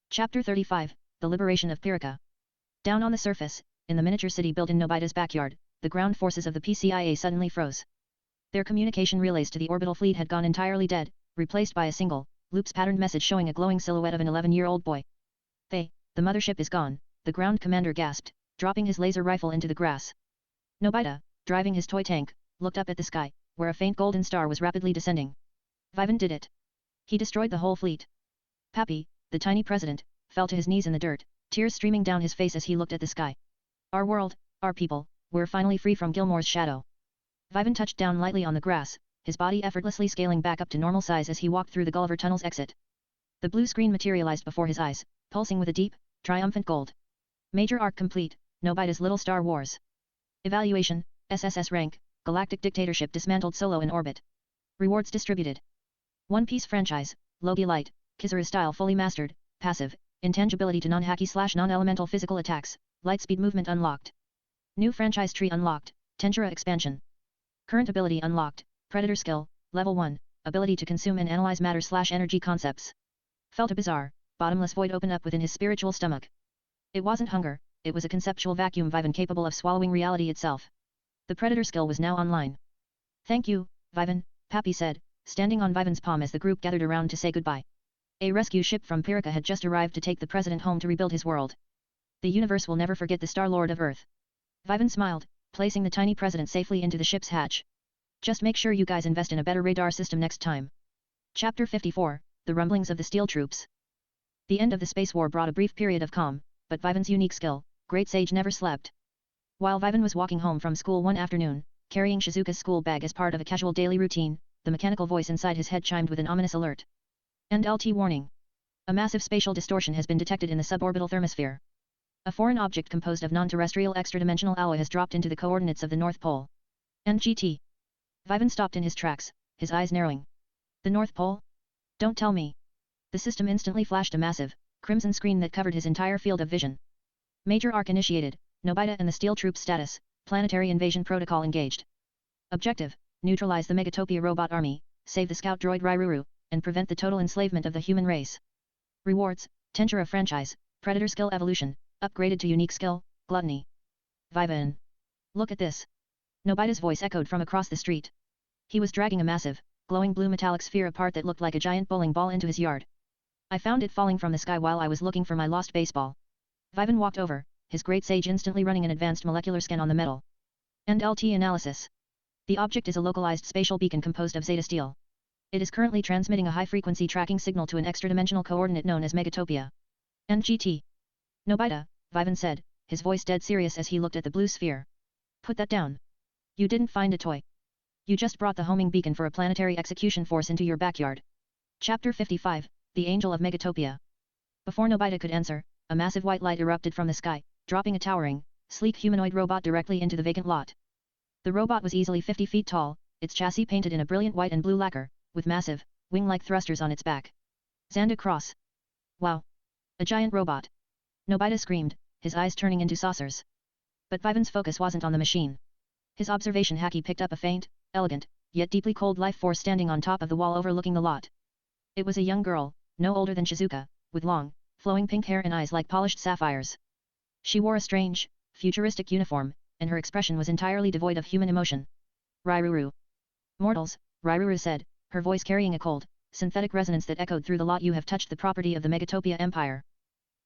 Chapter 35, The Liberation of Pirika. Down on the surface, in the miniature city built in Nobita's backyard, the ground forces of the PCIA suddenly froze. Their communication relays to the orbital fleet had gone entirely dead, replaced by a single, loops-patterned message showing a glowing silhouette of an 11-year-old boy. The mothership is gone, the ground commander gasped, dropping his laser rifle into the grass. Nobita, driving his toy tank, looked up at the sky, where a faint golden star was rapidly descending. Vivan did it. He destroyed the whole fleet. Pappy, the tiny president, fell to his knees in the dirt, tears streaming down his face as he looked at the sky. Our world, our people, we're finally free from Gilmore's shadow. Vivan touched down lightly on the grass, his body effortlessly scaling back up to normal size as he walked through the Gulliver Tunnel's exit. The blue screen materialized before his eyes, pulsing with a deep, triumphant gold. Major arc complete, Nobita's Little Star Wars. Evaluation, SSS rank, Galactic Dictatorship dismantled solo in orbit. Rewards distributed. One Piece franchise, Logia Light, Kizaru style fully mastered, passive, intangibility to non-haki/non-elemental physical attacks, light speed movement unlocked. New franchise tree unlocked, Tensura expansion. Current ability unlocked, Predator skill, level 1, ability to consume and analyze matter/energy concepts. Felt a bizarre, bottomless void open up within his spiritual stomach. It wasn't hunger, it was a conceptual vacuum Vivan capable of swallowing reality itself. The Predator skill was now online. Thank you, Vivan, Pappy said, standing on Vivan's palm as the group gathered around to say goodbye. A rescue ship from Pirika had just arrived to take the president home to rebuild his world. The universe will never forget the Star-Lord of Earth. Vivan smiled, placing the tiny president safely into the ship's hatch. Just make sure you guys invest in a better radar system next time. Chapter 54, The Rumblings of the Steel Troops. The end of the space war brought a brief period of calm, but Vivan's unique skill, Great Sage, never slept. While Vivan was walking home from school one afternoon, carrying Shizuka's school bag as part of a casual daily routine, the mechanical voice inside his head chimed with an ominous alert. NLT warning. A massive spatial distortion has been detected in the suborbital thermosphere. A foreign object composed of non-terrestrial extra-dimensional alloy has dropped into the coordinates of the North Pole. NGT. Vivan stopped in his tracks, his eyes narrowing. The North Pole? Don't tell me. The system instantly flashed a massive, crimson screen that covered his entire field of vision. Major arc initiated, Nobita and the Steel Troops status, planetary invasion protocol engaged. Objective, neutralize the Megatopia robot army, save the scout droid Rairuru, and prevent the total enslavement of the human race. Rewards, Tensura franchise, Predator skill evolution, upgraded to unique skill, gluttony. Vivan. Look at this. Nobita's voice echoed from across the street. He was dragging a massive, glowing blue metallic sphere apart that looked like a giant bowling ball into his yard. I found it falling from the sky while I was looking for my lost baseball. Vivan walked over, his Great Sage instantly running an advanced molecular scan on the metal. NLT analysis. The object is a localized spatial beacon composed of zeta steel. It is currently transmitting a high-frequency tracking signal to an extra-dimensional coordinate known as Megatopia. NGT. Nobita, Vivan said, his voice dead serious as he looked at the blue sphere. Put that down. You didn't find a toy. You just brought the homing beacon for a planetary execution force into your backyard. Chapter 55, The Angel of Megatopia. Before Nobita could answer, a massive white light erupted from the sky, dropping a towering, sleek humanoid robot directly into the vacant lot. The robot was easily 50 feet tall, its chassis painted in a brilliant white and blue lacquer, with massive, wing-like thrusters on its back. Xanda Cross. Wow. A giant robot. Nobita screamed, his eyes turning into saucers. But Vivan's focus wasn't on the machine. His observation haki picked up a faint, elegant, yet deeply cold life force standing on top of the wall overlooking the lot. It was a young girl, no older than Shizuka, with long, flowing pink hair and eyes like polished sapphires. She wore a strange, futuristic uniform, and her expression was entirely devoid of human emotion. Rairuru. Mortals, Rairuru said, her voice carrying a cold, synthetic resonance that echoed through the lot. You have touched the property of the Megatopia Empire.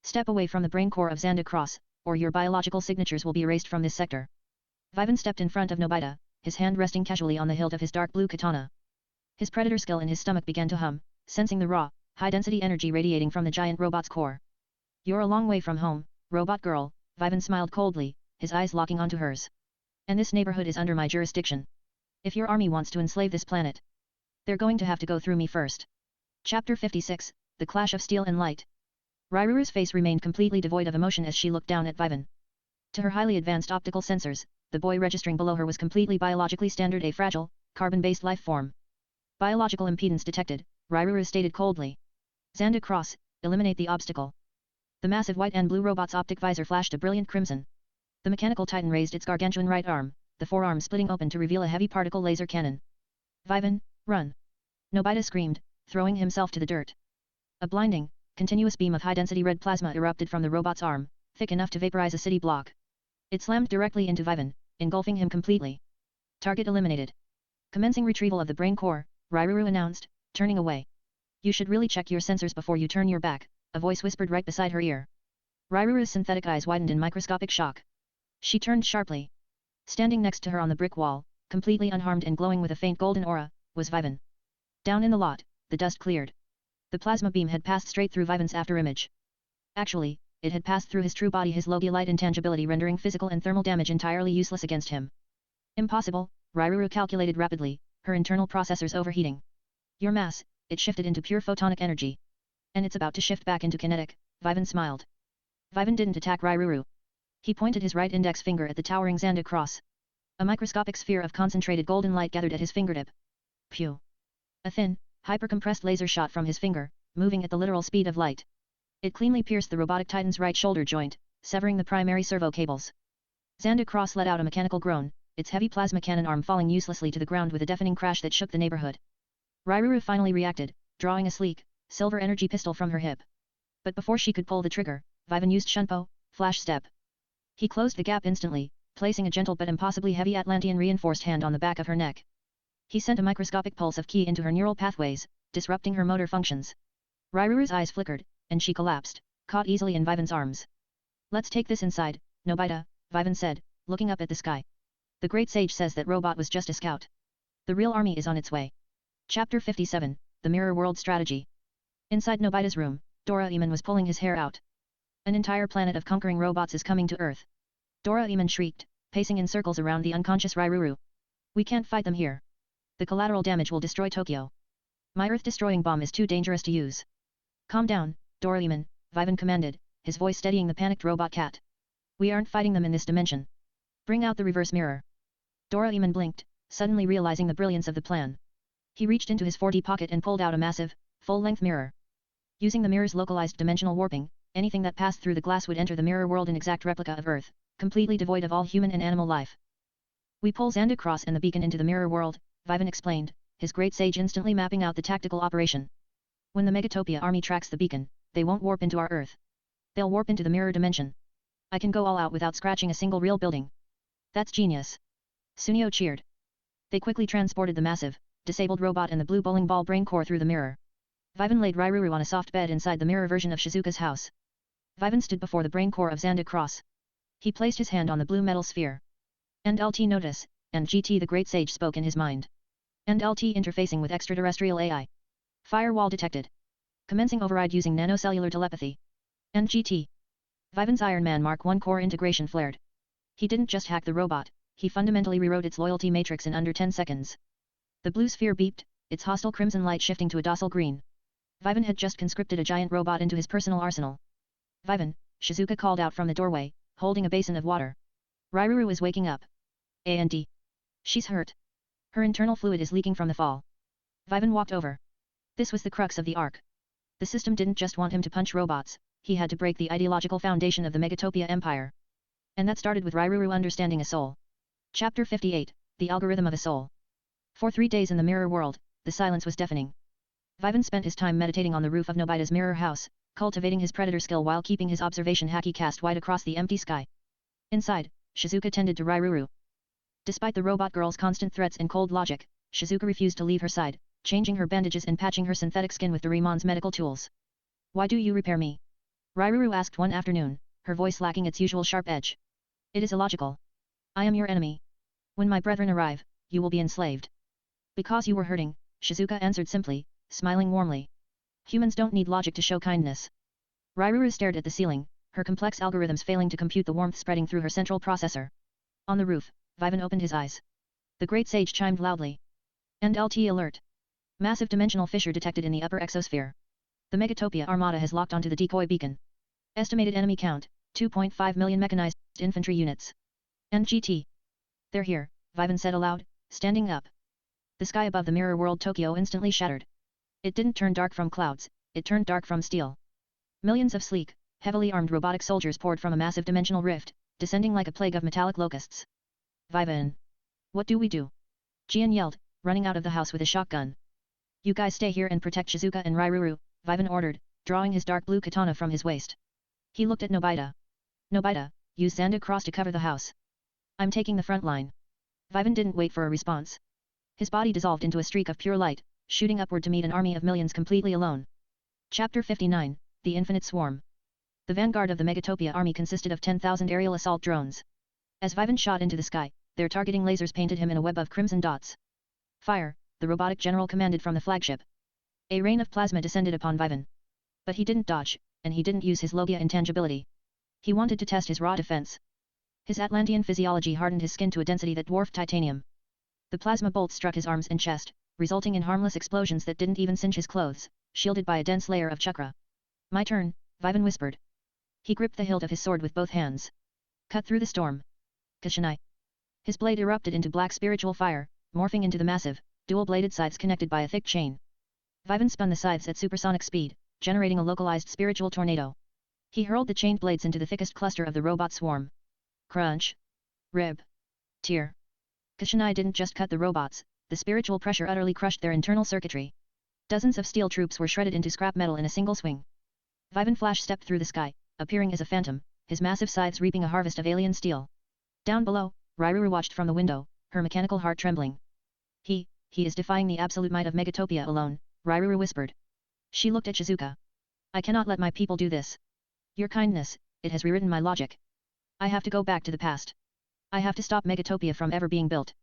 Step away from the brain core of Xanda Cross, or your biological signatures will be erased from this sector. Vivan stepped in front of Nobita, his hand resting casually on the hilt of his dark blue katana. His predator skill in his stomach began to hum, sensing the raw, high-density energy radiating from the giant robot's core. You're a long way from home, robot girl, Vivan smiled coldly, his eyes locking onto hers. And this neighborhood is under my jurisdiction. If your army wants to enslave this planet, they're going to have to go through me first. Chapter 56, The Clash of Steel and Light. Rairuru's face remained completely devoid of emotion as she looked down at Vivan. To her highly advanced optical sensors, the boy registering below her was completely biologically standard, a fragile, carbon-based life form. Biological impedance detected, Rairuru stated coldly. Xanda Cross, eliminate the obstacle. The massive white and blue robot's optic visor flashed a brilliant crimson. The mechanical titan raised its gargantuan right arm, the forearm splitting open to reveal a heavy particle laser cannon. Vivan, run! Nobita screamed, throwing himself to the dirt. A blinding, continuous beam of high-density red plasma erupted from the robot's arm, thick enough to vaporize a city block. It slammed directly into Vivan, engulfing him completely. Target eliminated. Commencing retrieval of the brain core, Rairuru announced, turning away. You should really check your sensors before you turn your back, a voice whispered right beside her ear. Rairuru's synthetic eyes widened in microscopic shock. She turned sharply. Standing next to her on the brick wall, completely unharmed and glowing with a faint golden aura, was Vivan. Down in the lot, the dust cleared. The plasma beam had passed straight through Vivan's afterimage. Actually, it had passed through his true body, his Logia-light intangibility, rendering physical and thermal damage entirely useless against him. Impossible, Rairuru calculated rapidly, her internal processors overheating. Your mass, it shifted into pure photonic energy. And it's about to shift back into kinetic, Vivan smiled. Vivan didn't attack Rairuru. He pointed his right index finger at the towering Xanda Cross. A microscopic sphere of concentrated golden light gathered at his fingertip. Pew! A thin, hyper-compressed laser shot from his finger, moving at the literal speed of light. It cleanly pierced the robotic titan's right shoulder joint, severing the primary servo cables. Xanda Cross let out a mechanical groan, its heavy plasma cannon arm falling uselessly to the ground with a deafening crash that shook the neighborhood. Rairuru finally reacted, drawing a sleek, silver energy pistol from her hip. But before she could pull the trigger, Vivan used Shunpo, Flash Step. He closed the gap instantly, placing a gentle but impossibly heavy Atlantean reinforced hand on the back of her neck. He sent a microscopic pulse of ki into her neural pathways, disrupting her motor functions. Rairuru's eyes flickered, and she collapsed, caught easily in Vivan's arms. Let's take this inside, Nobita, Vivan said, looking up at the sky. The great sage says that robot was just a scout. The real army is on its way. Chapter 57, The Mirror World Strategy. Inside Nobita's room, Doraemon was pulling his hair out. An entire planet of conquering robots is coming to Earth. Doraemon shrieked, pacing in circles around the unconscious Rairuru. We can't fight them here. The collateral damage will destroy Tokyo. My Earth-destroying bomb is too dangerous to use. Calm down, Doraemon, Vivan commanded, his voice steadying the panicked robot cat. We aren't fighting them in this dimension. Bring out the reverse mirror. Doraemon blinked, suddenly realizing the brilliance of the plan. He reached into his 4D pocket and pulled out a massive, full-length mirror. Using the mirror's localized dimensional warping, anything that passed through the glass would enter the mirror world in exact replica of Earth, completely devoid of all human and animal life. We pull Xanda Cross and the beacon into the mirror world, Vivan explained, his great sage instantly mapping out the tactical operation. When the Megatopia army tracks the beacon, they won't warp into our Earth. They'll warp into the mirror dimension. I can go all out without scratching a single real building. That's genius. Sunio cheered. They quickly transported the massive, disabled robot and the blue bowling ball brain core through the mirror. Vivan laid Rairuru on a soft bed inside the mirror version of Shizuka's house. Vivan stood before the brain core of Xanda Cross. He placed his hand on the blue metal sphere. And LT notice, and GT the great sage spoke in his mind. And LT interfacing with extraterrestrial AI. Firewall detected. Commencing override using nanocellular telepathy. And GT. Vivan's Iron Man Mark I core integration flared. He didn't just hack the robot, he fundamentally rewrote its loyalty matrix in under 10 seconds. The blue sphere beeped, its hostile crimson light shifting to a docile green. Vivan had just conscripted a giant robot into his personal arsenal. Vivan, Shizuka called out from the doorway, holding a basin of water. Rairuru is waking up. A&D. She's hurt. Her internal fluid is leaking from the fall. Vivan walked over. This was the crux of the arc. The system didn't just want him to punch robots, he had to break the ideological foundation of the Megatopia Empire. And that started with Rairuru understanding a soul. Chapter 58, The Algorithm of a Soul. For 3 days in the mirror world, the silence was deafening. Vivan spent his time meditating on the roof of Nobita's mirror house, cultivating his predator skill while keeping his observation haki cast wide across the empty sky. Inside, Shizuka tended to Rairuru. Despite the robot girl's constant threats and cold logic, Shizuka refused to leave her side, changing her bandages and patching her synthetic skin with DORAEMON'S medical tools. Why do you repair me? Rairuru asked one afternoon, her voice lacking its usual sharp edge. It is illogical. I am your enemy. When my brethren arrive, you will be enslaved. Because you were hurting, Shizuka answered simply, smiling warmly. Humans don't need logic to show kindness. Rairuru stared at the ceiling, her complex algorithms failing to compute the warmth spreading through her central processor. On the roof, Vivan opened his eyes. The great sage chimed loudly. And LT alert. Massive dimensional fissure detected in the upper exosphere. The Megatopia armada has locked onto the decoy beacon. Estimated enemy count, 2.5 million mechanized infantry units. And GT. They're here, Vivan said aloud, standing up. The sky above the mirror world Tokyo instantly shattered. It didn't turn dark from clouds, it turned dark from steel. Millions of sleek, heavily armed robotic soldiers poured from a massive dimensional rift, descending like a plague of metallic locusts. Vivan. What do we do? Gian yelled, running out of the house with a shotgun. You guys stay here and protect Shizuka and Rairuru, Vivan ordered, drawing his dark blue katana from his waist. He looked at Nobita. Nobita, use Xanda Cross to cover the house. I'm taking the front line. Vivan didn't wait for a response. His body dissolved into a streak of pure light, shooting upward to meet an army of millions completely alone. Chapter 59, The Infinite Swarm. The vanguard of the Megatopia army consisted of 10,000 aerial assault drones. As Vivan shot into the sky, their targeting lasers painted him in a web of crimson dots. Fire, the robotic general commanded from the flagship. A rain of plasma descended upon Vivan. But he didn't dodge, and he didn't use his Logia intangibility. He wanted to test his raw defense. His Atlantean physiology hardened his skin to a density that dwarfed titanium. The plasma bolts struck his arms and chest, resulting in harmless explosions that didn't even singe his clothes, shielded by a dense layer of chakra. My turn, Vivan whispered. He gripped the hilt of his sword with both hands. Cut through the storm. Kashinai. His blade erupted into black spiritual fire, morphing into the massive, dual-bladed scythes connected by a thick chain. Vivan spun the scythes at supersonic speed, generating a localized spiritual tornado. He hurled the chained blades into the thickest cluster of the robot swarm. Crunch. Rib. Tear. Kashinai didn't just cut the robots, the spiritual pressure utterly crushed their internal circuitry. Dozens of steel troops were shredded into scrap metal in a single swing. Vivan Flash stepped through the sky, appearing as a phantom, his massive scythes reaping a harvest of alien steel. Down below, Rairuru watched from the window, her mechanical heart trembling. He is defying the absolute might of Megatopia alone, Rairuru whispered. She looked at Shizuka. I cannot let my people do this. Your kindness, it has rewritten my logic. I have to go back to the past. I have to stop Megatopia from ever being built.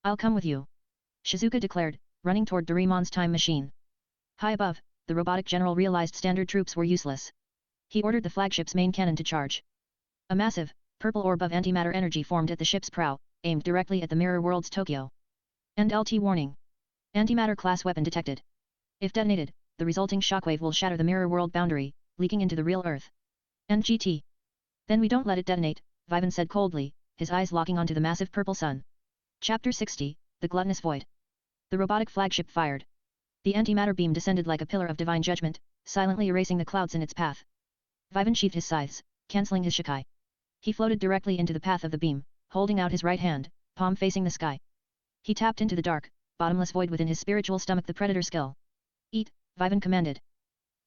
I'll come with you. Shizuka declared, running toward DORAEMON'S time machine. High above, the robotic general realized standard troops were useless. He ordered the flagship's main cannon to charge. A massive, purple orb of antimatter energy formed at the ship's prow, aimed directly at the mirror world's Tokyo. End LT warning. Antimatter class weapon detected. If detonated, the resulting shockwave will shatter the mirror world boundary, leaking into the real Earth. End GT. Then we don't let it detonate, Vivan said coldly, his eyes locking onto the massive purple sun. Chapter 60, The Gluttonous Void. The robotic flagship fired. The antimatter beam descended like a pillar of divine judgment, silently erasing the clouds in its path. Vivan sheathed his scythes, cancelling his shikai. He floated directly into the path of the beam, holding out his right hand, palm facing the sky. He tapped into the dark, bottomless void within his spiritual stomach, the predator skill. Eat, Vivan commanded.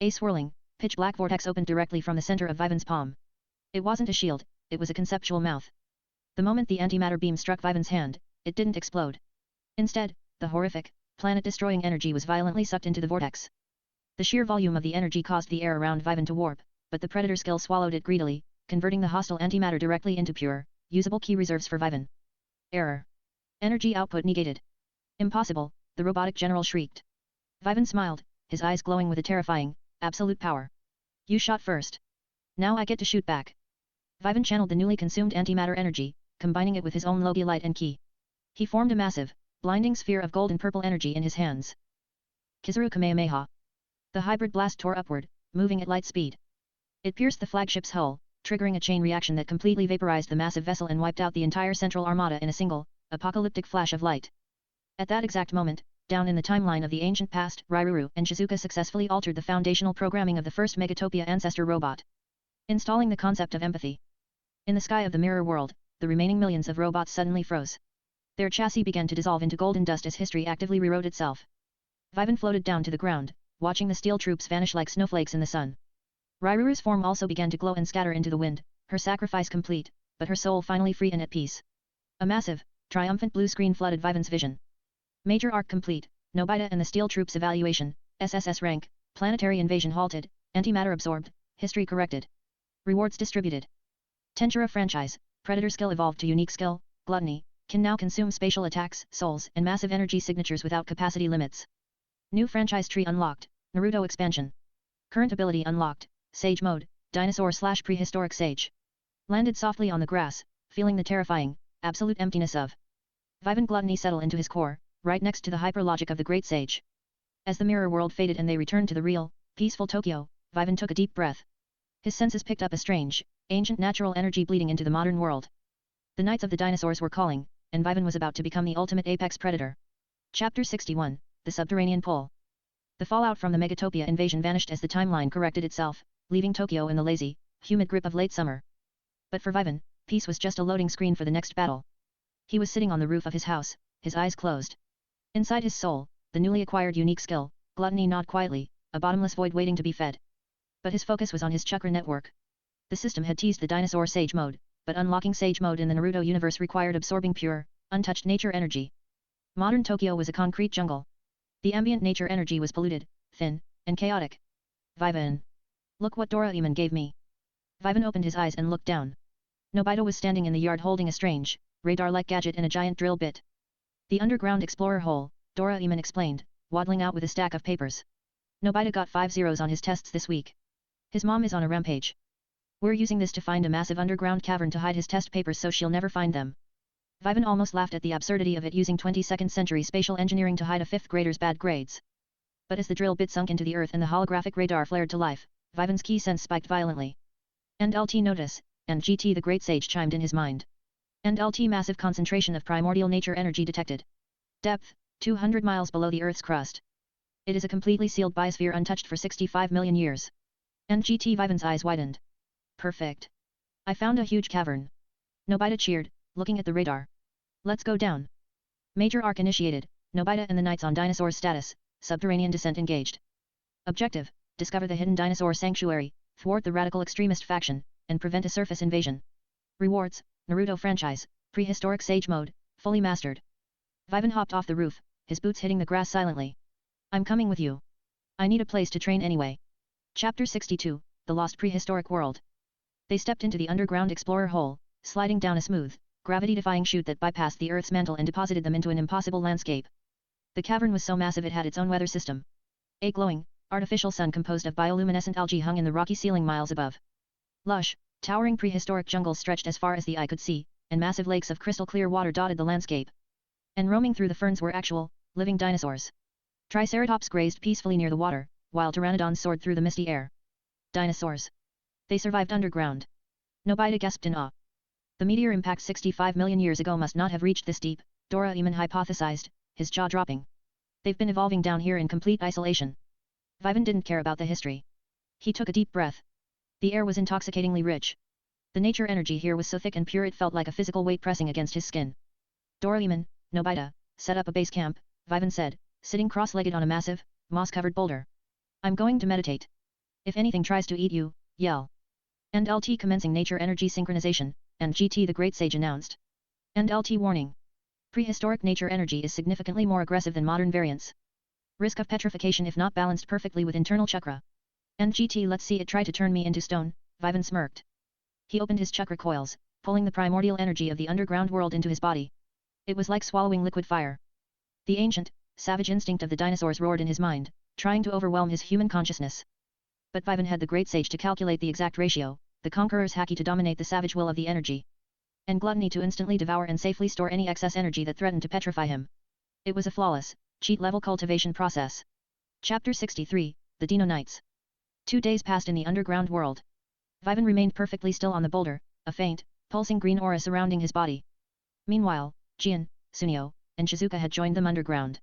A swirling, pitch-black vortex opened directly from the center of Vivan's palm. It wasn't a shield, it was a conceptual mouth. The moment the antimatter beam struck Vivan's hand, it didn't explode. Instead, the horrific, planet-destroying energy was violently sucked into the vortex. The sheer volume of the energy caused the air around Vivan to warp, but the predator skill swallowed it greedily, converting the hostile antimatter directly into pure, usable key reserves for Vivan. Error. Energy output negated. Impossible, the robotic general shrieked. Vivan smiled, his eyes glowing with a terrifying, absolute power. You shot first. Now I get to shoot back. Vivan channeled the newly consumed antimatter energy, combining it with his own Logia light and ki. He formed a massive, blinding sphere of gold and purple energy in his hands. Kizaru Kamehameha. The hybrid blast tore upward, moving at light speed. It pierced the flagship's hull, triggering a chain reaction that completely vaporized the massive vessel and wiped out the entire central armada in a single, apocalyptic flash of light. At that exact moment, down in the timeline of the ancient past, Rairuru and Shizuka successfully altered the foundational programming of the first Megatopia ancestor robot, installing the concept of empathy. In the sky of the mirror world, the remaining millions of robots suddenly froze. Their chassis began to dissolve into golden dust as history actively rewrote itself. Vivan floated down to the ground, watching the steel troops vanish like snowflakes in the sun. Rairuru's form also began to glow and scatter into the wind, her sacrifice complete, but her soul finally free and at peace. A massive, triumphant blue screen flooded Vivan's vision. Major arc complete, Nobita and the steel troops evaluation, SSS rank, planetary invasion halted, antimatter absorbed, history corrected. Rewards distributed. Tensura franchise, predator skill evolved to unique skill, gluttony, can now consume spatial attacks, souls, and massive energy signatures without capacity limits. New franchise tree unlocked, Naruto expansion. Current ability unlocked, Sage mode, dinosaur/prehistoric sage. Landed softly on the grass, feeling the terrifying, absolute emptiness of Vivan gluttony settle into his core, right next to the hyper-logic of the great sage. As the mirror world faded and they returned to the real, peaceful Tokyo, Vivan took a deep breath. His senses picked up a strange, ancient natural energy bleeding into the modern world. The Knights of the Dinosaurs were calling, and Vivan was about to become the ultimate apex predator. Chapter 61, The Subterranean Pole. The fallout from the Megatopia invasion vanished as the timeline corrected itself, leaving Tokyo in the lazy, humid grip of late summer. But for Vivan, peace was just a loading screen for the next battle. He was sitting on the roof of his house, his eyes closed. Inside his soul, the newly acquired unique skill, gluttony gnawed quietly, a bottomless void waiting to be fed. But his focus was on his chakra network. The system had teased the dinosaur sage mode, but unlocking sage mode in the Naruto universe required absorbing pure, untouched nature energy. Modern Tokyo was a concrete jungle. The ambient nature energy was polluted, thin, and chaotic. Vivan. Look what Doraemon gave me. Vivan opened his eyes and looked down. Nobita was standing in the yard holding a strange, radar-like gadget and a giant drill bit. The underground explorer hole, Doraemon explained, waddling out with a stack of papers. Nobita got 5 zeros on his tests this week. His mom is on a rampage. We're using this to find a massive underground cavern to hide his test papers so she'll never find them. Vivan almost laughed at the absurdity of it using 22nd century spatial engineering to hide a 5th grader's bad grades. But as the drill bit sunk into the earth and the holographic radar flared to life, Vivan's key sense spiked violently. And LT notice, and GT the great sage chimed in his mind. And LT massive concentration of primordial nature energy detected. Depth, 200 miles below the Earth's crust. It is a completely sealed biosphere untouched for 65 million years. And GT Vivan's eyes widened. Perfect. I found a huge cavern. Nobita cheered, looking at the radar. Let's go down. Major arc initiated, Nobita and the Knights on Dinosaur's status, subterranean descent engaged. Objective, discover the hidden dinosaur sanctuary, thwart the radical extremist faction, and prevent a surface invasion. Rewards, Naruto franchise, prehistoric sage mode, fully mastered. Vivan hopped off the roof, his boots hitting the grass silently. I'm coming with you. I need a place to train anyway. Chapter 62, The Lost Prehistoric World. They stepped into the underground explorer hole, sliding down a smooth, gravity-defying chute that bypassed the Earth's mantle and deposited them into an impossible landscape. The cavern was so massive it had its own weather system. A glowing, artificial sun composed of bioluminescent algae hung in the rocky ceiling miles above. Lush, towering prehistoric jungles stretched as far as the eye could see, and massive lakes of crystal-clear water dotted the landscape. And roaming through the ferns were actual, living dinosaurs. Triceratops grazed peacefully near the water, while pteranodons soared through the misty air. Dinosaurs. They survived underground. Nobita gasped in awe. The meteor impact 65 million years ago must not have reached this deep, Doraemon hypothesized, his jaw dropping. They've been evolving down here in complete isolation. Vivan didn't care about the history. He took a deep breath. The air was intoxicatingly rich. The nature energy here was so thick and pure it felt like a physical weight pressing against his skin. Doraemon, Nobita, set up a base camp, Vivan said, sitting cross-legged on a massive, moss-covered boulder. I'm going to meditate. If anything tries to eat you, yell. And LT commencing nature energy synchronization, and GT the Great Sage announced. And LT warning. Prehistoric nature energy is significantly more aggressive than modern variants. Risk of petrification if not balanced perfectly with internal chakra. And GT let's see it try to turn me into stone, Vivan smirked. He opened his chakra coils, pulling the primordial energy of the underground world into his body. It was like swallowing liquid fire. The ancient, savage instinct of the dinosaurs roared in his mind, trying to overwhelm his human consciousness. But Vivan had the Great Sage to calculate the exact ratio, the conqueror's haki to dominate the savage will of the energy. And gluttony to instantly devour and safely store any excess energy that threatened to petrify him. It was a flawless, cheat-level cultivation process. Chapter 63, The Dino Knights. 2 days passed in the underground world. Vivan remained perfectly still on the boulder, a faint, pulsing green aura surrounding his body. Meanwhile, Gian, Sunio, and Shizuka had joined them underground.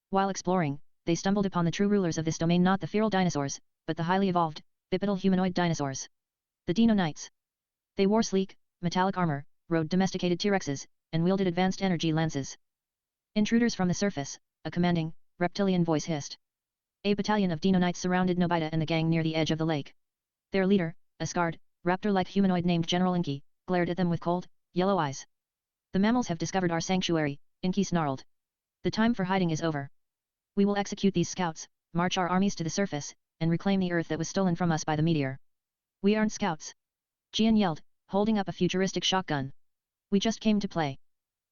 While exploring, they stumbled upon the true rulers of this domain, not the feral dinosaurs, but the highly evolved, bipedal humanoid dinosaurs. The Dino Knights. They wore sleek, metallic armor, rode domesticated T-Rexes, and wielded advanced energy lances. Intruders from the surface, a commanding, reptilian voice hissed. A battalion of Dino Knights surrounded Nobita and the gang near the edge of the lake. Their leader, a scarred, raptor-like humanoid named General Inky, glared at them with cold, yellow eyes. The mammals have discovered our sanctuary, Inky snarled. The time for hiding is over. We will execute these scouts, march our armies to the surface, and reclaim the Earth that was stolen from us by the meteor. We aren't scouts. Gian yelled, holding up a futuristic shotgun. We just came to play.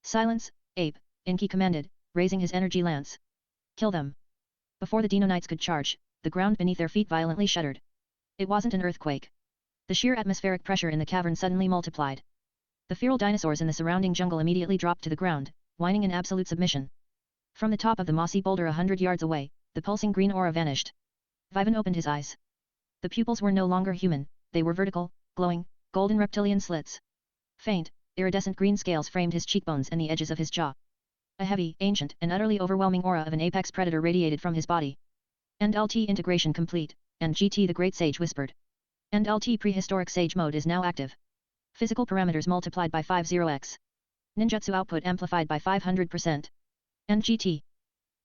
Silence, ape, Inky commanded, raising his energy lance. Kill them. Before the Dino Knights could charge, the ground beneath their feet violently shuddered. It wasn't an earthquake. The sheer atmospheric pressure in the cavern suddenly multiplied. The feral dinosaurs in the surrounding jungle immediately dropped to the ground, whining in absolute submission. From the top of the mossy boulder 100 yards away, the pulsing green aura vanished. Vivan opened his eyes. The pupils were no longer human, they were vertical, glowing, golden reptilian slits. Faint, iridescent green scales framed his cheekbones and the edges of his jaw. A heavy, ancient, and utterly overwhelming aura of an apex predator radiated from his body. And LT integration complete, and GT the Great Sage whispered. And LT prehistoric sage mode is now active. Physical parameters multiplied by 50x. Ninjutsu output amplified by 500%. And GT.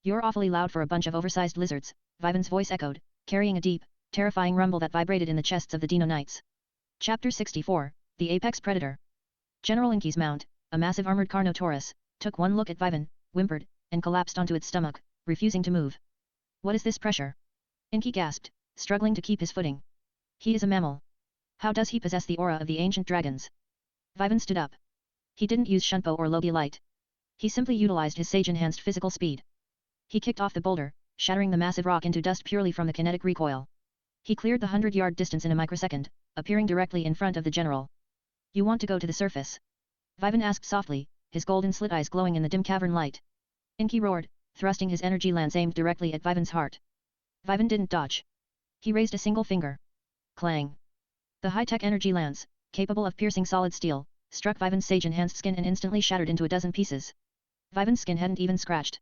You're awfully loud for a bunch of oversized lizards, Vivan's voice echoed, carrying a deep, terrifying rumble that vibrated in the chests of the Dino Knights. Chapter 64, The Apex Predator. General Inky's mount, a massive armored Carnotaurus, took one look at Vivan, whimpered, and collapsed onto its stomach, refusing to move. What is this pressure? Inky gasped, struggling to keep his footing. He is a mammal. How does he possess the aura of the ancient dragons? Vivan stood up. He didn't use Shunpo or Logia Light. He simply utilized his sage-enhanced physical speed. He kicked off the boulder, shattering the massive rock into dust purely from the kinetic recoil. He cleared the 100-yard distance in a microsecond, appearing directly in front of the general. You want to go to the surface? Vivan asked softly, his golden slit eyes glowing in the dim cavern light. Inky roared, thrusting his energy lance aimed directly at Vivan's heart. Vivan didn't dodge. He raised a single finger. Clang. The high-tech energy lance, capable of piercing solid steel, struck Vivan's sage-enhanced skin and instantly shattered into a dozen pieces. Vivan's skin hadn't even scratched.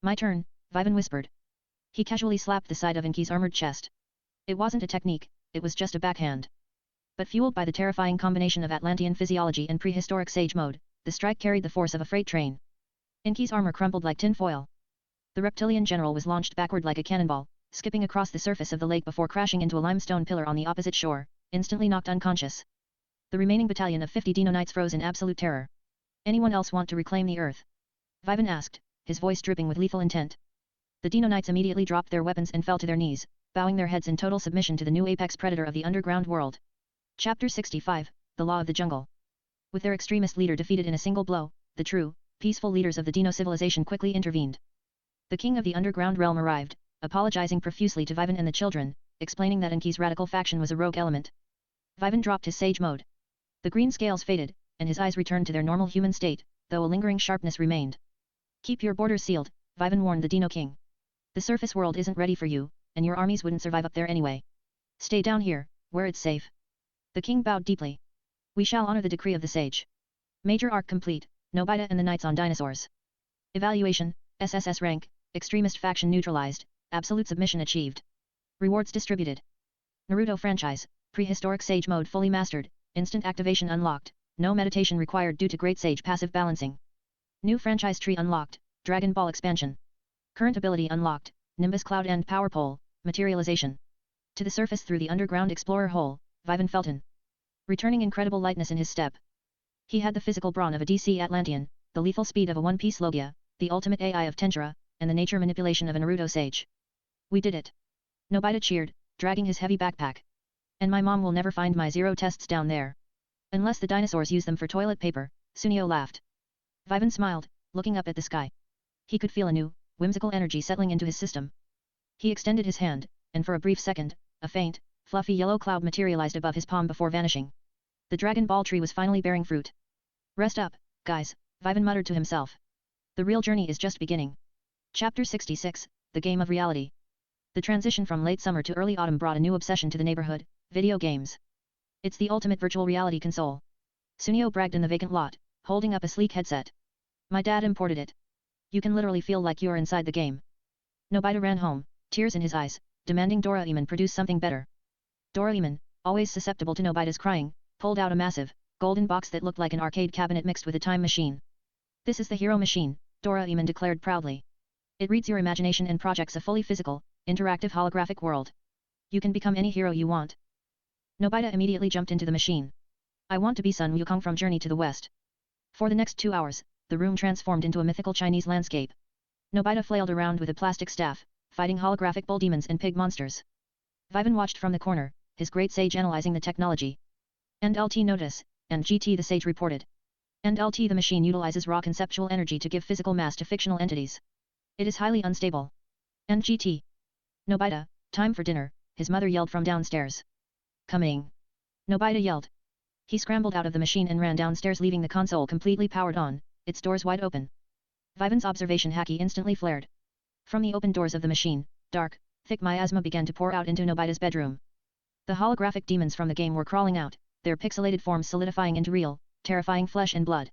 My turn, Vivan whispered. He casually slapped the side of Inky's armored chest. It wasn't a technique, it was just a backhand. But fueled by the terrifying combination of Atlantean physiology and prehistoric sage mode, the strike carried the force of a freight train. Inki's armor crumpled like tin foil. The reptilian general was launched backward like a cannonball, skipping across the surface of the lake before crashing into a limestone pillar on the opposite shore, instantly knocked unconscious. The remaining battalion of 50 Dino Knights froze in absolute terror. Anyone else want to reclaim the earth? Vivan asked, his voice dripping with lethal intent. The Dino Knights immediately dropped their weapons and fell to their knees, bowing their heads in total submission to the new apex predator of the underground world. Chapter 65, The Law of the Jungle. With their extremist leader defeated in a single blow, the true, peaceful leaders of the Dino civilization quickly intervened. The king of the underground realm arrived, apologizing profusely to Vivan and the children, explaining that Inki's radical faction was a rogue element. Vivan dropped his sage mode. The green scales faded, and his eyes returned to their normal human state, though a lingering sharpness remained. Keep your borders sealed, Vivan warned the Dino king. The surface world isn't ready for you, and your armies wouldn't survive up there anyway. Stay down here, where it's safe. The king bowed deeply. We shall honor the decree of the sage. Major arc complete, Nobita and the Knights on Dinosaurs. Evaluation, SSS rank, extremist faction neutralized, absolute submission achieved. Rewards distributed. Naruto franchise, prehistoric sage mode fully mastered, instant activation unlocked, no meditation required due to great sage passive balancing. New franchise tree unlocked, Dragon Ball expansion. Current ability unlocked, Nimbus Cloud and Power Pole, materialization. To the surface through the underground explorer hole, Vivan Felton. Returning incredible lightness in his step. He had the physical brawn of a DC Atlantean, the lethal speed of a One Piece Logia, the ultimate AI of Tensura, and the nature manipulation of a Naruto sage. We did it. Nobita cheered, dragging his heavy backpack. And my mom will never find my zero tests down there. Unless the dinosaurs use them for toilet paper, Sunio laughed. Vivan smiled, looking up at the sky. He could feel a new, whimsical energy settling into his system. He extended his hand, and for a brief second, a faint, fluffy yellow cloud materialized above his palm before vanishing. The Dragon Ball tree was finally bearing fruit. Rest up, guys, Vivan muttered to himself. The real journey is just beginning. Chapter 66, The Game of Reality. The transition from late summer to early autumn brought a new obsession to the neighborhood, video games. It's the ultimate virtual reality console. Sunio bragged in the vacant lot, holding up a sleek headset. My dad imported it. You can literally feel like you're inside the game. Nobita ran home, tears in his eyes, demanding Doraemon produce something better. Doraemon, always susceptible to Nobita's crying, pulled out a massive, golden box that looked like an arcade cabinet mixed with a time machine. This is the hero machine, Doraemon declared proudly. It reads your imagination and projects a fully physical, interactive holographic world. You can become any hero you want. Nobita immediately jumped into the machine. I want to be Sun Wukong from Journey to the West. For the next 2 hours, the room transformed into a mythical Chinese landscape. Nobita flailed around with a plastic staff, fighting holographic bull demons and pig monsters. Vivan watched from the corner, his great sage analyzing the technology. And LT notice, and GT the sage reported. And LT the machine utilizes raw conceptual energy to give physical mass to fictional entities. It is highly unstable. And GT. Nobita, time for dinner, his mother yelled from downstairs. Coming. Nobita yelled. He scrambled out of the machine and ran downstairs leaving the console completely powered on, its doors wide open. Vivan's observation haki instantly flared. From the open doors of the machine, dark, thick miasma began to pour out into Nobita's bedroom. The holographic demons from the game were crawling out, their pixelated forms solidifying into real, terrifying flesh and blood.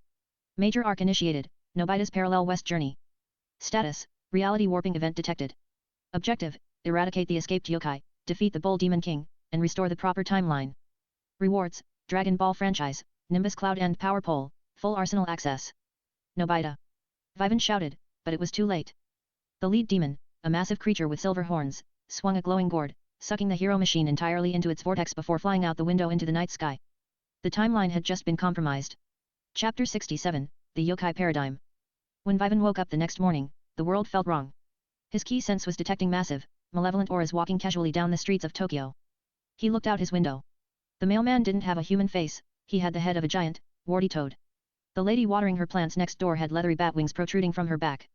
Major arc initiated, Nobita's parallel west journey. Status, reality warping event detected. Objective, eradicate the escaped yokai, defeat the bull demon king, and restore the proper timeline. Rewards, Dragon Ball franchise, Nimbus Cloud and Power Pole, full arsenal access. Nobita. Vivan shouted, but it was too late. The lead demon, a massive creature with silver horns, swung a glowing gourd, sucking the hero machine entirely into its vortex before flying out the window into the night sky. The timeline had just been compromised. Chapter 67, The Yokai Paradigm. When Vivan woke up the next morning, the world felt wrong. His key sense was detecting massive, malevolent auras walking casually down the streets of Tokyo. He looked out his window. The mailman didn't have a human face, he had the head of a giant, warty toad. The lady watering her plants next door had leathery bat wings protruding from her back.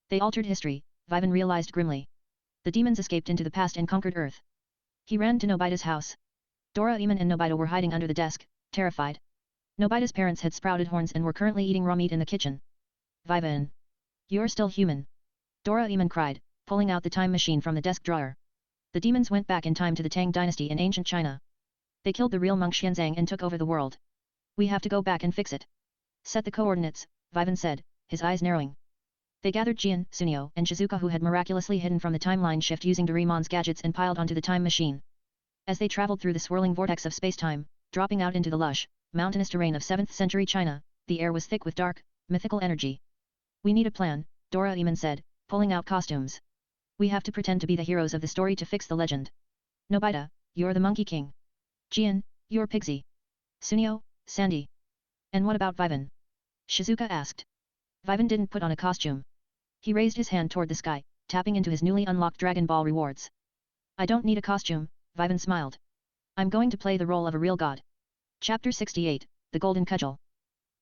They altered history, Vivan realized grimly. The demons escaped into the past and conquered Earth. He ran to Nobita's house. Doraemon and Nobita were hiding under the desk, terrified. Nobita's parents had sprouted horns and were currently eating raw meat in the kitchen. Vivan. You're still human. Doraemon cried, pulling out the time machine from the desk drawer. The demons went back in time to the Tang dynasty in ancient China. They killed the real monk Xianzang and took over the world. We have to go back and fix it. Set the coordinates, Vivan said, his eyes narrowing. They gathered Gian, Sunio, and Shizuka who had miraculously hidden from the timeline shift using DORAEMON'S gadgets and piled onto the time machine. As they traveled through the swirling vortex of space-time, dropping out into the lush, mountainous terrain of 7th century China, the air was thick with dark, mythical energy. We need a plan, Doraemon said, pulling out costumes. We have to pretend to be the heroes of the story to fix the legend. Nobita, you're the Monkey King. Gian, you're Pigsy. Sunio, Sandy. And what about Vivan? Shizuka asked. Vivan didn't put on a costume. He raised his hand toward the sky, tapping into his newly unlocked Dragon Ball rewards. I don't need a costume, Vivan smiled. I'm going to play the role of a real god. Chapter 68, The Golden Cudgel.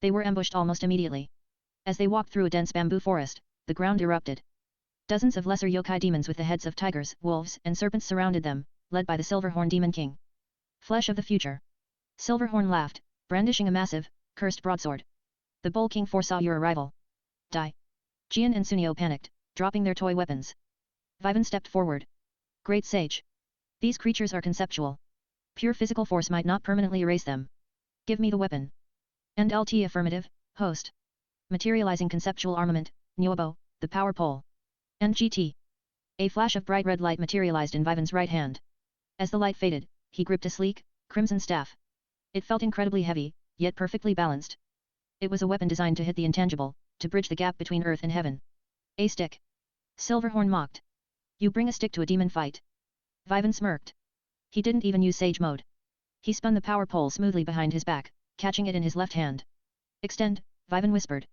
They were ambushed almost immediately. As they walked through a dense bamboo forest, the ground erupted. Dozens of lesser yokai demons with the heads of tigers, wolves, and serpents surrounded them, led by the Silverhorn Demon King. Flesh of the future. Silverhorn laughed, brandishing a massive, cursed broadsword. The Bull King foresaw your arrival. Die. Gian and Sunio panicked, dropping their toy weapons. Vivan stepped forward. Great Sage. These creatures are conceptual. Pure physical force might not permanently erase them. Give me the weapon. And LT affirmative, host. Materializing conceptual armament, Nyobo, the power pole. And GT. A flash of bright red light materialized in Vivan's right hand. As the light faded, he gripped a sleek, crimson staff. It felt incredibly heavy, yet perfectly balanced. It was a weapon designed to hit the intangible, to bridge the gap between earth and heaven. A stick. Silverhorn mocked. You bring a stick to a demon fight. Vivan smirked. He didn't even use Sage Mode. He spun the power pole smoothly behind his back, catching it in his left hand. Extend, Vivan whispered.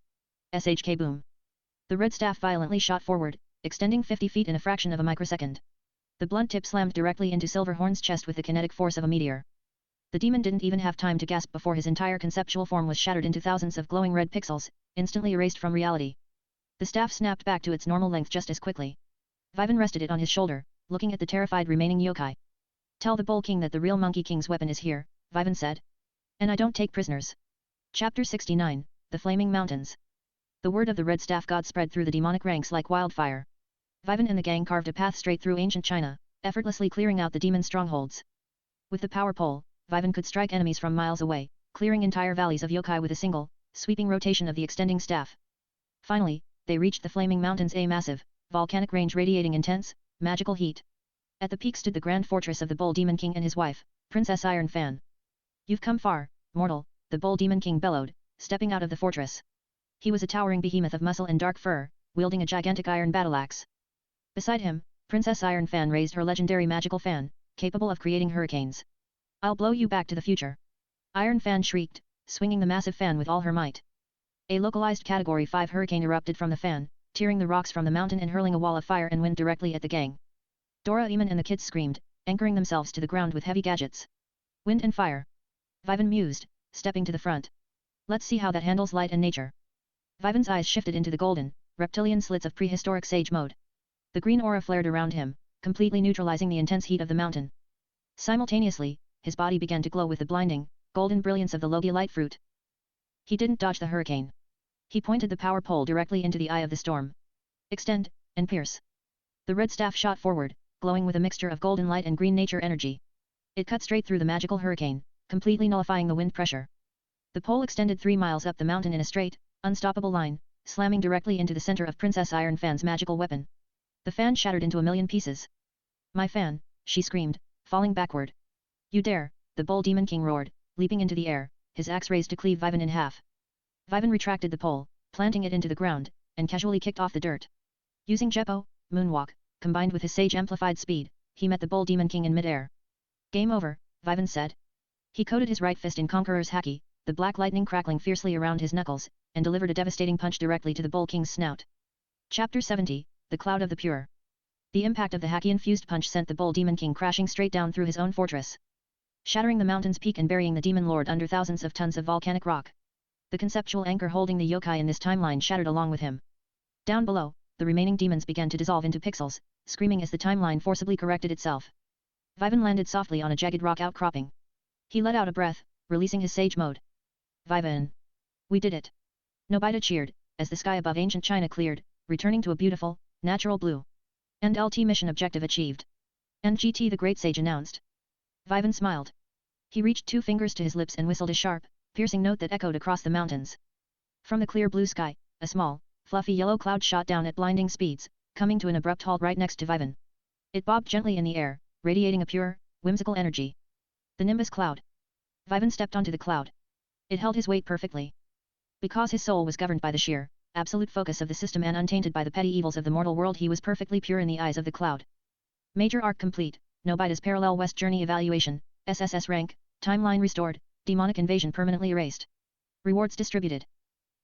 SHK boom. The red staff violently shot forward, extending 50 feet in a fraction of a microsecond. The blunt tip slammed directly into Silverhorn's chest with the kinetic force of a meteor. The demon didn't even have time to gasp before his entire conceptual form was shattered into thousands of glowing red pixels, instantly erased from reality. The staff snapped back to its normal length just as quickly. Vivan rested it on his shoulder, looking at the terrified remaining yokai. Tell the Bull King that the real Monkey King's weapon is here, Vivan said. And I don't take prisoners. Chapter 69, The Flaming Mountains. The word of the Red Staff God spread through the demonic ranks like wildfire. Vivan and the gang carved a path straight through ancient China, effortlessly clearing out the demon strongholds. With the power pole, Vivan could strike enemies from miles away, clearing entire valleys of yokai with a single, sweeping rotation of the extending staff. Finally, they reached the Flaming Mountains, a massive, volcanic range radiating intense, magical heat. At the peak stood the grand fortress of the Bull Demon King and his wife, Princess Iron Fan. You've come far, mortal, the Bull Demon King bellowed, stepping out of the fortress. He was a towering behemoth of muscle and dark fur, wielding a gigantic iron battle axe. Beside him, Princess Iron Fan raised her legendary magical fan, capable of creating hurricanes. I'll blow you back to the future. Iron Fan shrieked, swinging the massive fan with all her might. A localized Category 5 hurricane erupted from the fan, tearing the rocks from the mountain and hurling a wall of fire and wind directly at the gang. Doraemon and the kids screamed, anchoring themselves to the ground with heavy gadgets. Wind and fire. Vivan mused, stepping to the front. Let's see how that handles light and nature. Vivan's eyes shifted into the golden, reptilian slits of prehistoric Sage Mode. The green aura flared around him, completely neutralizing the intense heat of the mountain. Simultaneously, his body began to glow with the blinding, golden brilliance of the Logia light fruit. He didn't dodge the hurricane. He pointed the power pole directly into the eye of the storm. Extend, and pierce. The red staff shot forward, glowing with a mixture of golden light and green nature energy. It cut straight through the magical hurricane, completely nullifying the wind pressure. The pole extended 3 miles up the mountain in a straight, unstoppable line, slamming directly into the center of Princess Iron Fan's magical weapon. The fan shattered into a million pieces. My fan, she screamed, falling backward. You dare, the Bull Demon King roared, leaping into the air, his axe raised to cleave Vivan in half. Vivan retracted the pole, planting it into the ground, and casually kicked off the dirt. Using Jeppo, Moonwalk, combined with his Sage amplified speed, he met the Bull Demon King in midair. Game over, Vivan said. He coated his right fist in Conqueror's Haki, the black lightning crackling fiercely around his knuckles, and delivered a devastating punch directly to the Bull King's snout. Chapter 70, The Cloud of the Pure. The impact of the Haki-infused punch sent the Bull Demon King crashing straight down through his own fortress, shattering the mountain's peak and burying the Demon Lord under thousands of tons of volcanic rock. The conceptual anchor holding the yokai in this timeline shattered along with him. Down below, the remaining demons began to dissolve into pixels, screaming as the timeline forcibly corrected itself. Vivan landed softly on a jagged rock outcropping. He let out a breath, releasing his Sage Mode. Vivan. We did it. Nobita cheered, as the sky above ancient China cleared, returning to a beautiful, natural blue. And LT mission objective achieved. And GT the Great Sage announced. Vivan smiled. He reached 2 fingers to his lips and whistled a sharp, piercing note that echoed across the mountains. From the clear blue sky, a small, fluffy yellow cloud shot down at blinding speeds, coming to an abrupt halt right next to Vivan. It bobbed gently in the air, radiating a pure, whimsical energy. The Nimbus Cloud. Vivan stepped onto the cloud. It held his weight perfectly. Because his soul was governed by the sheer, absolute focus of the system and untainted by the petty evils of the mortal world, he was perfectly pure in the eyes of the cloud. Major arc complete, Nobita's Parallel West Journey evaluation, SSS rank, timeline restored, demonic invasion permanently erased. Rewards distributed.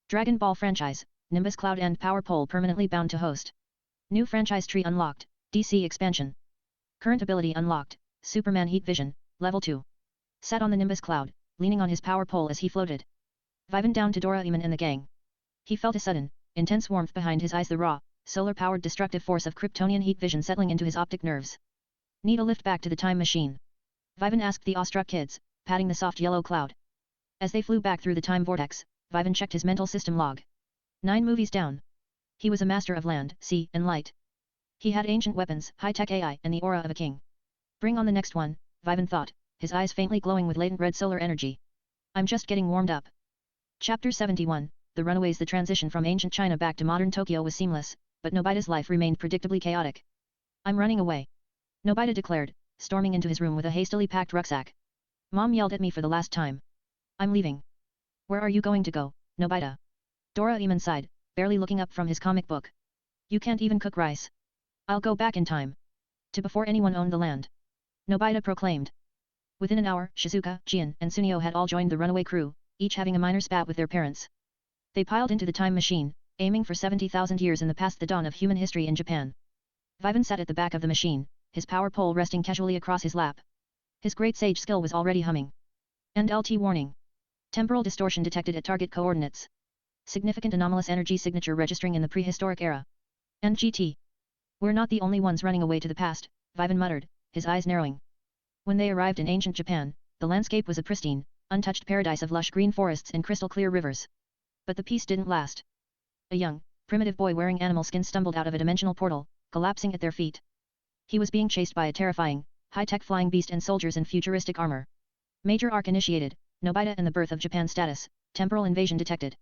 Dragon Ball franchise, Nimbus Cloud and Power Pole permanently bound to host. New franchise tree unlocked, DC expansion. Current ability unlocked, Superman Heat Vision, level 2. Sat on the Nimbus Cloud, leaning on his power pole as he floated. Vivan down to Doraemon and the gang. He felt a sudden, intense warmth behind his eyes, the raw, solar-powered destructive force of Kryptonian heat vision settling into his optic nerves. Need a lift back to the time machine? Vivan asked the awestruck kids, patting the soft yellow cloud. As they flew back through the time vortex, Vivan checked his mental system log. 9 movies down. He was a master of land, sea, and light. He had ancient weapons, high-tech AI, and the aura of a king. Bring on the next one, Vivan thought, his eyes faintly glowing with latent red solar energy. I'm just getting warmed up. Chapter 71, The Runaways. The transition from ancient China back to modern Tokyo was seamless, but Nobita's life remained predictably chaotic. I'm running away, Nobita declared, storming into his room with a hastily packed rucksack. Mom yelled at me for the last time. I'm leaving. Where are you going to go, Nobita? Doraemon sighed, barely looking up from his comic book. You can't even cook rice. I'll go back in time. To before anyone owned the land. Nobita proclaimed. Within an hour, Shizuka, Gian, and Sunio had all joined the runaway crew, each having a minor spat with their parents. They piled into the time machine, aiming for 70,000 years in the past, the dawn of human history in Japan. Vivan sat at the back of the machine, his power pole resting casually across his lap. His great sage skill was already humming. NLT warning. Temporal distortion detected at target coordinates. Significant anomalous energy signature registering in the prehistoric era. NGT. We're not the only ones running away to the past, Vivan muttered, his eyes narrowing. When they arrived in ancient Japan, the landscape was a pristine, untouched paradise of lush green forests and crystal-clear rivers. But the peace didn't last. A young, primitive boy wearing animal skin stumbled out of a dimensional portal, collapsing at their feet. He was being chased by a terrifying, high-tech flying beast and soldiers in futuristic armor. Major arc initiated, Nobita and the birth of Japan status, temporal invasion detected.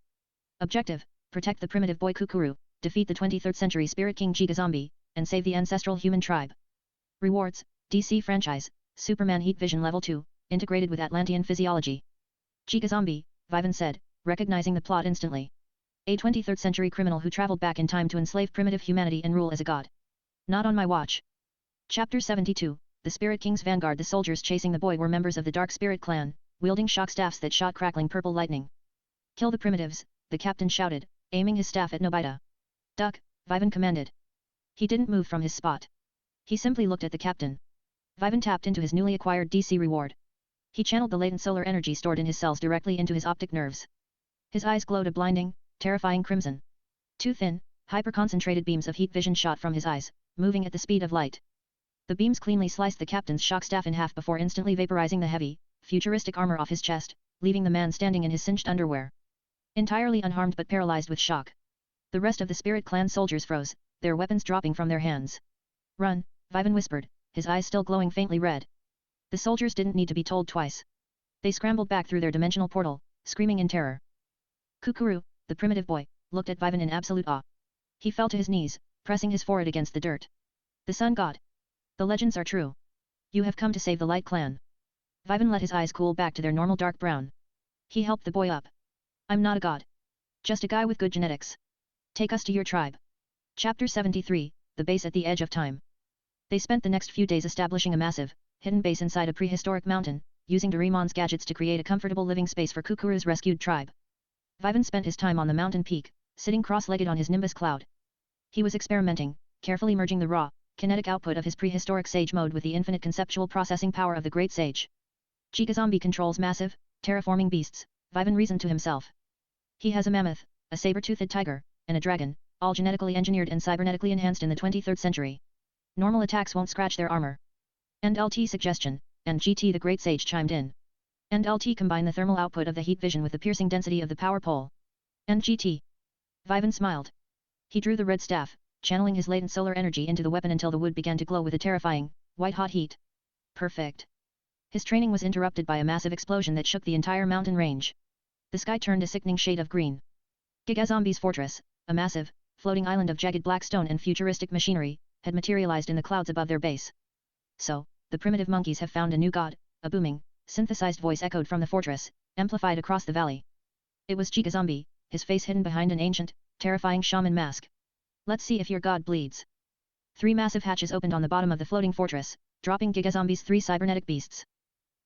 Objective, protect the primitive boy Kukuru, defeat the 23rd century spirit king Giga, and save the ancestral human tribe. Rewards, DC franchise, Superman Heat Vision level 2, integrated with Atlantean physiology. Giga, Vivan said, recognizing the plot instantly. A 23rd century criminal who traveled back in time to enslave primitive humanity and rule as a god. Not on my watch. Chapter 72, The Spirit King's Vanguard. The soldiers chasing the boy were members of the Dark Spirit clan, wielding shock staffs that shot crackling purple lightning. Kill the primitives, the captain shouted, aiming his staff at Nobita. Duck, Vivan commanded. He didn't move from his spot. He simply looked at the captain. Vivan tapped into his newly acquired DC reward. He channeled the latent solar energy stored in his cells directly into his optic nerves. His eyes glowed a blinding, terrifying crimson. 2 thin, hyper-concentrated beams of heat vision shot from his eyes, moving at the speed of light. The beams cleanly sliced the captain's shock staff in half before instantly vaporizing the heavy, futuristic armor off his chest, leaving the man standing in his singed underwear. Entirely unharmed but paralyzed with shock. The rest of the Spirit Clan soldiers froze, their weapons dropping from their hands. Run, Vivan whispered, his eyes still glowing faintly red. The soldiers didn't need to be told twice. They scrambled back through their dimensional portal, screaming in terror. Kukuru, the primitive boy, looked at Vivan in absolute awe. He fell to his knees, pressing his forehead against the dirt. The Sun God. The legends are true. You have come to save the Light Clan. Vivan let his eyes cool back to their normal dark brown. He helped the boy up. I'm not a god. Just a guy with good genetics. Take us to your tribe. Chapter 73, The Base at the Edge of Time. They spent the next few days establishing a massive, hidden base inside a prehistoric mountain, using DORAEMON'S gadgets to create a comfortable living space for Kukuru's rescued tribe. Vivan spent his time on the mountain peak, sitting cross-legged on his Nimbus cloud. He was experimenting, carefully merging the raw, kinetic output of his prehistoric sage mode with the infinite conceptual processing power of the great sage. Giga controls massive, terraforming beasts, Vivan reasoned to himself. He has a mammoth, a saber-toothed tiger, and a dragon, all genetically engineered and cybernetically enhanced in the 23rd century. Normal attacks won't scratch their armor. NLT suggestion, and GT the Great Sage chimed in. NLT combine the thermal output of the heat vision with the piercing density of the power pole. NGT. Vivan smiled. He drew the red staff, channeling his latent solar energy into the weapon until the wood began to glow with a terrifying, white-hot heat. Perfect. His training was interrupted by a massive explosion that shook the entire mountain range. The sky turned a sickening shade of green. Giga fortress, a massive, floating island of jagged black stone and futuristic machinery, had materialized in the clouds above their base. So, the primitive monkeys have found a new god, a booming, synthesized voice echoed from the fortress, amplified across the valley. It was Giga, his face hidden behind an ancient, terrifying shaman mask. Let's see if your god bleeds. 3 massive hatches opened on the bottom of the floating fortress, dropping Gigazombi's 3 cybernetic beasts.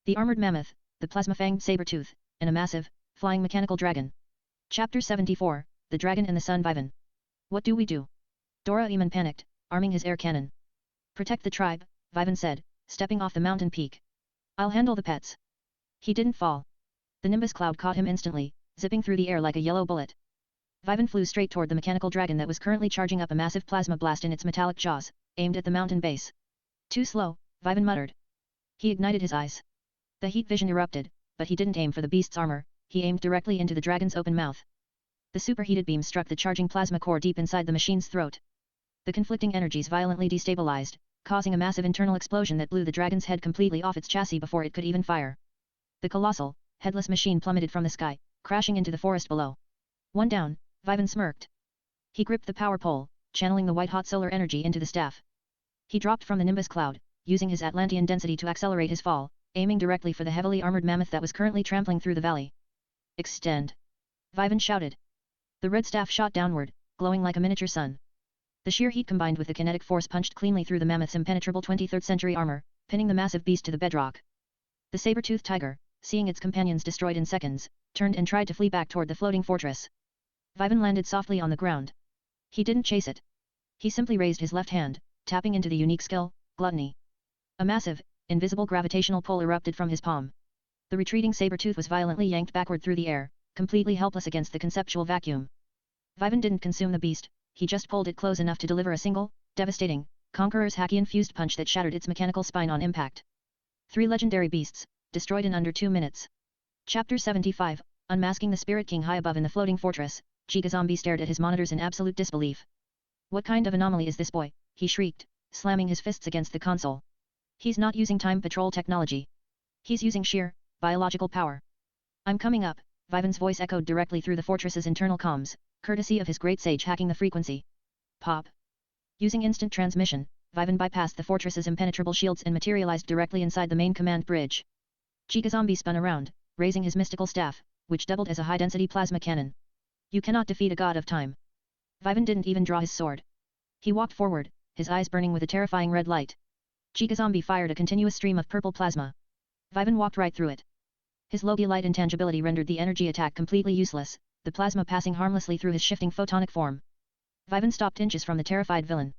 The armored mammoth, the plasma-fanged saber-tooth, and a massive, flying mechanical dragon. Chapter 74, The Dragon and the Sun. Vivan. What do we do? Doraemon panicked, arming his air cannon. Protect the tribe, Vivan said, stepping off the mountain peak. I'll handle the pets. He didn't fall. The nimbus cloud caught him instantly, zipping through the air like a yellow bullet. Vivan flew straight toward the mechanical dragon that was currently charging up a massive plasma blast in its metallic jaws, aimed at the mountain base. Too slow, Vivan muttered. He ignited his eyes. The heat vision erupted, but he didn't aim for the beast's armor, he aimed directly into the dragon's open mouth. The superheated beam struck the charging plasma core deep inside the machine's throat. The conflicting energies violently destabilized, causing a massive internal explosion that blew the dragon's head completely off its chassis before it could even fire. The colossal, headless machine plummeted from the sky, crashing into the forest below. One down, Vivan smirked. He gripped the power pole, channeling the white-hot solar energy into the staff. He dropped from the nimbus cloud, using his Atlantean density to accelerate his fall, aiming directly for the heavily armored mammoth that was currently trampling through the valley. Extend! Vivan shouted. The red staff shot downward, glowing like a miniature sun. The sheer heat combined with the kinetic force punched cleanly through the mammoth's impenetrable 23rd century armor, pinning the massive beast to the bedrock. The saber-toothed tiger, seeing its companions destroyed in seconds, turned and tried to flee back toward the floating fortress. Vivan landed softly on the ground. He didn't chase it. He simply raised his left hand, tapping into the unique skill, Gluttony. A massive, invisible gravitational pull erupted from his palm. The retreating saber-tooth was violently yanked backward through the air, completely helpless against the conceptual vacuum. Vivan didn't consume the beast, he just pulled it close enough to deliver a single, devastating, conqueror's haki-infused punch that shattered its mechanical spine on impact. 3 legendary beasts, destroyed in under 2 minutes. Chapter 75, Unmasking the Spirit King. High above in the floating fortress, Gigazombi stared at his monitors in absolute disbelief. What kind of anomaly is this boy? He shrieked, slamming his fists against the console. He's not using time patrol technology. He's using sheer, biological power. I'm coming up, Vivan's voice echoed directly through the fortress's internal comms, courtesy of his great sage hacking the frequency. Pop. Using instant transmission, Vivan bypassed the fortress's impenetrable shields and materialized directly inside the main command bridge. Gigazombi spun around, raising his mystical staff, which doubled as a high-density plasma cannon. You cannot defeat a god of time. Vivan didn't even draw his sword. He walked forward, his eyes burning with a terrifying red light. Gigazombi fired a continuous stream of purple plasma. Vivan walked right through it. His Logi-light intangibility rendered the energy attack completely useless, the plasma passing harmlessly through his shifting photonic form. Vivan stopped inches from the terrified villain.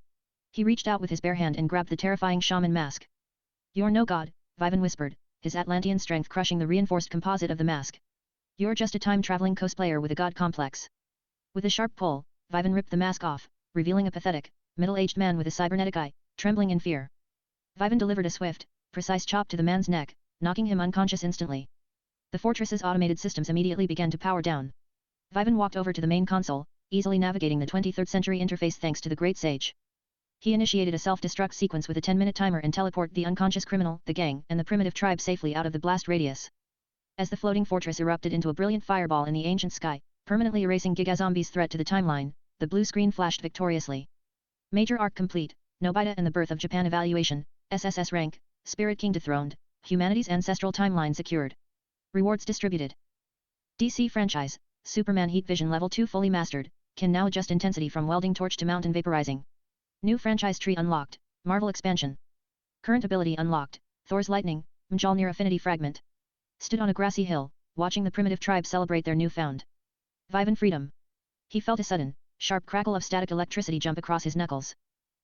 He reached out with his bare hand and grabbed the terrifying shaman mask. You're no god, Vivan whispered, his Atlantean strength crushing the reinforced composite of the mask. You're just a time-traveling cosplayer with a god complex. With a sharp pull, Vivan ripped the mask off, revealing a pathetic, middle-aged man with a cybernetic eye, trembling in fear. Vivan delivered a swift, precise chop to the man's neck, knocking him unconscious instantly. The fortress's automated systems immediately began to power down. Vivan walked over to the main console, easily navigating the 23rd century interface thanks to the Great Sage. He initiated a self-destruct sequence with a 10-minute timer and teleported the unconscious criminal, the gang, and the primitive tribe safely out of the blast radius. As the floating fortress erupted into a brilliant fireball in the ancient sky, permanently erasing Gigazombi's threat to the timeline, the blue screen flashed victoriously. Major arc complete, Nobita and the Birth of Japan evaluation, SSS rank, Spirit King dethroned, humanity's ancestral timeline secured. Rewards distributed. DC franchise, Superman Heat Vision Level 2 fully mastered, can now adjust intensity from welding torch to mountain vaporizing. New franchise tree unlocked, Marvel expansion. Current ability unlocked, Thor's Lightning, Mjolnir Affinity Fragment. Stood on a grassy hill, watching the primitive tribe celebrate their newfound Vivan freedom. He felt a sudden, sharp crackle of static electricity jump across his knuckles.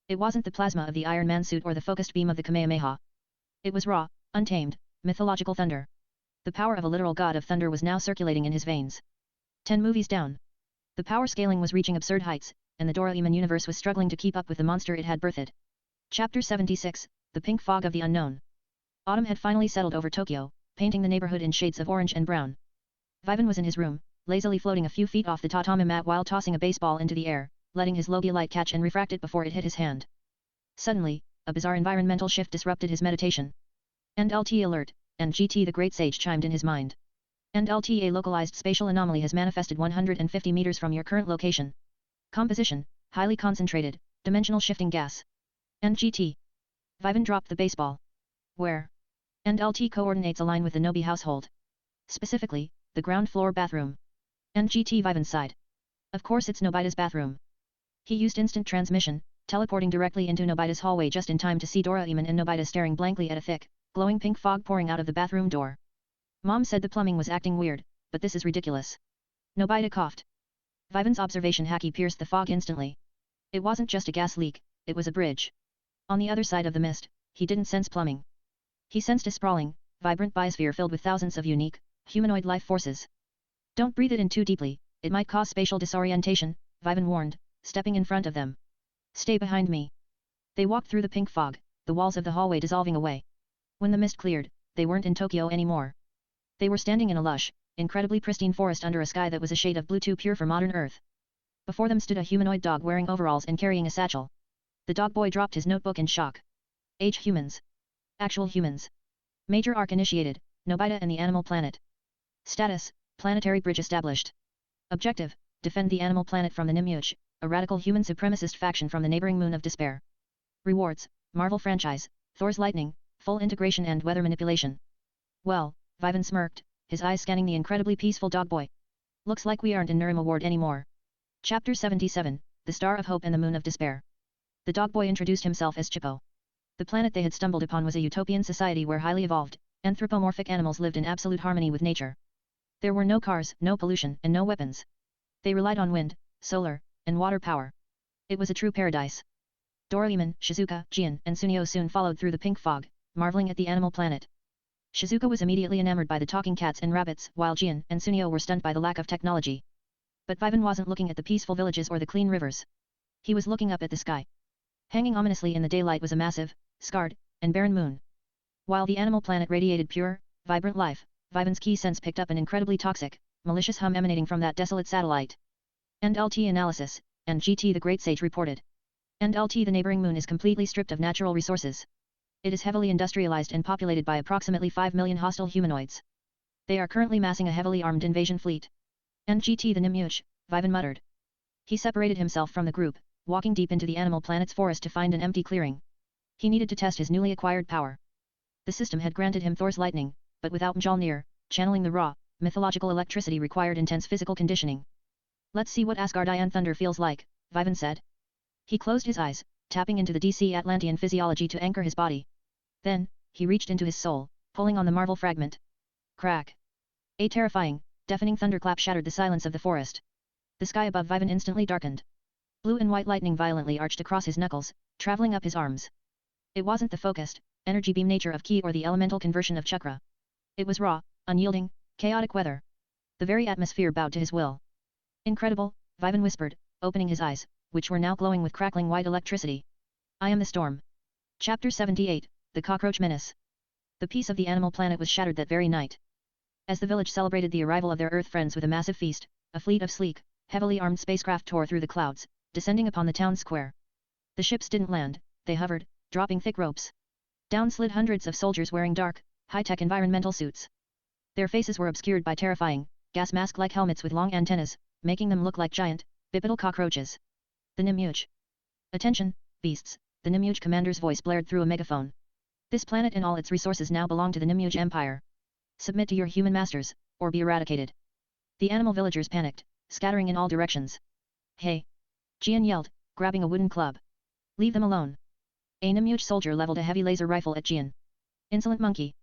It wasn't the plasma of the Iron Man suit or the focused beam of the Kamehameha. It was raw, untamed, mythological thunder. The power of a literal god of thunder was now circulating in his veins. 10 movies down. The power scaling was reaching absurd heights, and the Doraemon universe was struggling to keep up with the monster it had birthed. Chapter 76, The Pink Fog of the Unknown. Autumn had finally settled over Tokyo, painting the neighborhood in shades of orange and brown. Vivan was in his room, lazily floating a few feet off the tatami mat while tossing a baseball into the air, letting his Logia light catch and refract it before it hit his hand. Suddenly, a bizarre environmental shift disrupted his meditation. NLT alert, and GT the Great Sage chimed in his mind. NLT, a localized spatial anomaly has manifested 150 meters from your current location. Composition, highly concentrated, dimensional shifting gas. NGT. Vivan dropped the baseball. Where? NLT coordinates align with the Nobi household. Specifically, the ground floor bathroom. NGT. Vivan sighed. Of course it's Nobita's bathroom. He used instant transmission, teleporting directly into Nobita's hallway just in time to see Doraemon and Nobita staring blankly at a thick, glowing pink fog pouring out of the bathroom door. Mom said the plumbing was acting weird, but this is ridiculous. Nobita coughed. Vivan's observation haki pierced the fog instantly. It wasn't just a gas leak, it was a bridge. On the other side of the mist, he didn't sense plumbing. He sensed a sprawling, vibrant biosphere filled with thousands of unique, humanoid life forces. Don't breathe it in too deeply, it might cause spatial disorientation, Vivan warned, stepping in front of them. Stay behind me. They walked through the pink fog, the walls of the hallway dissolving away. When the mist cleared, they weren't in Tokyo anymore. They were standing in a lush, incredibly pristine forest under a sky that was a shade of blue too pure for modern Earth. Before them stood a humanoid dog wearing overalls and carrying a satchel. The dog boy dropped his notebook in shock. Age humans. Actual humans. Major arc initiated, Nobita and the Animal Planet. Status, planetary bridge established. Objective, defend the Animal Planet from the Nimuch, a radical human supremacist faction from the neighboring moon of despair. Rewards, Marvel franchise, Thor's lightning, full integration and weather manipulation. Well, Vivan smirked, his eyes scanning the incredibly peaceful dog boy. Looks like we aren't in Nurim Award anymore. Chapter 77, The Star of Hope and the Moon of Despair. The dog boy introduced himself as Chippo. The planet they had stumbled upon was a utopian society where highly evolved, anthropomorphic animals lived in absolute harmony with nature. There were no cars, no pollution, and no weapons. They relied on wind, solar, and water power. It was a true paradise. Doraemon, Shizuka, Gian, and Sunio soon followed through the pink fog, marveling at the Animal Planet. Shizuka was immediately enamored by the talking cats and rabbits, while Gian and Sunio were stunned by the lack of technology. But Vivan wasn't looking at the peaceful villages or the clean rivers. He was looking up at the sky. Hanging ominously in the daylight was a massive, scarred, and barren moon. While the Animal Planet radiated pure, vibrant life, Vivan's key sense picked up an incredibly toxic, malicious hum emanating from that desolate satellite. NLT analysis, and GT the Great Sage reported. NLT the neighboring moon is completely stripped of natural resources. It is heavily industrialized and populated by approximately 5 million hostile humanoids. They are currently massing a heavily armed invasion fleet. NGT the Nimuch, Vivan muttered. He separated himself from the group, walking deep into the Animal Planet's forest to find an empty clearing. He needed to test his newly acquired power. The system had granted him Thor's lightning, but without Mjolnir, channeling the raw, mythological electricity required intense physical conditioning. Let's see what Asgardian thunder feels like, Vivan said. He closed his eyes, tapping into the DC Atlantean physiology to anchor his body. Then, he reached into his soul, pulling on the Marvel fragment. Crack. A terrifying, deafening thunderclap shattered the silence of the forest. The sky above Vivan instantly darkened. Blue and white lightning violently arched across his knuckles, traveling up his arms. It wasn't the focused, energy beam nature of ki or the elemental conversion of chakra. It was raw, unyielding, chaotic weather. The very atmosphere bowed to his will. Incredible, Vivan whispered, opening his eyes, which were now glowing with crackling white electricity. I am the storm. Chapter 78, The Cockroach Menace. The peace of the Animal Planet was shattered that very night. As the village celebrated the arrival of their Earth friends with a massive feast, a fleet of sleek, heavily armed spacecraft tore through the clouds, descending upon the town square. The ships didn't land, they hovered, dropping thick ropes. Down slid hundreds of soldiers wearing dark, high-tech environmental suits. Their faces were obscured by terrifying, gas mask-like helmets with long antennas, making them look like giant, bipedal cockroaches. The Nimuch. Attention, beasts, the Nimuch commander's voice blared through a megaphone. This planet and all its resources now belong to the Nimuch Empire. Submit to your human masters, or be eradicated. The animal villagers panicked, scattering in all directions. Hey! Gian yelled, grabbing a wooden club. Leave them alone. A Nimuch soldier leveled a heavy laser rifle at Gian. Insolent monkey.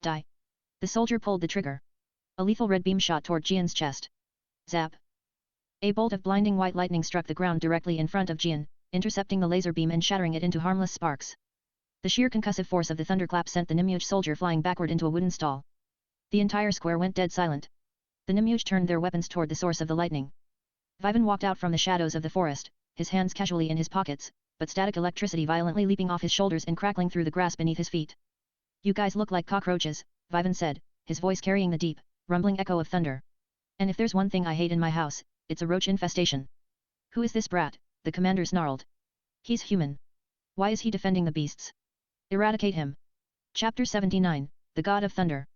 Die. The soldier pulled the trigger. A lethal red beam shot toward Gian's chest. Zap. A bolt of blinding white lightning struck the ground directly in front of Gian, intercepting the laser beam and shattering it into harmless sparks. The sheer concussive force of the thunderclap sent the Nimuch soldier flying backward into a wooden stall. The entire square went dead silent. The Nimuch turned their weapons toward the source of the lightning. Vivan walked out from the shadows of the forest, his hands casually in his pockets, but static electricity violently leaping off his shoulders and crackling through the grass beneath his feet. You guys look like cockroaches, Vivan said, his voice carrying the deep, rumbling echo of thunder. And if there's one thing I hate in my house, it's a roach infestation. Who is this brat? The commander snarled. He's human. Why is he defending the beasts? Eradicate him. Chapter 79, The God of Thunder.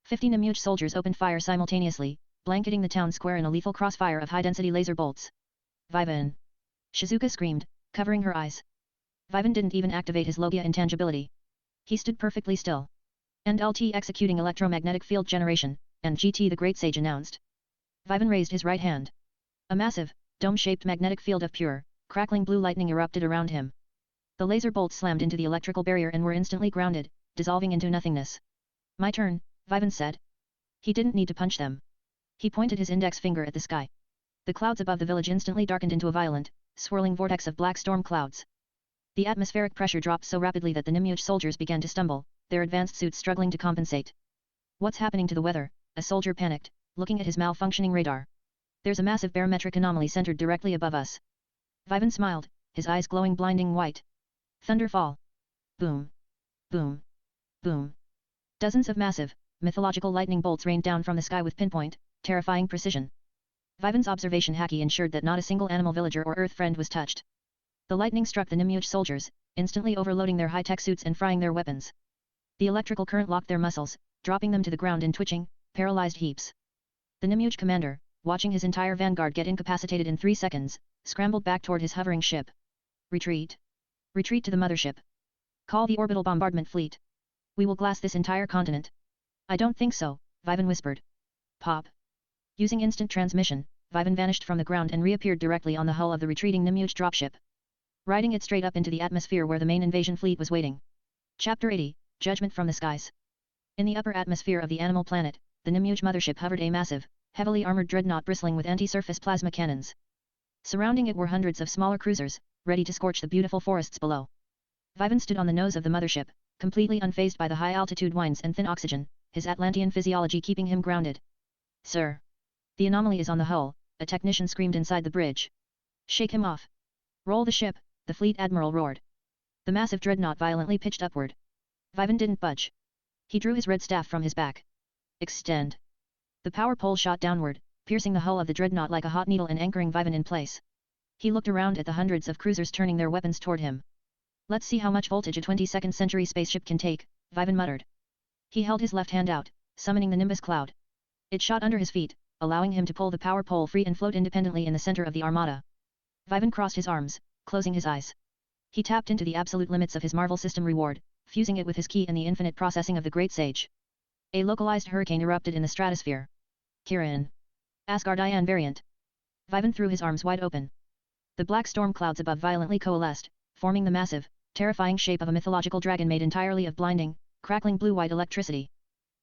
50 Nimuch soldiers opened fire simultaneously, blanketing the town square in a lethal crossfire of high-density laser bolts. Vivan! Shizuka screamed, covering her eyes. Vivan didn't even activate his Logia intangibility. He stood perfectly still. NLT executing electromagnetic field generation, and GT the Great Sage announced. Vivan raised his right hand. A massive, dome-shaped magnetic field of pure, crackling blue lightning erupted around him. The laser bolts slammed into the electrical barrier and were instantly grounded, dissolving into nothingness. My turn, Vivan said. He didn't need to punch them. He pointed his index finger at the sky. The clouds above the village instantly darkened into a violent, swirling vortex of black storm clouds. The atmospheric pressure dropped so rapidly that the Nimue soldiers began to stumble, their advanced suits struggling to compensate. What's happening to the weather? A soldier panicked, looking at his malfunctioning radar. There's a massive barometric anomaly centered directly above us. Vivan smiled, his eyes glowing blinding white. Thunderfall. Boom. Boom. Boom. Dozens of massive, mythological lightning bolts rained down from the sky with pinpoint, terrifying precision. Vivan's observation haki ensured that not a single animal villager or earth friend was touched. The lightning struck the Nimue soldiers, instantly overloading their high-tech suits and frying their weapons. The electrical current locked their muscles, dropping them to the ground in twitching, paralyzed heaps. The Nimue commander, watching his entire vanguard get incapacitated in 3 seconds, scrambled back toward his hovering ship. Retreat. Retreat to the mothership. Call the orbital bombardment fleet. We will glass this entire continent. I don't think so, Vivan whispered. Pop. Using instant transmission, Vivan vanished from the ground and reappeared directly on the hull of the retreating Nimue dropship, riding it straight up into the atmosphere where the main invasion fleet was waiting. Chapter 80, Judgment from the Skies. In the upper atmosphere of the animal planet, the Nimue mothership hovered a massive, heavily armored dreadnought bristling with anti-surface plasma cannons. Surrounding it were hundreds of smaller cruisers, ready to scorch the beautiful forests below. Vivan stood on the nose of the mothership, completely unfazed by the high-altitude winds and thin oxygen, his Atlantean physiology keeping him grounded. Sir. The anomaly is on the hull, a technician screamed inside the bridge. Shake him off. Roll the ship, the fleet admiral roared. The massive dreadnought violently pitched upward. Vivan didn't budge. He drew his red staff from his back. Extend. The power pole shot downward, piercing the hull of the dreadnought like a hot needle and anchoring Vivan in place. He looked around at the hundreds of cruisers turning their weapons toward him. Let's see how much voltage a 22nd century spaceship can take, Vivan muttered. He held his left hand out, summoning the Nimbus cloud. It shot under his feet, allowing him to pull the power pole free and float independently in the center of the armada. Vivan crossed his arms, closing his eyes. He tapped into the absolute limits of his Marvel system reward, fusing it with his ki and the infinite processing of the Great Sage. A localized hurricane erupted in the stratosphere. Kirin. Asgardian variant. Vivan threw his arms wide open. The black storm clouds above violently coalesced, forming the massive, terrifying shape of a mythological dragon made entirely of blinding, crackling blue-white electricity.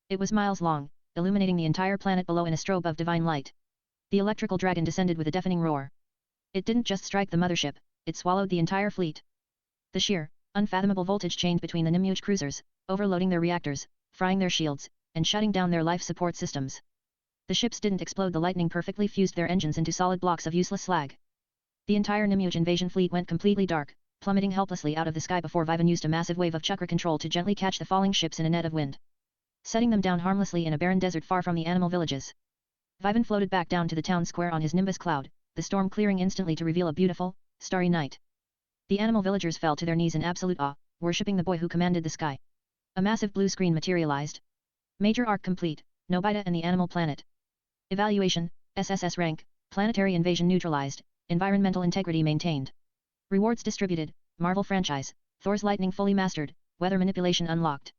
It was miles long, illuminating the entire planet below in a strobe of divine light. The electrical dragon descended with a deafening roar. It didn't just strike the mothership, it swallowed the entire fleet. The sheer, unfathomable voltage chained between the Nimue cruisers, overloading their reactors, frying their shields, and shutting down their life support systems. The ships didn't explode, the lightning perfectly fused their engines into solid blocks of useless slag. The entire Nimue invasion fleet went completely dark, plummeting helplessly out of the sky before Vivan used a massive wave of chakra control to gently catch the falling ships in a net of wind, setting them down harmlessly in a barren desert far from the animal villages. Vivan floated back down to the town square on his Nimbus cloud, the storm clearing instantly to reveal a beautiful, starry night. The animal villagers fell to their knees in absolute awe, worshipping the boy who commanded the sky. A massive blue screen materialized. Major arc complete, Nobita and the animal planet. Evaluation, SSS rank, planetary invasion neutralized, environmental integrity maintained. Rewards distributed, Marvel franchise, Thor's lightning fully mastered, weather manipulation unlocked.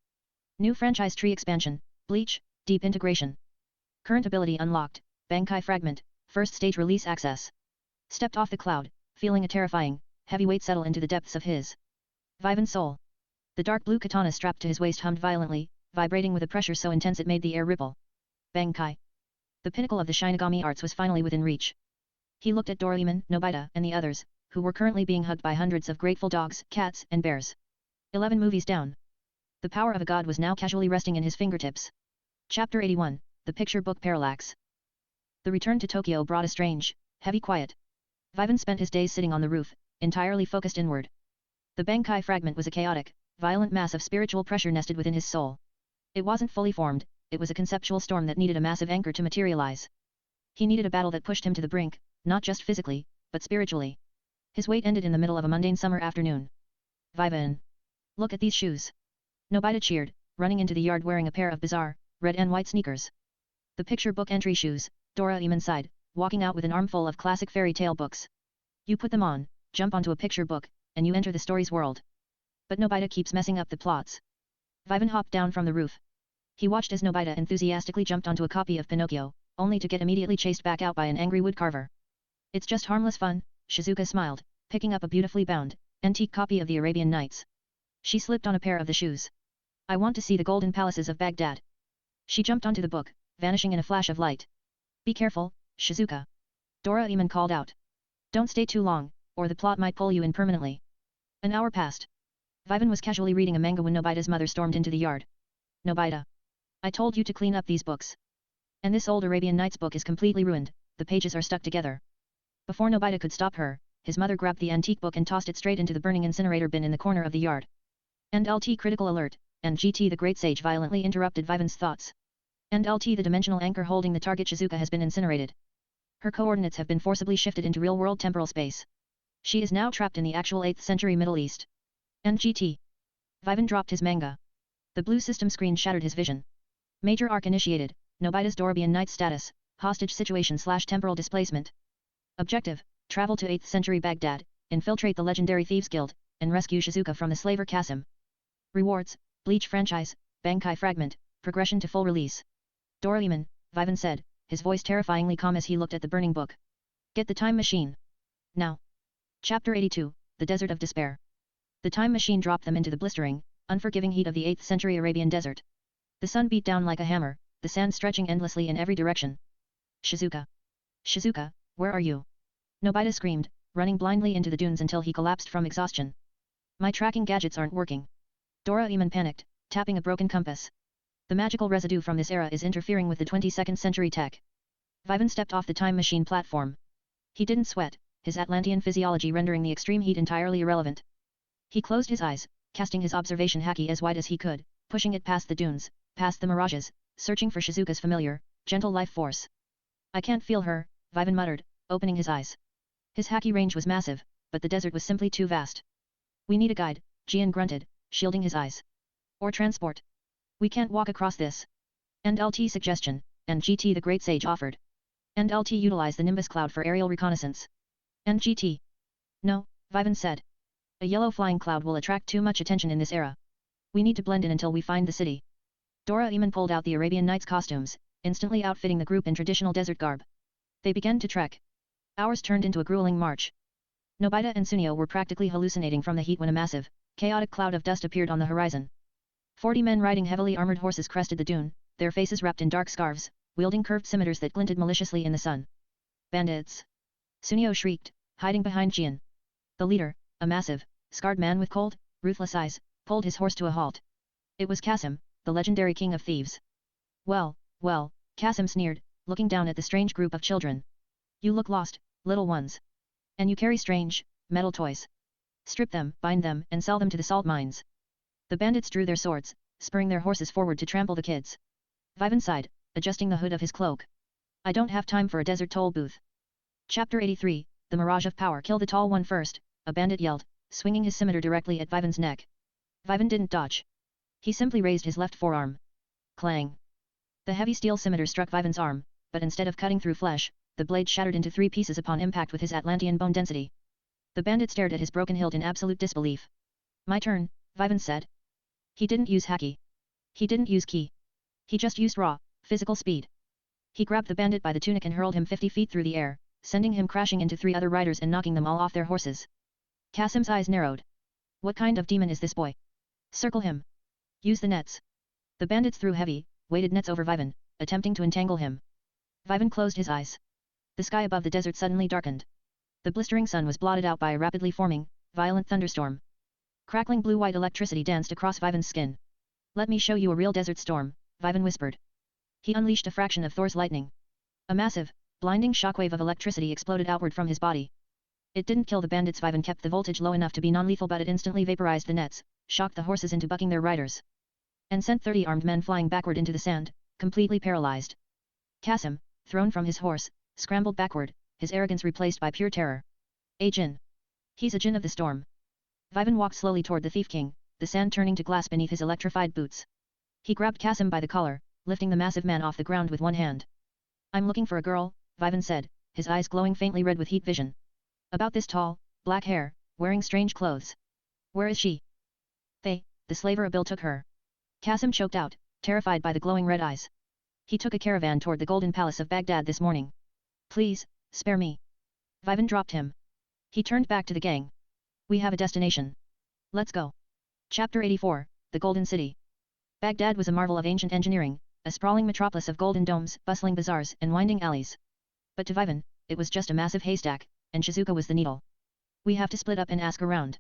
New franchise tree expansion, Bleach, deep integration. Current ability unlocked, Bankai fragment, first stage release access. Stepped off the cloud, feeling a terrifying, heavy weight settle into the depths of his Vivan soul. The dark blue katana strapped to his waist hummed violently, vibrating with a pressure so intense it made the air ripple. Bankai. The pinnacle of the Shinigami arts was finally within reach. He looked at Doraemon, Nobita, and the others, who were currently being hugged by hundreds of grateful dogs, cats, and bears. 11 movies down. The power of a god was now casually resting in his fingertips. Chapter 81, The Picture Book Parallax. The return to Tokyo brought a strange, heavy quiet. Vivan spent his days sitting on the roof, entirely focused inward. The Bankai fragment was a chaotic, violent mass of spiritual pressure nested within his soul. It wasn't fully formed, it was a conceptual storm that needed a massive anchor to materialize. He needed a battle that pushed him to the brink, not just physically, but spiritually. His wait ended in the middle of a mundane summer afternoon. Vivan. Look at these shoes. Nobita cheered, running into the yard wearing a pair of bizarre, red and white sneakers. The picture book entry shoes, Doraemon sighed, walking out with an armful of classic fairy tale books. You put them on, jump onto a picture book, and you enter the story's world. But Nobita keeps messing up the plots. Vivan hopped down from the roof. He watched as Nobita enthusiastically jumped onto a copy of Pinocchio, only to get immediately chased back out by an angry woodcarver. It's just harmless fun, Shizuka smiled, picking up a beautifully bound, antique copy of the Arabian Nights. She slipped on a pair of the shoes. I want to see the golden palaces of Baghdad. She jumped onto the book, vanishing in a flash of light. Be careful, Shizuka. Doraemon called out. Don't stay too long, or the plot might pull you in permanently. An hour passed. Vivan was casually reading a manga when Nobita's mother stormed into the yard. Nobita. I told you to clean up these books. And this old Arabian Nights book is completely ruined, the pages are stuck together. Before Nobita could stop her, his mother grabbed the antique book and tossed it straight into the burning incinerator bin in the corner of the yard. And LT critical alert, and GT the Great Sage violently interrupted Vivan's thoughts. And LT the dimensional anchor holding the target Shizuka has been incinerated. Her coordinates have been forcibly shifted into real-world temporal space. She is now trapped in the actual 8th century Middle East. And GT. Vivan dropped his manga. The blue system screen shattered his vision. Major arc initiated, Nobita's Doraemon Nights status, hostage situation / temporal displacement. Objective, travel to 8th century Baghdad, infiltrate the legendary Thieves Guild, and rescue Shizuka from the slaver Qasim. Rewards, Bleach franchise, Bankai fragment, progression to full release. Doraemon, Vivan said, his voice terrifyingly calm as he looked at the burning book. Get the time machine. Now. Chapter 82, The Desert of Despair. The time machine dropped them into the blistering, unforgiving heat of the 8th century Arabian desert. The sun beat down like a hammer, the sand stretching endlessly in every direction. Shizuka. Shizuka, where are you? Nobita screamed, running blindly into the dunes until he collapsed from exhaustion. My tracking gadgets aren't working. Doraemon panicked, tapping a broken compass. The magical residue from this era is interfering with the 22nd century tech. Vivan stepped off the time machine platform. He didn't sweat, his Atlantean physiology rendering the extreme heat entirely irrelevant. He closed his eyes, casting his observation haki as wide as he could, pushing it past the dunes, past the mirages, searching for Shizuka's familiar, gentle life force. I can't feel her, Vivan muttered, opening his eyes. His haki range was massive, but the desert was simply too vast. We need a guide, Gian grunted, shielding his eyes. Or transport. We can't walk across this. And LT suggestion, and GT the Great Sage offered. And LT utilized the Nimbus cloud for aerial reconnaissance. And GT. No, Vivan said. A yellow flying cloud will attract too much attention in this era. We need to blend in until we find the city. Doraemon pulled out the Arabian Nights costumes, instantly outfitting the group in traditional desert garb. They began to trek. Hours turned into a grueling march. Nobita and Sunio were practically hallucinating from the heat when a massive, chaotic cloud of dust appeared on the horizon. 40 men riding heavily armored horses crested the dune, their faces wrapped in dark scarves, wielding curved scimitars that glinted maliciously in the sun. Bandits! Sunio shrieked, hiding behind Gian. The leader, a massive, scarred man with cold, ruthless eyes, pulled his horse to a halt. It was Qasim, the legendary king of thieves. Well, Qasim sneered, looking down at the strange group of children. You look lost, little ones. And you carry strange, metal toys. Strip them, bind them, and sell them to the salt mines. The bandits drew their swords, spurring their horses forward to trample the kids. Vivan sighed, adjusting the hood of his cloak. I don't have time for a desert toll booth. Chapter 83, The Mirage of Power. Kill the tall one first, a bandit yelled, swinging his scimitar directly at Vivan's neck. Vivan didn't dodge. He simply raised his left forearm. Clang. The heavy steel scimitar struck Vivan's arm, but instead of cutting through flesh, the blade shattered into 3 pieces upon impact with his Atlantean bone density. The bandit stared at his broken hilt in absolute disbelief. My turn, Vivan said. He didn't use haki. He didn't use ki. He just used raw, physical speed. He grabbed the bandit by the tunic and hurled him 50 feet through the air, sending him crashing into 3 other riders and knocking them all off their horses. Qasim's eyes narrowed. What kind of demon is this boy? Circle him. Use the nets. The bandits threw heavy, weighted nets over Vivan, attempting to entangle him. Vivan closed his eyes. The sky above the desert suddenly darkened. The blistering sun was blotted out by a rapidly forming, violent thunderstorm. Crackling blue-white electricity danced across Vivan's skin. Let me show you a real desert storm, Vivan whispered. He unleashed a fraction of Thor's lightning. A massive, blinding shockwave of electricity exploded outward from his body. It didn't kill the bandits. Vivan kept the voltage low enough to be non-lethal, but it instantly vaporized the nets, shocked the horses into bucking their riders, and sent 30 armed men flying backward into the sand, completely paralyzed. Qasim, thrown from his horse, scrambled backward, his arrogance replaced by pure terror. A Jinn. He's a Jinn of the storm. Vivan walked slowly toward the Thief King, the sand turning to glass beneath his electrified boots. He grabbed Qasim by the collar, lifting the massive man off the ground with one hand. I'm looking for a girl, Vivan said, his eyes glowing faintly red with heat vision. About this tall, black hair, wearing strange clothes. Where is she? The slaver Abil took her. Qasim choked out, terrified by the glowing red eyes. He took a caravan toward the Golden Palace of Baghdad this morning. Please, spare me. Vivan dropped him. He turned back to the gang. We have a destination. Let's go. Chapter 84, The Golden City. Baghdad was a marvel of ancient engineering, a sprawling metropolis of golden domes, bustling bazaars, and winding alleys. But to Vivan, it was just a massive haystack, and Shizuka was the needle. We have to split up and ask around.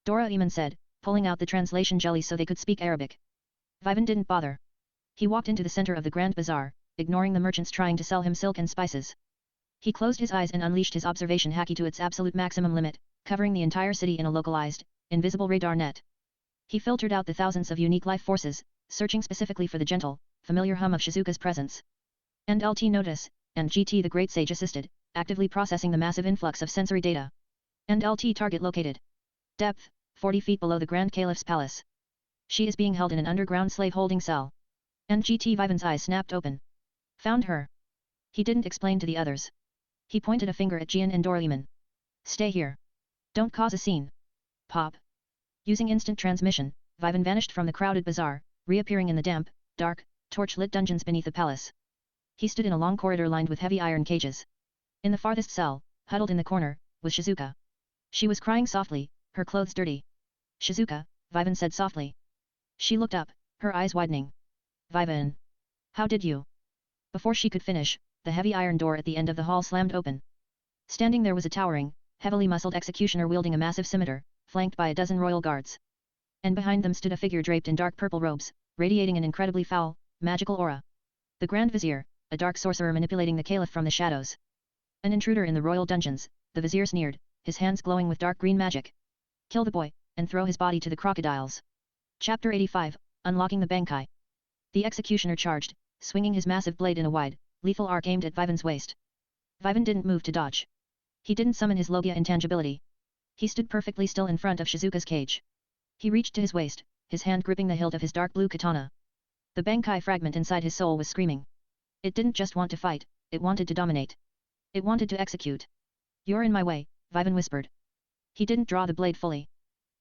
Doraemon said, pulling out the translation jelly so they could speak Arabic. Vivan didn't bother. He walked into the center of the Grand Bazaar, ignoring the merchants trying to sell him silk and spices. He closed his eyes and unleashed his observation haki to its absolute maximum limit, covering the entire city in a localized, invisible radar net. He filtered out the thousands of unique life forces, searching specifically for the gentle, familiar hum of Shizuka's presence. And LT notice, and GT the Great Sage assisted, actively processing the massive influx of sensory data. And LT target located. Depth, 40 feet below the Grand Caliph's palace. She is being held in an underground slave-holding cell. And GT Vivan's eyes snapped open. Found her. He didn't explain to the others. He pointed a finger at Gian and Doraemon. Stay here. Don't cause a scene. Pop. Using instant transmission, Vivan vanished from the crowded bazaar, reappearing in the damp, dark, torch-lit dungeons beneath the palace. He stood in a long corridor lined with heavy iron cages. In the farthest cell, huddled in the corner, was Shizuka. She was crying softly, her clothes dirty. Shizuka, Vivan said softly. She looked up, her eyes widening. Vivan. How did you? Before she could finish, the heavy iron door at the end of the hall slammed open. Standing there was a towering, heavily muscled executioner wielding a massive scimitar, flanked by a dozen royal guards. And behind them stood a figure draped in dark purple robes, radiating an incredibly foul, magical aura. The Grand Vizier, a dark sorcerer manipulating the Caliph from the shadows. An intruder in the royal dungeons, the Vizier sneered, his hands glowing with dark green magic. Kill the boy, and throw his body to the crocodiles. Chapter 85, Unlocking the Bankai. The executioner charged, swinging his massive blade in a wide, lethal arc aimed at Vivan's waist. Vivan didn't move to dodge. He didn't summon his Logia intangibility. He stood perfectly still in front of Shizuka's cage. He reached to his waist, his hand gripping the hilt of his dark blue katana. The Bankai fragment inside his soul was screaming. It didn't just want to fight, it wanted to dominate. It wanted to execute. You're in my way, Vivan whispered. He didn't draw the blade fully.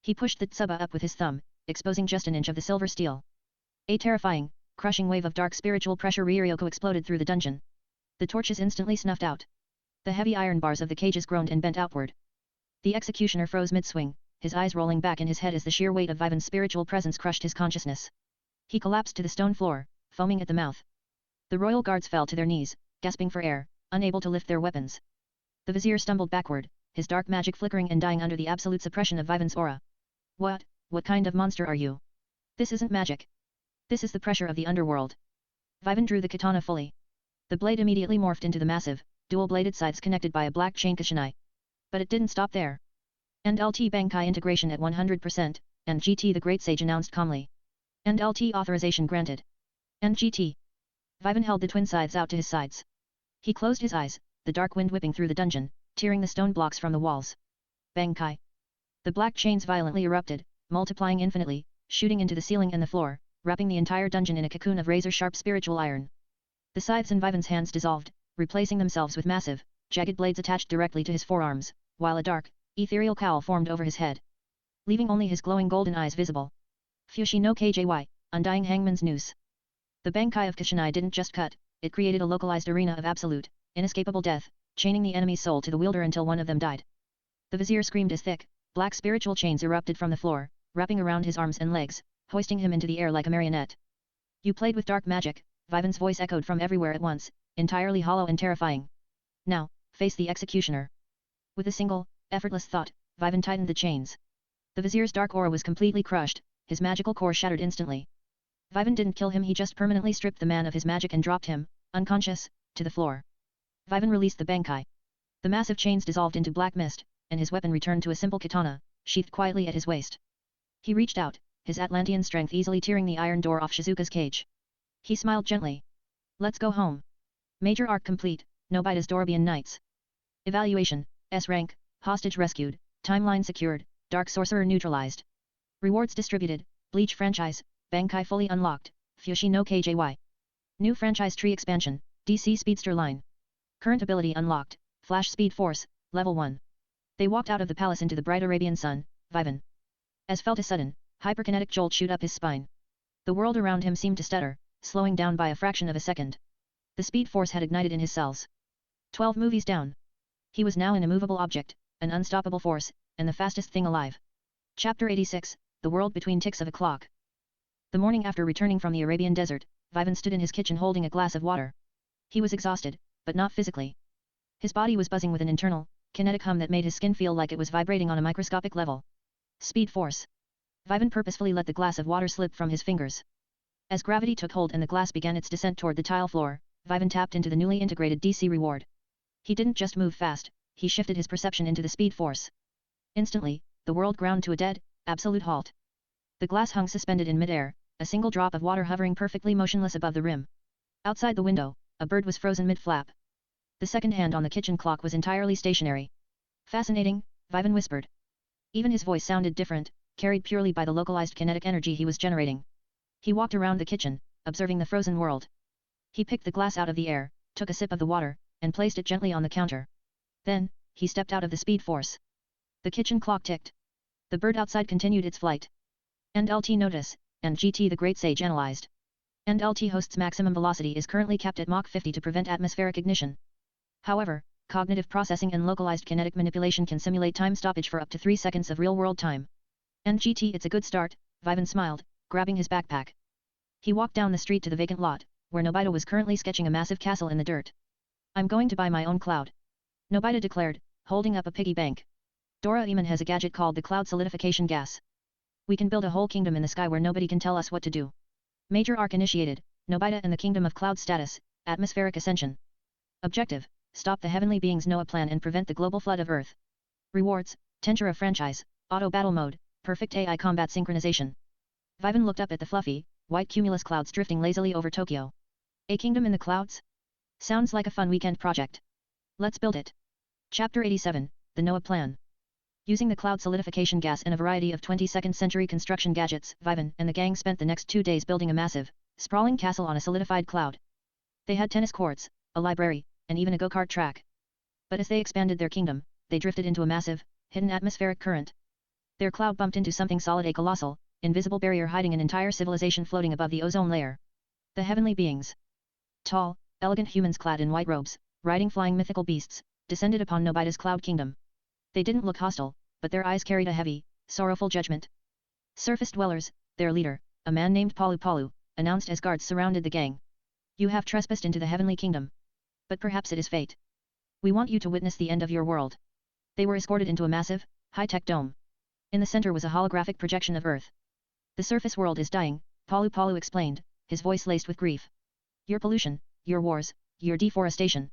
He pushed the tsuba up with his thumb, exposing just an inch of the silver steel. A terrifying, crushing wave of dark spiritual pressure Ryoko exploded through the dungeon. The torches instantly snuffed out. The heavy iron bars of the cages groaned and bent outward. The executioner froze mid-swing, his eyes rolling back in his head as the sheer weight of Vivan's spiritual presence crushed his consciousness. He collapsed to the stone floor, foaming at the mouth. The royal guards fell to their knees, gasping for air, unable to lift their weapons. The Vizier stumbled backward, his dark magic flickering and dying under the absolute suppression of Vivan's aura. What kind of monster are you? This isn't magic. This is the pressure of the underworld. Vivan drew the katana fully. The blade immediately morphed into the massive, dual-bladed sides connected by a black chain kashinai. But it didn't stop there. And LT Bankai integration at 100%, and GT the Great Sage announced calmly. And LT authorization granted. And GT. Vivan held the twin scythes out to his sides. He closed his eyes, the dark wind whipping through the dungeon, tearing the stone blocks from the walls. Bankai. The black chains violently erupted, multiplying infinitely, shooting into the ceiling and the floor, wrapping the entire dungeon in a cocoon of razor-sharp spiritual iron. The scythes in Vivan's hands dissolved, replacing themselves with massive, jagged blades attached directly to his forearms, while a dark, ethereal cowl formed over his head, leaving only his glowing golden eyes visible. Fushi no KJY, undying hangman's noose. The Bankai of Kashinai didn't just cut, it created a localized arena of absolute, inescapable death, chaining the enemy's soul to the wielder until one of them died. The Vizier screamed as thick, black spiritual chains erupted from the floor, wrapping around his arms and legs, hoisting him into the air like a marionette. You played with dark magic, Vivan's voice echoed from everywhere at once, entirely hollow and terrifying. Now, face the executioner. With a single, effortless thought, Vivan tightened the chains. The Vizier's dark aura was completely crushed, his magical core shattered instantly. Vivan didn't kill him, he just permanently stripped the man of his magic and dropped him, unconscious, to the floor. Vivan released the Bankai. The massive chains dissolved into black mist, and his weapon returned to a simple katana, sheathed quietly at his waist. He reached out, his Atlantean strength easily tearing the iron door off Shizuka's cage. He smiled gently. Let's go home. Major arc complete, no bite as Doraemon Knights. Evaluation, S rank, hostage rescued, timeline secured, dark sorcerer neutralized. Rewards distributed, Bleach franchise, Bankai fully unlocked, Fushi no KJY. New franchise tree expansion, DC Speedster line. Current ability unlocked, Flash Speed Force, level 1. They walked out of the palace into the bright Arabian sun, Vivan. As felt a sudden, hyperkinetic jolt shoot up his spine. The world around him seemed to stutter, slowing down by a fraction of a second. The speed force had ignited in his cells. 12 movies down. He was now an immovable object, an unstoppable force, and the fastest thing alive. Chapter 86, The World Between Ticks of a Clock. The morning after returning from the Arabian desert, Vivan stood in his kitchen holding a glass of water. He was exhausted, but not physically. His body was buzzing with an internal, kinetic hum that made his skin feel like it was vibrating on a microscopic level. Speed force. Vivan purposefully let the glass of water slip from his fingers. As gravity took hold and the glass began its descent toward the tile floor, Vivan tapped into the newly integrated DC reward. He didn't just move fast, he shifted his perception into the speed force. Instantly, the world ground to a dead, absolute halt. The glass hung suspended in midair, a single drop of water hovering perfectly motionless above the rim. Outside the window, a bird was frozen mid-flap. The second hand on the kitchen clock was entirely stationary. Fascinating, Vivan whispered. Even his voice sounded different, carried purely by the localized kinetic energy he was generating. He walked around the kitchen, observing the frozen world. He picked the glass out of the air, took a sip of the water, and placed it gently on the counter. Then, he stepped out of the speed force. The kitchen clock ticked. The bird outside continued its flight. NLT notice, and GT the Great Sage analyzed. NLT host's maximum velocity is currently capped at Mach 50 to prevent atmospheric ignition. However, cognitive processing and localized kinetic manipulation can simulate time stoppage for up to 3 seconds of real-world time. NGT it's a good start, Vivan smiled, grabbing his backpack. He walked down the street to the vacant lot, where Nobita was currently sketching a massive castle in the dirt. I'm going to buy my own cloud. Nobita declared, holding up a piggy bank. Doraemon has a gadget called the cloud solidification gas. We can build a whole kingdom in the sky where nobody can tell us what to do. Major arc initiated, Nobita and the Kingdom of Cloud status, atmospheric ascension. Objective, stop the heavenly beings Noah plan and prevent the global flood of Earth. Rewards, Tensura franchise, auto battle mode, perfect AI combat synchronization. Vivan looked up at the fluffy, white cumulus clouds drifting lazily over Tokyo. A kingdom in the clouds? Sounds like a fun weekend project. Let's build it. Chapter 87, The Noah Plan. Using the cloud solidification gas and a variety of 22nd century construction gadgets, Vivan and the gang spent the next 2 days building a massive, sprawling castle on a solidified cloud. They had tennis courts, a library, and even a go-kart track. But as they expanded their kingdom, they drifted into a massive, hidden atmospheric current. Their cloud bumped into something solid, a colossal, invisible barrier hiding an entire civilization floating above the ozone layer. The heavenly beings. Tall, elegant humans clad in white robes, riding flying mythical beasts, descended upon Nobita's cloud kingdom. They didn't look hostile, but their eyes carried a heavy, sorrowful judgment. Surface dwellers, their leader, a man named Palu Palu, announced as guards surrounded the gang. You have trespassed into the heavenly kingdom. But perhaps it is fate. We want you to witness the end of your world. They were escorted into a massive, high-tech dome. In the center was a holographic projection of Earth. The surface world is dying, Palu Palu explained, his voice laced with grief. Your pollution, your wars, your deforestation.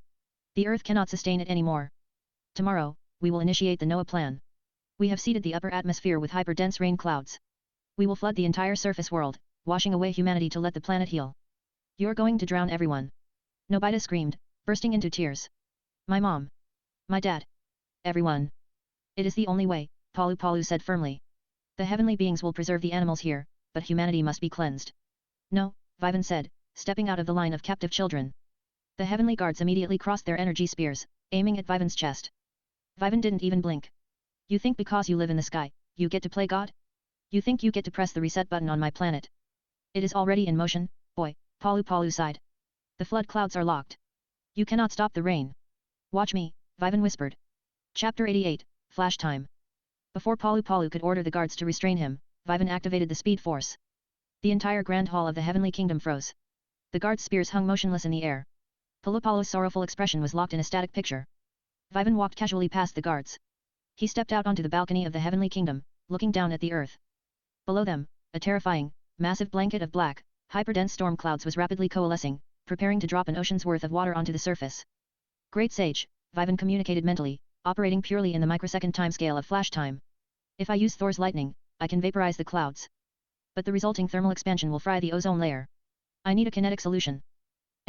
The Earth cannot sustain it anymore. Tomorrow, we will initiate the Noah plan. We have seeded the upper atmosphere with hyper-dense rain clouds. We will flood the entire surface world, washing away humanity to let the planet heal. You're going to drown everyone. Nobita screamed, bursting into tears. My mom. My dad. Everyone. It is the only way, Palu Palu said firmly. The heavenly beings will preserve the animals here, but humanity must be cleansed. No, Vivan said, stepping out of the line of captive children. The heavenly guards immediately crossed their energy spears, aiming at Vivan's chest. Vivan didn't even blink. You think because you live in the sky, you get to play God? You think you get to press the reset button on my planet? It is already in motion, boy, Palu Palu sighed. The flood clouds are locked. You cannot stop the rain. Watch me, Vivan whispered. Chapter 88, Flash Time. Before Palu Palu could order the guards to restrain him, Vivan activated the speed force. The entire grand hall of the heavenly kingdom froze. The guards' spears hung motionless in the air. Palu Palu's sorrowful expression was locked in a static picture. Vivan walked casually past the guards. He stepped out onto the balcony of the heavenly kingdom, looking down at the earth. Below them, a terrifying, massive blanket of black, hyperdense storm clouds was rapidly coalescing, preparing to drop an ocean's worth of water onto the surface. Great Sage, Vivan communicated mentally, operating purely in the microsecond timescale of flash time. If I use Thor's lightning, I can vaporize the clouds. But the resulting thermal expansion will fry the ozone layer. I need a kinetic solution.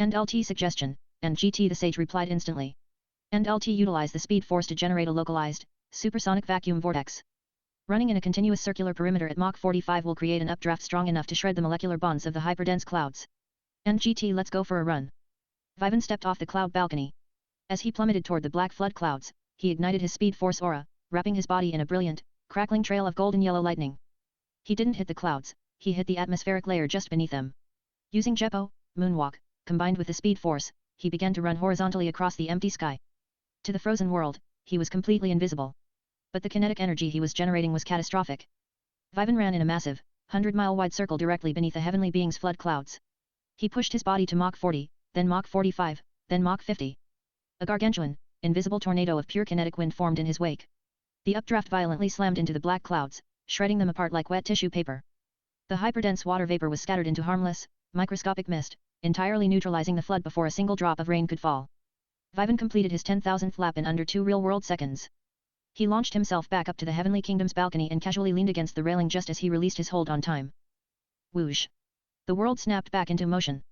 NLT suggestion, and GT the Sage replied instantly. NLT utilized the speed force to generate a localized, supersonic vacuum vortex. Running in a continuous circular perimeter at Mach 45 will create an updraft strong enough to shred the molecular bonds of the hyperdense clouds. NGT let's go for a run. Vivan stepped off the cloud balcony. As he plummeted toward the black flood clouds, he ignited his speed force aura, wrapping his body in a brilliant, crackling trail of golden yellow lightning. He didn't hit the clouds, he hit the atmospheric layer just beneath them. Using Jeppo, moonwalk, combined with the speed force, he began to run horizontally across the empty sky. To the frozen world, he was completely invisible. But the kinetic energy he was generating was catastrophic. Vivan ran in a massive, 100-mile-wide circle directly beneath the heavenly being's flood clouds. He pushed his body to Mach 40, then Mach 45, then Mach 50. A gargantuan, invisible tornado of pure kinetic wind formed in his wake. The updraft violently slammed into the black clouds, shredding them apart like wet tissue paper. The hyperdense water vapor was scattered into harmless, microscopic mist, entirely neutralizing the flood before a single drop of rain could fall. Vivan completed his 10,000th lap in under 2 real-world seconds. He launched himself back up to the Heavenly Kingdom's balcony and casually leaned against the railing just as he released his hold on time. Whoosh! The world snapped back into motion.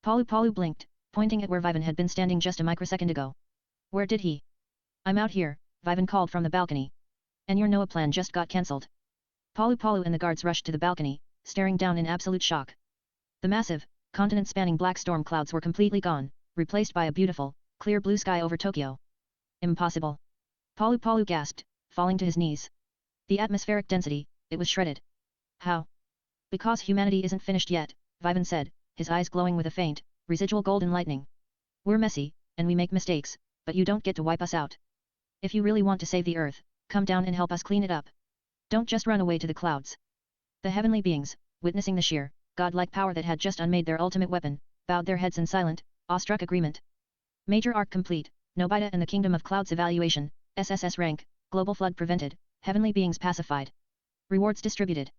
Palu Palu blinked, pointing at where Vivan had been standing just a microsecond ago. Where did he? I'm out here, Vivan called from the balcony. And your Noah plan just got cancelled. Palu Palu and the guards rushed to the balcony, staring down in absolute shock. The massive, continent-spanning black storm clouds were completely gone, replaced by a beautiful, clear blue sky over Tokyo. Impossible. Palu Palu gasped, falling to his knees. The atmospheric density, it was shredded. How? Because humanity isn't finished yet, Vivan said, his eyes glowing with a faint, residual golden lightning. We're messy, and we make mistakes, but you don't get to wipe us out. If you really want to save the Earth, come down and help us clean it up. Don't just run away to the clouds. The heavenly beings, witnessing the sheer, godlike power that had just unmade their ultimate weapon, bowed their heads in silent, awestruck agreement. Major arc complete, Nobita and the Kingdom of Clouds evaluation, SSS rank, global flood prevented, heavenly beings pacified. Rewards distributed.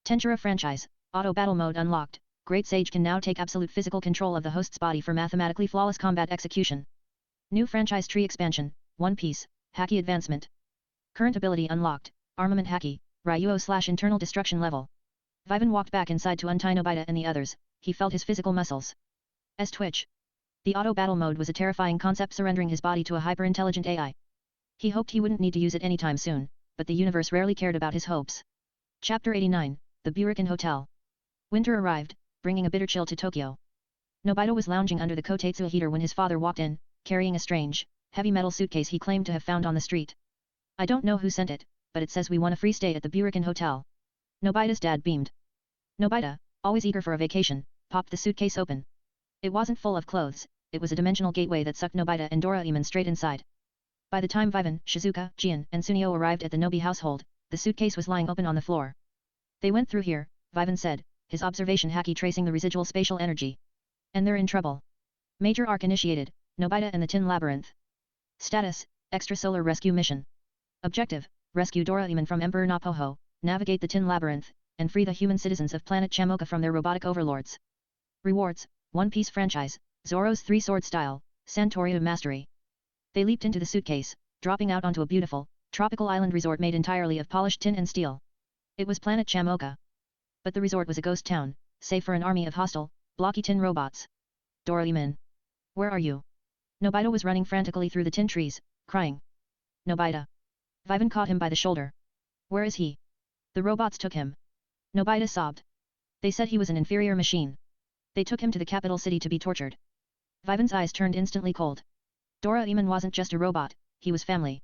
Tensura franchise, auto battle mode unlocked, Great Sage can now take absolute physical control of the host's body for mathematically flawless combat execution. New franchise tree expansion, One Piece, Haki advancement. Current ability unlocked, Armament Haki, Ryuo/internal destruction level. Vivan walked back inside to untie Nobita and the others, he felt his physical muscles as twitch. The auto battle mode was a terrifying concept, surrendering his body to a hyper-intelligent AI. He hoped he wouldn't need to use it anytime soon, but the universe rarely cared about his hopes. Chapter 89, The Burikan Hotel. Winter arrived, bringing a bitter chill to Tokyo. Nobita was lounging under the Kotetsuya heater when his father walked in, carrying a strange, heavy metal suitcase he claimed to have found on the street. I don't know who sent it, but it says we want a free stay at the Burikan Hotel. Nobita's dad beamed. Nobita, always eager for a vacation, popped the suitcase open. It wasn't full of clothes, it was a dimensional gateway that sucked Nobita and Doraemon straight inside. By the time Vivan, Shizuka, Gian, and Sunio arrived at the Nobi household, the suitcase was lying open on the floor. They went through here, Vivan said, his observation haki tracing the residual spatial energy. And they're in trouble. Major arc initiated, Nobita and the Tin Labyrinth. Status, Extrasolar Rescue Mission. Objective, rescue Doraemon from Emperor Napoho, navigate the Tin Labyrinth, and free the human citizens of planet Chamoka from their robotic overlords. Rewards, One Piece franchise, Zoro's Three-Sword Style, Santorio Mastery. They leaped into the suitcase, dropping out onto a beautiful, tropical island resort made entirely of polished tin and steel. It was planet Chamoka. But the resort was a ghost town, save for an army of hostile, blocky tin robots. Doraemon. Where are you? Nobita was running frantically through the tin trees, crying. Nobita. Vivan caught him by the shoulder. Where is he? The robots took him. Nobita sobbed. They said he was an inferior machine. They took him to the capital city to be tortured. Vivan's eyes turned instantly cold. Doraemon wasn't just a robot, he was family.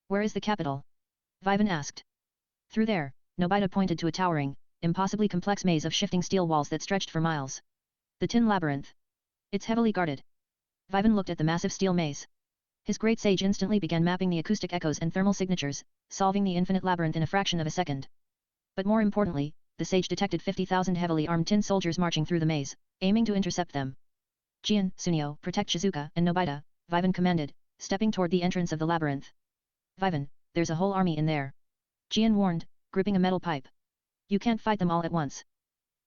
Where is the capital? Vivan asked. Through there, Nobita pointed to a towering, impossibly complex maze of shifting steel walls that stretched for miles. The Tin Labyrinth. It's heavily guarded. Vivan looked at the massive steel maze. His great sage instantly began mapping the acoustic echoes and thermal signatures, solving the infinite labyrinth in a fraction of a second. But more importantly, the sage detected 50,000 heavily armed tin soldiers marching through the maze, aiming to intercept them. Gian, Sunio, protect Shizuka and Nobita, Vivan commanded, stepping toward the entrance of the labyrinth. Vivan, there's a whole army in there. Gian warned, gripping a metal pipe. You can't fight them all at once.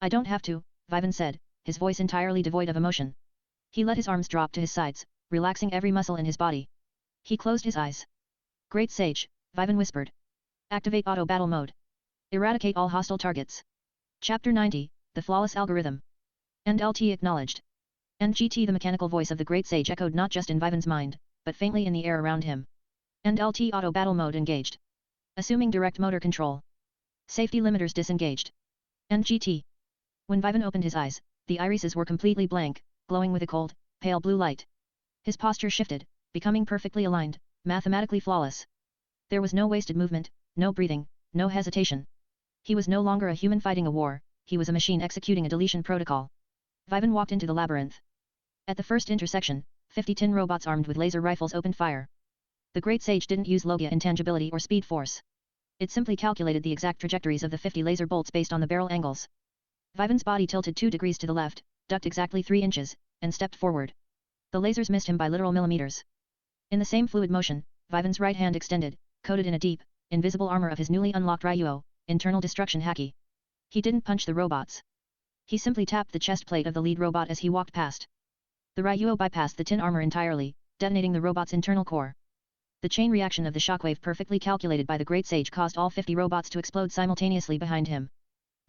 I don't have to, Vivan said, his voice entirely devoid of emotion. He let his arms drop to his sides, relaxing every muscle in his body. He closed his eyes. Great Sage, Vivan whispered. Activate auto battle mode. Eradicate all hostile targets. Chapter 90, The Flawless Algorithm. NLT acknowledged. NGT The mechanical voice of the Great Sage echoed not just in Vivan's mind, but faintly in the air around him. NLT auto battle mode engaged. Assuming direct motor control. Safety limiters disengaged. NGT. When Vivan opened his eyes, the irises were completely blank, glowing with a cold, pale blue light. His posture shifted, becoming perfectly aligned, mathematically flawless. There was no wasted movement, no breathing, no hesitation. He was no longer a human fighting a war, he was a machine executing a deletion protocol. Vivan walked into the labyrinth. At the first intersection, 50 tin robots armed with laser rifles opened fire. The great sage didn't use Logia intangibility or speed force. It simply calculated the exact trajectories of the 50 laser bolts based on the barrel angles. Vivan's body tilted 2 degrees to the left, ducked exactly 3 inches, and stepped forward. The lasers missed him by literal millimeters. In the same fluid motion, Vivan's right hand extended, coated in a deep, invisible armor of his newly unlocked Ryuo, internal destruction haki. He didn't punch the robots. He simply tapped the chest plate of the lead robot as he walked past. The Ryuo bypassed the tin armor entirely, detonating the robot's internal core. The chain reaction of the shockwave perfectly calculated by the great sage caused all 50 robots to explode simultaneously behind him.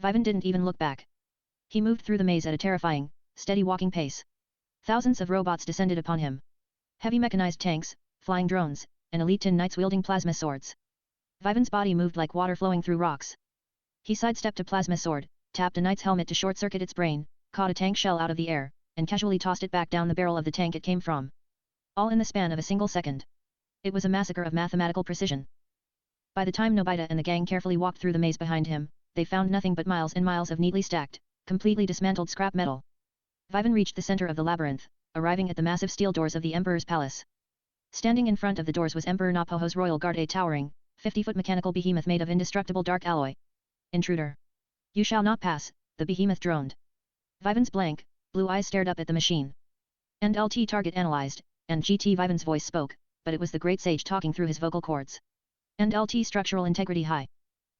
Vivan didn't even look back. He moved through the maze at a terrifying, steady walking pace. Thousands of robots descended upon him. Heavy mechanized tanks, flying drones, and elite tin knights wielding plasma swords. Vivan's body moved like water flowing through rocks. He sidestepped a plasma sword, tapped a knight's helmet to short-circuit its brain, caught a tank shell out of the air, and casually tossed it back down the barrel of the tank it came from. All in the span of a single second. It was a massacre of mathematical precision. By the time Nobita and the gang carefully walked through the maze behind him, they found nothing but miles and miles of neatly stacked, completely dismantled scrap metal. Vivan reached the center of the labyrinth, arriving at the massive steel doors of the Emperor's palace. Standing in front of the doors was Emperor Napoho's royal guard, a towering, 50-foot mechanical behemoth made of indestructible dark alloy. Intruder. You shall not pass, the behemoth droned. Vivan's blank, blue eyes stared up at the machine. And LT target analyzed, and GT Vivan's voice spoke, but it was the great sage talking through his vocal cords. And LT structural integrity high.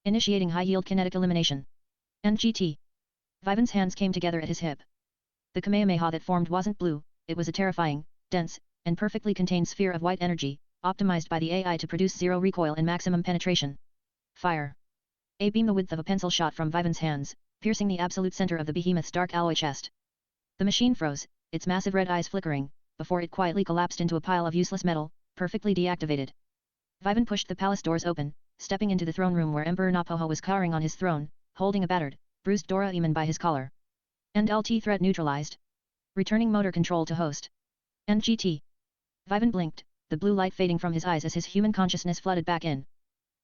Initiating high-yield kinetic elimination. And GT. Vivan's hands came together at his hip. The Kamehameha that formed wasn't blue, it was a terrifying, dense, and perfectly contained sphere of white energy, optimized by the AI to produce zero recoil and maximum penetration. Fire. A beam the width of a pencil shot from Vivan's hands, piercing the absolute center of the behemoth's dark alloy chest. The machine froze, its massive red eyes flickering, before it quietly collapsed into a pile of useless metal, perfectly deactivated. Vivan pushed the palace doors open, stepping into the throne room where Emperor Napoho was cowering on his throne, holding a battered, bruised Doraemon by his collar. And LT threat neutralized. Returning motor control to host. And GT. Vivan blinked, the blue light fading from his eyes as his human consciousness flooded back in.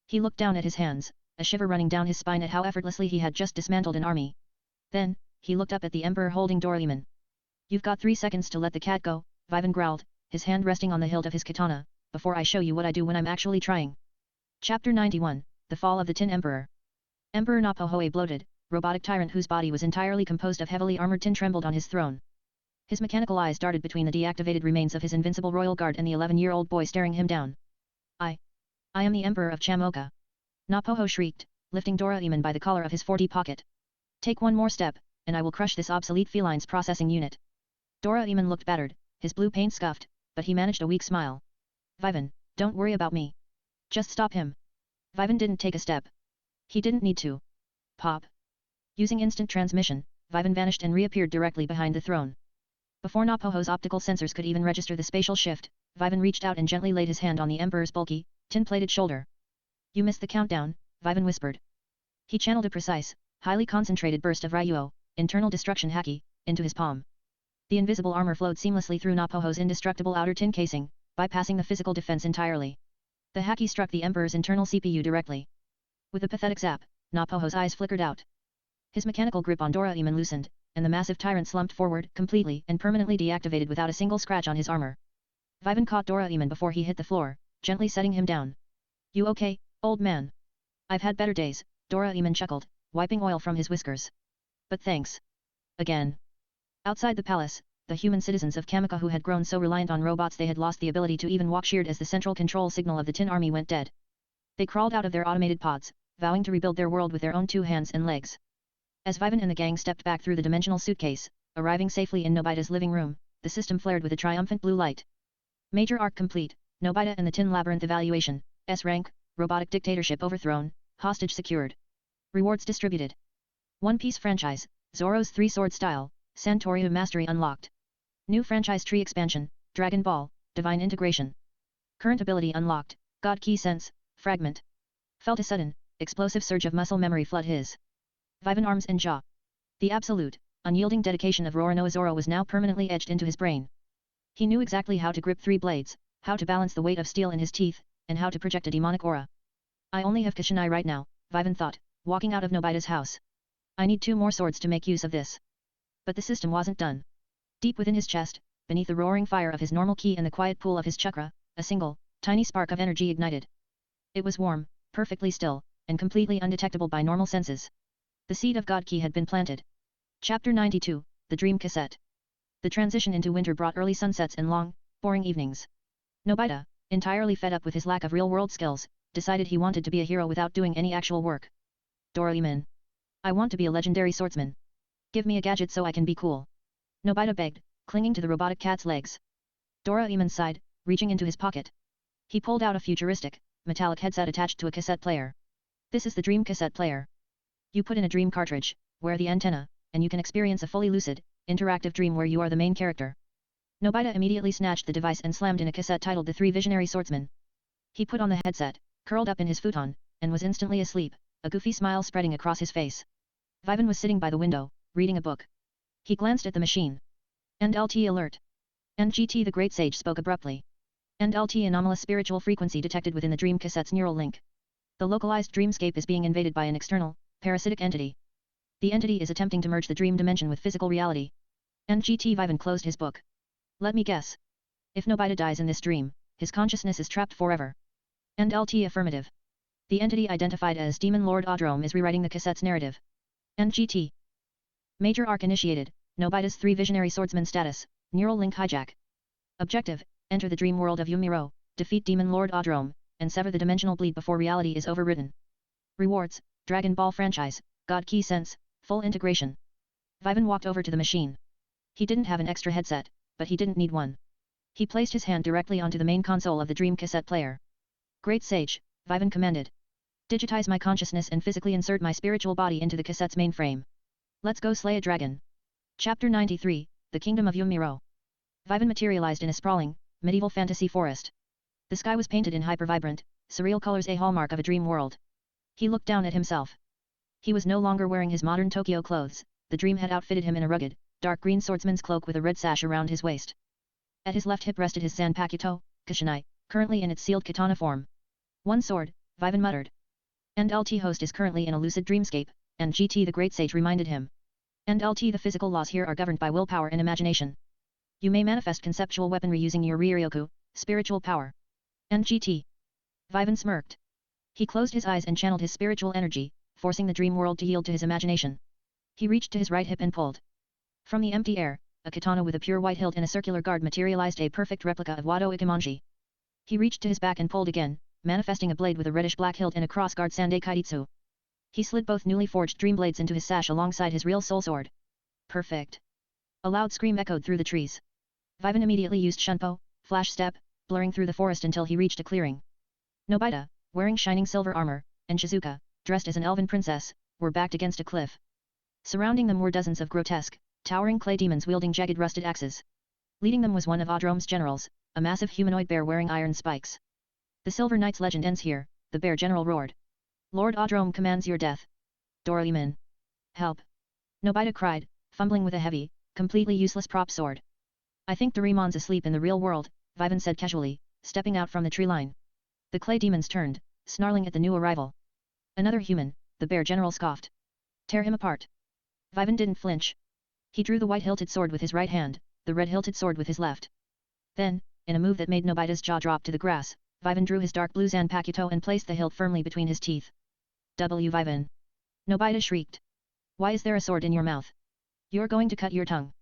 He looked down at his hands, a shiver running down his spine at how effortlessly he had just dismantled an army. Then, he looked up at the Emperor holding Doraemon. You've got 3 seconds to let the cat go, Vivan growled, his hand resting on the hilt of his katana, before I show you what I do when I'm actually trying. Chapter 91, The Fall of the Tin Emperor. Emperor Napoho, a bloated, robotic tyrant whose body was entirely composed of heavily armored tin, trembled on his throne. His mechanical eyes darted between the deactivated remains of his invincible royal guard and the 11-year-old boy staring him down. I am the Emperor of Chamoka. Napoho shrieked, lifting Doraemon by the collar of his 40 pocket. Take one more step, and I will crush this obsolete feline's processing unit. Doraemon looked battered, his blue paint scuffed, but he managed a weak smile. Vivan, don't worry about me. Just stop him. Vivan didn't take a step. He didn't need to. Pop. Using instant transmission, Vivan vanished and reappeared directly behind the throne. Before Napoho's optical sensors could even register the spatial shift, Vivan reached out and gently laid his hand on the Emperor's bulky, tin-plated shoulder. You missed the countdown, Vivan whispered. He channeled a precise, highly concentrated burst of Ryuo, internal destruction haki, into his palm. The invisible armor flowed seamlessly through Napoho's indestructible outer tin casing, bypassing the physical defense entirely. The haki struck the Emperor's internal CPU directly. With a pathetic zap, Napoho's eyes flickered out. His mechanical grip on Doraemon loosened, and the massive tyrant slumped forward, completely and permanently deactivated without a single scratch on his armor. Vivan caught Doraemon before he hit the floor, gently setting him down. You okay, old man? I've had better days, Doraemon chuckled, wiping oil from his whiskers. But thanks. Again. Outside the palace, the human citizens of Kamika who had grown so reliant on robots they had lost the ability to even walk cheered as the central control signal of the Tin Army went dead. They crawled out of their automated pods, vowing to rebuild their world with their own 2 hands and legs. As Vivan and the gang stepped back through the dimensional suitcase, arriving safely in Nobita's living room, the system flared with a triumphant blue light. Major arc complete, Nobita and the Tin Labyrinth evaluation, S-rank, robotic dictatorship overthrown, hostage secured. Rewards distributed. One Piece franchise, Zoro's 3-sword style, Santorio mastery unlocked. New franchise tree expansion, Dragon Ball, divine integration. Current ability unlocked, God Key Sense, fragment. Felt a sudden, explosive surge of muscle memory flood his Vivan arms and jaw. The absolute, unyielding dedication of Roronoa Zoro was now permanently etched into his brain. He knew exactly how to grip 3 blades, how to balance the weight of steel in his teeth, and how to project a demonic aura. I only have Kashinai right now, Vivan thought, walking out of Nobita's house. I need 2 more swords to make use of this. But the system wasn't done. Deep within his chest, beneath the roaring fire of his normal ki and the quiet pool of his chakra, a single, Tiny spark of energy ignited. It was warm, perfectly still, and completely undetectable by normal senses. The seed of God Ki had been planted. Chapter 92, The Dream Cassette. The transition into winter brought early sunsets and long, boring evenings. Nobita, entirely fed up with his lack of real-world skills, decided he wanted to be a hero without doing any actual work. Doraemon. I want to be a legendary swordsman. Give me a gadget so I can be cool. Nobita begged, clinging to the robotic cat's legs. Doraemon sighed, reaching into his pocket. He pulled out a futuristic, metallic headset attached to a cassette player. This is the Dream Cassette Player. You put in a dream cartridge, wear the antenna, and you can experience a fully lucid, interactive dream where you are the main character. Nobita immediately snatched the device and slammed in a cassette titled The Three Visionary Swordsmen. He put on the headset, curled up in his futon, and was instantly asleep, a goofy smile spreading across his face. Vivan was sitting by the window, reading a book. He glanced at the machine. NLT alert. NGT the Great Sage spoke abruptly. NLT anomalous spiritual frequency detected within the dream cassette's neural link. The localized dreamscape is being invaded by an external, parasitic entity. The entity is attempting to merge the dream dimension with physical reality. NGT Vivan closed his book. Let me guess. If Nobita dies in this dream, his consciousness is trapped forever. NLT affirmative. The entity identified as Demon Lord Odrome is rewriting the cassette's narrative. NGT. Major arc initiated, Nobita's Three Visionary Swordsman status, neural link hijack. Objective, enter the dream world of Yumiro, defeat Demon Lord Odrome, and sever the dimensional bleed before reality is overridden. Rewards, Dragon Ball franchise, God Ki Sense, full integration. Vivan walked over to the machine. He didn't have an extra headset, but he didn't need one. He placed his hand directly onto the main console of the dream cassette player. Great Sage, Vivan commanded. Digitize my consciousness and physically insert my spiritual body into the cassette's mainframe. Let's go slay a dragon. Chapter 93, The Kingdom of Yumiro. Vivan materialized in a sprawling, medieval fantasy forest. The sky was painted in hyper-vibrant, surreal colors, a hallmark of a dream world. He looked down at himself. He was no longer wearing his modern Tokyo clothes, the dream had outfitted him in a rugged, dark green swordsman's cloak with a red sash around his waist. At his left hip rested his Zanpakuto, Kashinai, currently in its sealed katana form. One sword, Vivan muttered. NLT host is currently in a lucid dreamscape, and GT the Great Sage reminded him. NLT the physical laws here are governed by willpower and imagination. You may manifest conceptual weaponry using your Ryoryoku, spiritual power. NGT. Vivan smirked. He closed his eyes and channeled his spiritual energy, forcing the dream world to yield to his imagination. He reached to his right hip and pulled. From the empty air, a katana with a pure white hilt and a circular guard materialized, a perfect replica of Wado Ikemonji. He reached to his back and pulled again, manifesting a blade with a reddish-black hilt and a cross-guard Sandai Kaititsu. He slid both newly forged dream blades into his sash alongside his real soul sword. Perfect. A loud scream echoed through the trees. Vivan immediately used Shunpo, flash step, blurring through the forest until he reached a clearing. Nobita, wearing shining silver armor, and Shizuka, dressed as an elven princess, were backed against a cliff. Surrounding them were dozens of grotesque, towering clay demons wielding jagged rusted axes. Leading them was one of Odrome's generals, a massive humanoid bear wearing iron spikes. The Silver Knight's legend ends here, the bear general roared. Lord Odrome commands your death. Doraemon. Help. Nobita cried, fumbling with a heavy, completely useless prop sword. I think Doraemon's asleep in the real world, Vivan said casually, stepping out from the tree line. The clay demons turned, snarling at the new arrival. Another human, the bear general scoffed. Tear him apart. Vivan didn't flinch. He drew the white-hilted sword with his right hand, the red-hilted sword with his left. Then, in a move that made Nobita's jaw drop to the grass, Vivan drew his dark blue Zanpakuto and placed the hilt firmly between his teeth. W. Vivan. Nobita shrieked. Why is there a sword in your mouth? You're going to cut your tongue.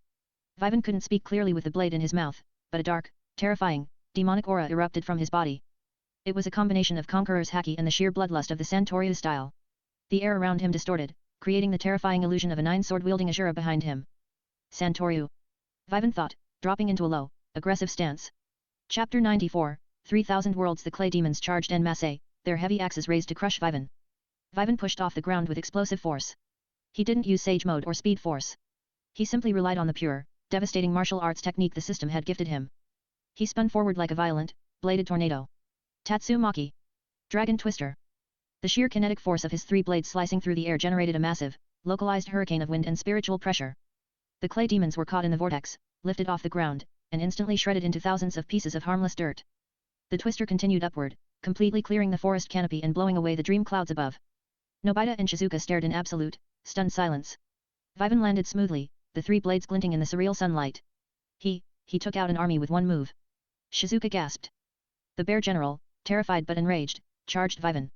Vivan couldn't speak clearly with the blade in his mouth, but a dark, terrifying, demonic aura erupted from his body. It was a combination of Conqueror's haki and the sheer bloodlust of the Santoryu style. The air around him distorted, creating the terrifying illusion of a nine-sword wielding Ashura behind him. Santoryu. Vivan thought, dropping into a low, aggressive stance. Chapter 94, 3000 Worlds. The clay demons charged en masse, their heavy axes raised to crush Vivan. Vivan pushed off the ground with explosive force. He didn't use Sage Mode or Speed Force. He simply relied on the pure, devastating martial arts technique the system had gifted him. He spun forward like a violent, bladed tornado. Tatsumaki. Dragon Twister. The sheer kinetic force of his three blades slicing through the air generated a massive, localized hurricane of wind and spiritual pressure. The clay demons were caught in the vortex, lifted off the ground, and instantly shredded into thousands of pieces of harmless dirt. The twister continued upward, completely clearing the forest canopy and blowing away the dream clouds above. Nobita and Shizuka stared in absolute, stunned silence. Vivan landed smoothly, the three blades glinting in the surreal sunlight. He took out an army with one move. Shizuka gasped. The bear general, terrified but enraged, charged Vivan.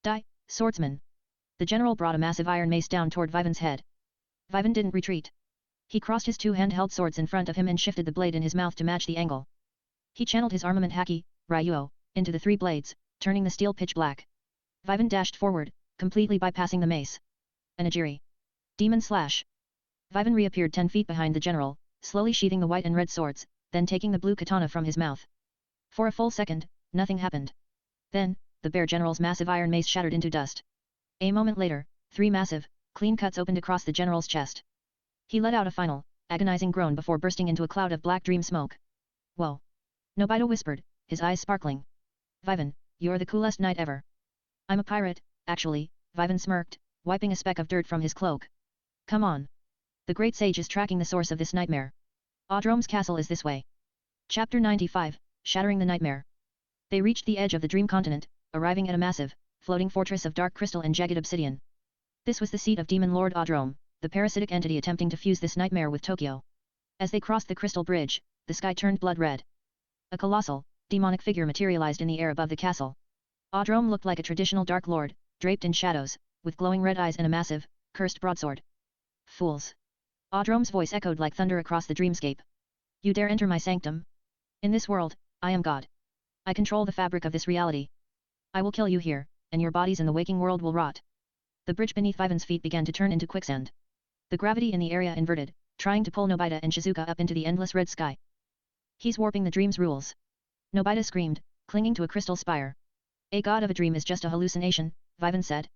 Die, swordsman! The general brought a massive iron mace down toward Vivan's head. Vivan didn't retreat. He crossed his two hand-held swords in front of him and shifted the blade in his mouth to match the angle. He channeled his armament haki, Ryuo, into the three blades, turning the steel pitch black. Vivan dashed forward, completely bypassing the mace. Anajiri. Demon Slash. Vivan reappeared 10 feet behind the general, slowly sheathing the white and red swords, then taking the blue katana from his mouth. For a full second, nothing happened. Then, the bear general's massive iron mace shattered into dust. A moment later, 3 massive, clean cuts opened across the general's chest. He let out a final, agonizing groan before bursting into a cloud of black dream smoke. Whoa! Nobita whispered, his eyes sparkling. Vivan, you're the coolest knight ever. I'm a pirate, actually, Vivan smirked, wiping a speck of dirt from his cloak. Come on. The great sage is tracking the source of this nightmare. Audrome's castle is this way. Chapter 95, Shattering the Nightmare. They reached the edge of the dream continent, arriving at a massive, floating fortress of dark crystal and jagged obsidian. This was the seat of Demon Lord Audrome, the parasitic entity attempting to fuse this nightmare with Tokyo. As they crossed the crystal bridge, the sky turned blood red. A colossal, demonic figure materialized in the air above the castle. Audrome looked like a traditional dark lord, draped in shadows, with glowing red eyes and a massive, cursed broadsword. Fools! Audrome's voice echoed like thunder across the dreamscape. You dare enter my sanctum? In this world, I am God. I control the fabric of this reality. I will kill you here, and your bodies in the waking world will rot. The bridge beneath Vivan's feet began to turn into quicksand. The gravity in the area inverted, trying to pull Nobita and Shizuka up into the endless red sky. He's warping the dream's rules. Nobita screamed, clinging to a crystal spire. A god of a dream is just a hallucination, Vivan said.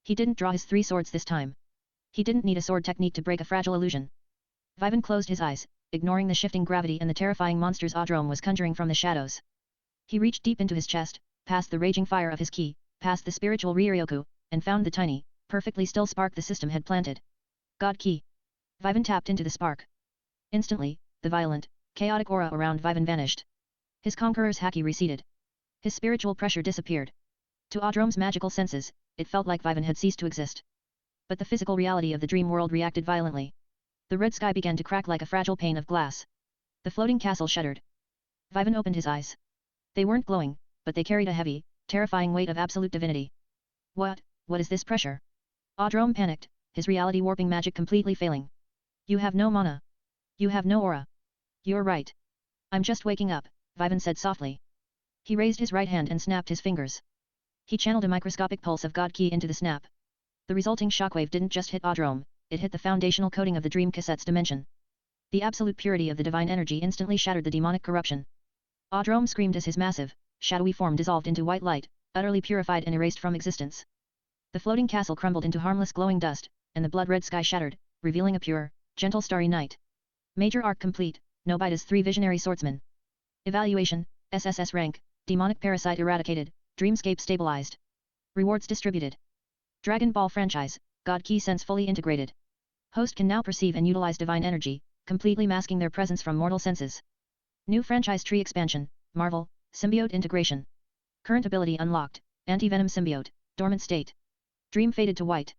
He didn't draw his 3 swords this time. He didn't need a sword technique to break a fragile illusion. Vivan closed his eyes, ignoring the shifting gravity and the terrifying monsters Audrome was conjuring from the shadows. He reached deep into his chest, past the raging fire of his ki, past the spiritual Ryoryoku, and found the tiny, perfectly still spark the system had planted. God Ki. Vivan tapped into the spark. Instantly, the violent, chaotic aura around Vivan vanished. His conqueror's haki receded. His spiritual pressure disappeared. To Audrome's magical senses, it felt like Vivan had ceased to exist. But the physical reality of the dream world reacted violently. The red sky began to crack like a fragile pane of glass. The floating castle shuddered. Vivan opened his eyes. They weren't glowing, but they carried a heavy, terrifying weight of absolute divinity. What is this pressure? Audrome panicked, his reality warping magic completely failing. You have no mana. You have no aura. You're right. I'm just waking up, Vivan said softly. He raised his right hand and snapped his fingers. He channeled a microscopic pulse of God Ki into the snap. The resulting shockwave didn't just hit Audrome, it hit the foundational coating of the dream cassette's dimension. The absolute purity of the divine energy instantly shattered the demonic corruption. Audrome screamed as his massive, shadowy form dissolved into white light, utterly purified and erased from existence. The floating castle crumbled into harmless glowing dust, and the blood-red sky shattered, revealing a pure, gentle starry night. Major arc complete, Nobita's 3 visionary swordsmen. Evaluation, SSS rank, demonic parasite eradicated, dreamscape stabilized. Rewards distributed. Dragon Ball franchise, God Ki sense fully integrated. Host can now perceive and utilize divine energy, completely masking their presence from mortal senses. New franchise tree expansion, Marvel, symbiote integration. Current ability unlocked, anti-venom symbiote, dormant state. Dream faded to white.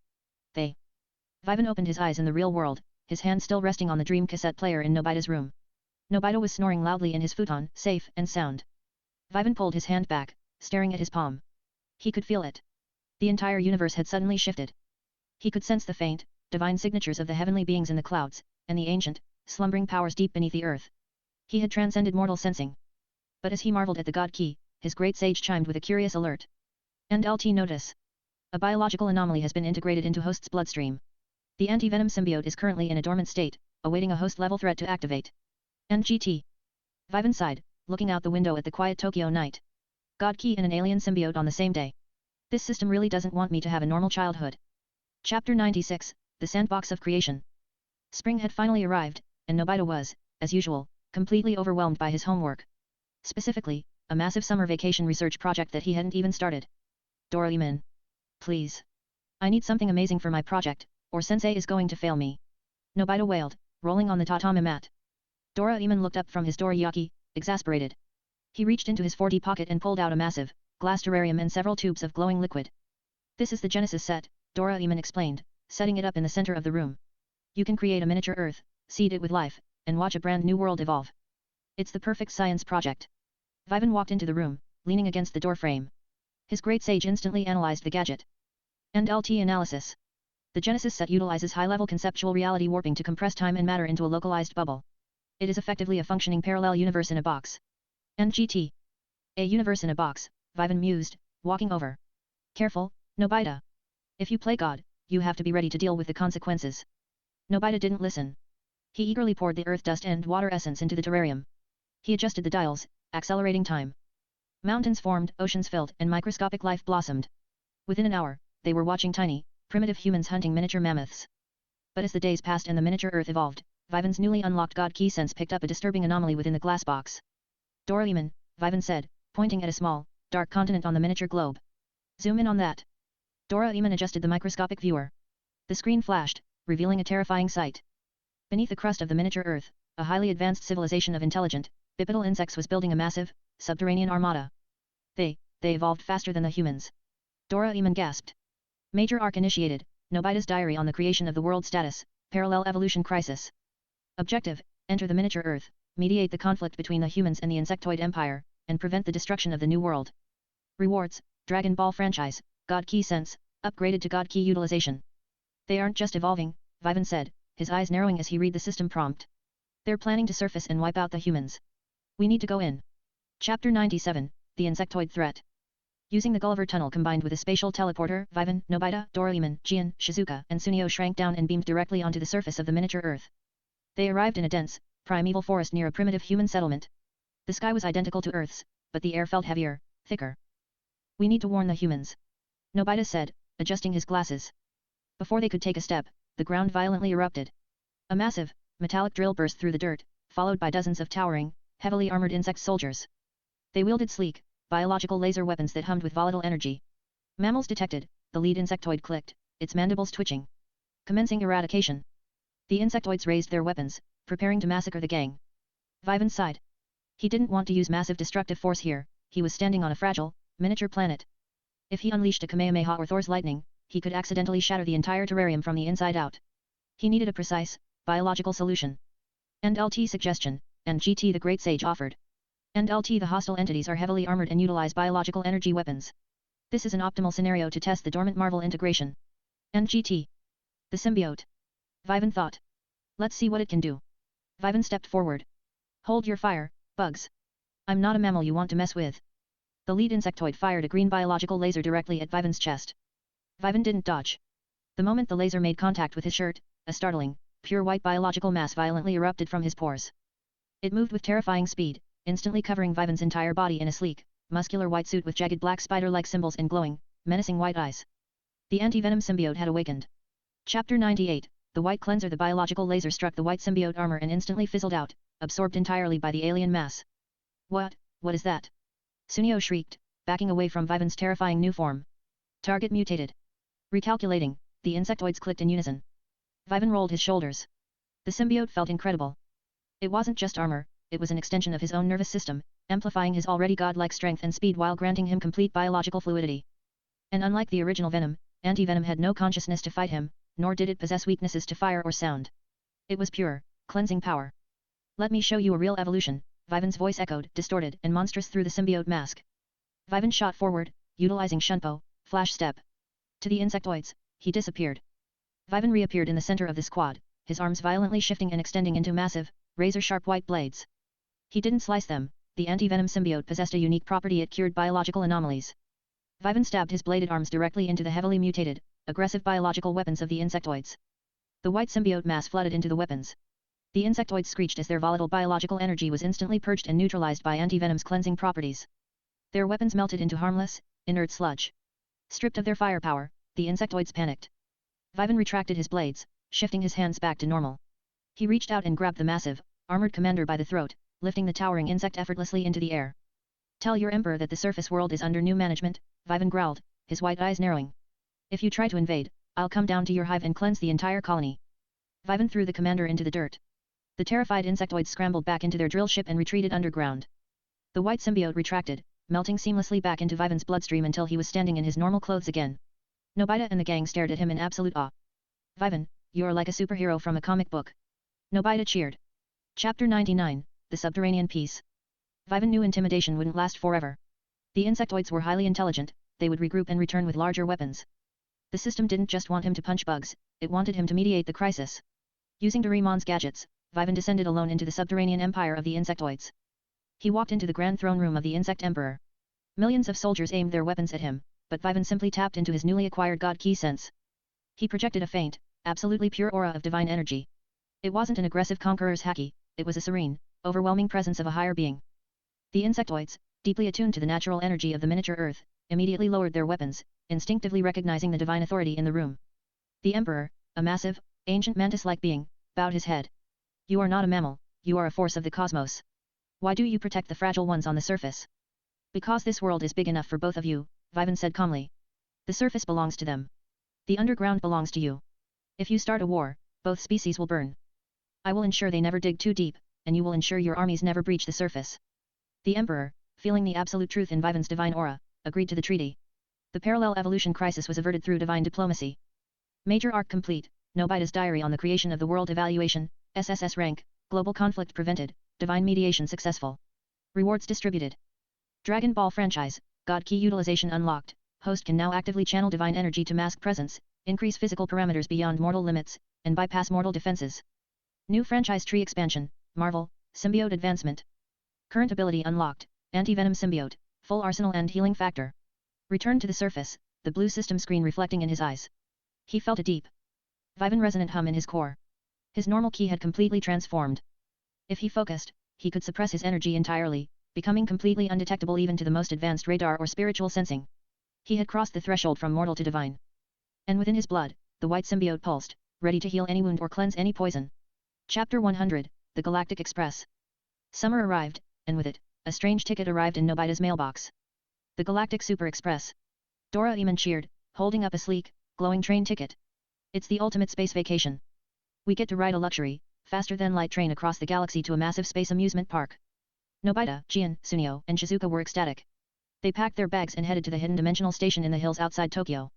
Vivan opened his eyes in the real world, his hand still resting on the dream cassette player in Nobita's room. Nobita was snoring loudly in his futon, safe and sound. Vivan pulled his hand back, staring at his palm. He could feel it. The entire universe had suddenly shifted. He could sense the faint, divine signatures of the heavenly beings in the clouds, and the ancient, slumbering powers deep beneath the earth. He had transcended mortal sensing. But as he marveled at the God Ki, his great sage chimed with a curious alert. And LT notice. A biological anomaly has been integrated into host's bloodstream. The anti-venom symbiote is currently in a dormant state, awaiting a host-level threat to activate. NGT. Vivan sighed, looking out the window at the quiet Tokyo night. God Ki and an alien symbiote on the same day. This system really doesn't want me to have a normal childhood. Chapter 96, The Sandbox of Creation. Spring had finally arrived, and Nobita was, as usual, completely overwhelmed by his homework. Specifically, a massive summer vacation research project that he hadn't even started. Doraemon. Please. I need something amazing for my project, or sensei is going to fail me. Nobita wailed, rolling on the tatami mat. Doraemon looked up from his dorayaki, exasperated. He reached into his 4D pocket and pulled out a massive, glass terrarium and several tubes of glowing liquid. This is the Genesis set, Doraemon explained, setting it up in the center of the room. You can create a miniature Earth, seed it with life, and watch a brand new world evolve. It's the perfect science project. Vivan walked into the room, leaning against the door frame. His great sage instantly analyzed the gadget. NLT analysis. The Genesis set utilizes high-level conceptual reality warping to compress time and matter into a localized bubble. It is effectively a functioning parallel universe in a box. NGT. A universe in a box, Vivan mused, walking over. Careful, Nobita. If you play God, you have to be ready to deal with the consequences. Nobita didn't listen. He eagerly poured the earth dust and water essence into the terrarium. He adjusted the dials, accelerating time. Mountains formed, oceans filled, and microscopic life blossomed. Within an hour, they were watching tiny, primitive humans hunting miniature mammoths. But as the days passed and the miniature Earth evolved, Vivan's newly unlocked God key sense picked up a disturbing anomaly within the glass box. Doraemon, Vivan said, pointing at a small, dark continent on the miniature globe. Zoom in on that. Doraemon adjusted the microscopic viewer. The screen flashed, revealing a terrifying sight. Beneath the crust of the miniature Earth, a highly advanced civilization of intelligent, bipedal insects was building a massive, subterranean armada. They evolved faster than the humans. Doraemon gasped. Major arc initiated, Nobita's diary on the creation of the world status, parallel evolution crisis. Objective, enter the miniature Earth, mediate the conflict between the humans and the insectoid empire, and prevent the destruction of the new world. Rewards, Dragon Ball franchise, God Key Sense, upgraded to God Key utilization. They aren't just evolving, Vivan said, his eyes narrowing as he read the system prompt. They're planning to surface and wipe out the humans. We need to go in. Chapter 97, The Insectoid Threat. Using the Gulliver Tunnel combined with a spatial teleporter, Vivan, Nobita, Doraemon, Gian, Shizuka, and Sunio shrank down and beamed directly onto the surface of the miniature Earth. They arrived in a dense, primeval forest near a primitive human settlement. The sky was identical to Earth's, but the air felt heavier, thicker. We need to warn the humans. Nobita said, adjusting his glasses. Before they could take a step, the ground violently erupted. A massive, metallic drill burst through the dirt, followed by dozens of towering, heavily armored insect soldiers. They wielded sleek, biological laser weapons that hummed with volatile energy. Mammals detected, the lead insectoid clicked, its mandibles twitching. Commencing eradication. The insectoids raised their weapons, preparing to massacre the gang. Vivan sighed. He didn't want to use massive destructive force here, he was standing on a fragile, miniature planet. If he unleashed a Kamehameha or Thor's lightning, he could accidentally shatter the entire terrarium from the inside out. He needed a precise, biological solution. NLT suggestion, and GT the Great Sage offered. NLT the hostile entities are heavily armored and utilize biological energy weapons. This is an optimal scenario to test the dormant Marvel integration. NGT. The symbiote. Vivan thought. Let's see what it can do. Vivan stepped forward. Hold your fire, bugs. I'm not a mammal you want to mess with. The lead insectoid fired a green biological laser directly at Vivan's chest. Vivan didn't dodge. The moment the laser made contact with his shirt, a startling, pure white biological mass violently erupted from his pores. It moved with terrifying speed, instantly covering Vivan's entire body in a sleek, muscular white suit with jagged black spider-like symbols and glowing, menacing white eyes. The anti-venom symbiote had awakened. Chapter 98, The White Cleanser. The biological laser struck the white symbiote armor and instantly fizzled out, absorbed entirely by the alien mass. What is that? Sunio shrieked, backing away from Vivan's terrifying new form. Target mutated. Recalculating, the insectoids clicked in unison. Vivan rolled his shoulders. The symbiote felt incredible. It wasn't just armor, it was an extension of his own nervous system, amplifying his already godlike strength and speed while granting him complete biological fluidity. And unlike the original Venom, anti-venom had no consciousness to fight him, nor did it possess weaknesses to fire or sound. It was pure, cleansing power. Let me show you a real evolution, Vivan's voice echoed, distorted and monstrous through the symbiote mask. Vivan shot forward, utilizing Shunpo, flash step. To the insectoids, he disappeared. Vivan reappeared in the center of the squad, his arms violently shifting and extending into massive, razor-sharp white blades. He didn't slice them, the anti-venom symbiote possessed a unique property: it cured biological anomalies. Vivan stabbed his bladed arms directly into the heavily mutated, aggressive biological weapons of the insectoids. The white symbiote mass flooded into the weapons. The insectoids screeched as their volatile biological energy was instantly purged and neutralized by anti-venom's cleansing properties. Their weapons melted into harmless, inert sludge. Stripped of their firepower, the insectoids panicked. Vivan retracted his blades, shifting his hands back to normal. He reached out and grabbed the massive, armored commander by the throat, lifting the towering insect effortlessly into the air. Tell your emperor that the surface world is under new management, Vivan growled, his white eyes narrowing. If you try to invade, I'll come down to your hive and cleanse the entire colony. Vivan threw the commander into the dirt. The terrified insectoids scrambled back into their drill ship and retreated underground. The white symbiote retracted, melting seamlessly back into Vivan's bloodstream until he was standing in his normal clothes again. Nobita and the gang stared at him in absolute awe. Vivan, you're like a superhero from a comic book. Nobita cheered. Chapter 99, The Subterranean Peace. Vivan knew intimidation wouldn't last forever. The insectoids were highly intelligent, they would regroup and return with larger weapons. The system didn't just want him to punch bugs, it wanted him to mediate the crisis. Using DORAEMON'S gadgets, Vivan descended alone into the subterranean empire of the insectoids. He walked into the grand throne room of the Insect Emperor. Millions of soldiers aimed their weapons at him, but Vivan simply tapped into his newly acquired God Ki sense. He projected a faint, absolutely pure aura of divine energy. It wasn't an aggressive conqueror's haki, it was a serene, overwhelming presence of a higher being. The insectoids, deeply attuned to the natural energy of the miniature Earth, immediately lowered their weapons, instinctively recognizing the divine authority in the room. The Emperor, a massive, ancient mantis-like being, bowed his head. You are not a mammal, you are a force of the cosmos. Why do you protect the fragile ones on the surface? Because this world is big enough for both of you, Vivan said calmly. The surface belongs to them. The underground belongs to you. If you start a war, both species will burn. I will ensure they never dig too deep, and you will ensure your armies never breach the surface. The Emperor, feeling the absolute truth in Vivan's divine aura, agreed to the treaty. The parallel evolution crisis was averted through divine diplomacy. Major arc complete, Nobita's diary on the creation of the world evaluation, SSS rank, global conflict prevented, divine mediation successful. Rewards distributed. Dragon Ball franchise, God Ki utilization unlocked, host can now actively channel divine energy to mask presence, increase physical parameters beyond mortal limits, and bypass mortal defenses. New franchise tree expansion, Marvel, symbiote advancement. Current ability unlocked, anti-venom symbiote, full arsenal and healing factor. Return to the surface, the blue system screen reflecting in his eyes. He felt a deep, Vivan resonant hum in his core. His normal ki had completely transformed. If he focused, he could suppress his energy entirely, becoming completely undetectable even to the most advanced radar or spiritual sensing. He had crossed the threshold from mortal to divine. And within his blood, the white symbiote pulsed, ready to heal any wound or cleanse any poison. Chapter 100, The Galactic Express. Summer arrived, and with it, a strange ticket arrived in Nobita's mailbox. The Galactic Super Express. Doraemon cheered, holding up a sleek, glowing train ticket. It's the ultimate space vacation. We get to ride a luxury, faster-than-light train across the galaxy to a massive space amusement park. Nobita, Gian, Sunio, and Shizuka were ecstatic. They packed their bags and headed to the hidden dimensional station in the hills outside Tokyo.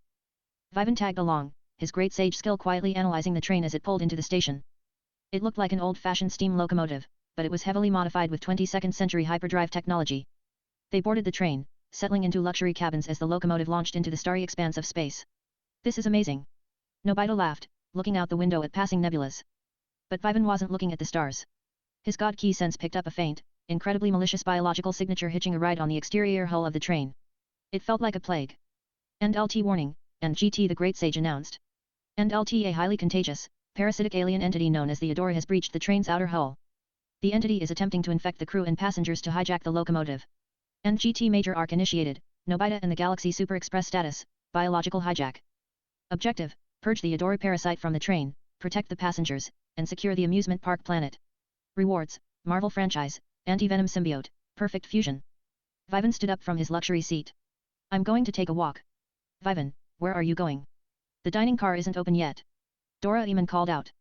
Vivan tagged along, his great sage skill quietly analyzing the train as it pulled into the station. It looked like an old-fashioned steam locomotive, but it was heavily modified with 22nd century hyperdrive technology. They boarded the train, settling into luxury cabins as the locomotive launched into the starry expanse of space. This is amazing. Nobita laughed, looking out the window at passing nebulas. But Vivan wasn't looking at the stars. His God Ki sense picked up a faint, incredibly malicious biological signature hitching a ride on the exterior hull of the train. It felt like a plague. NLT warning, and GT the Great Sage announced. NLT a highly contagious, parasitic alien entity known as the Adora has breached the train's outer hull. The entity is attempting to infect the crew and passengers to hijack the locomotive. NGT Major Arc initiated, Nobita and the Galaxy Super Express status, biological hijack. Objective, purge the Adora parasite from the train, protect the passengers, and secure the amusement park planet. Rewards, Marvel franchise, anti-venom symbiote, perfect fusion. Vivan stood up from his luxury seat. I'm going to take a walk. Vivan, where are you going? The dining car isn't open yet. Doraemon called out.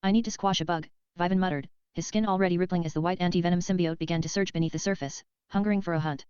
I need to squash a bug, Vivan muttered, his skin already rippling as the white anti-venom symbiote began to surge beneath the surface, hungering for a hunt.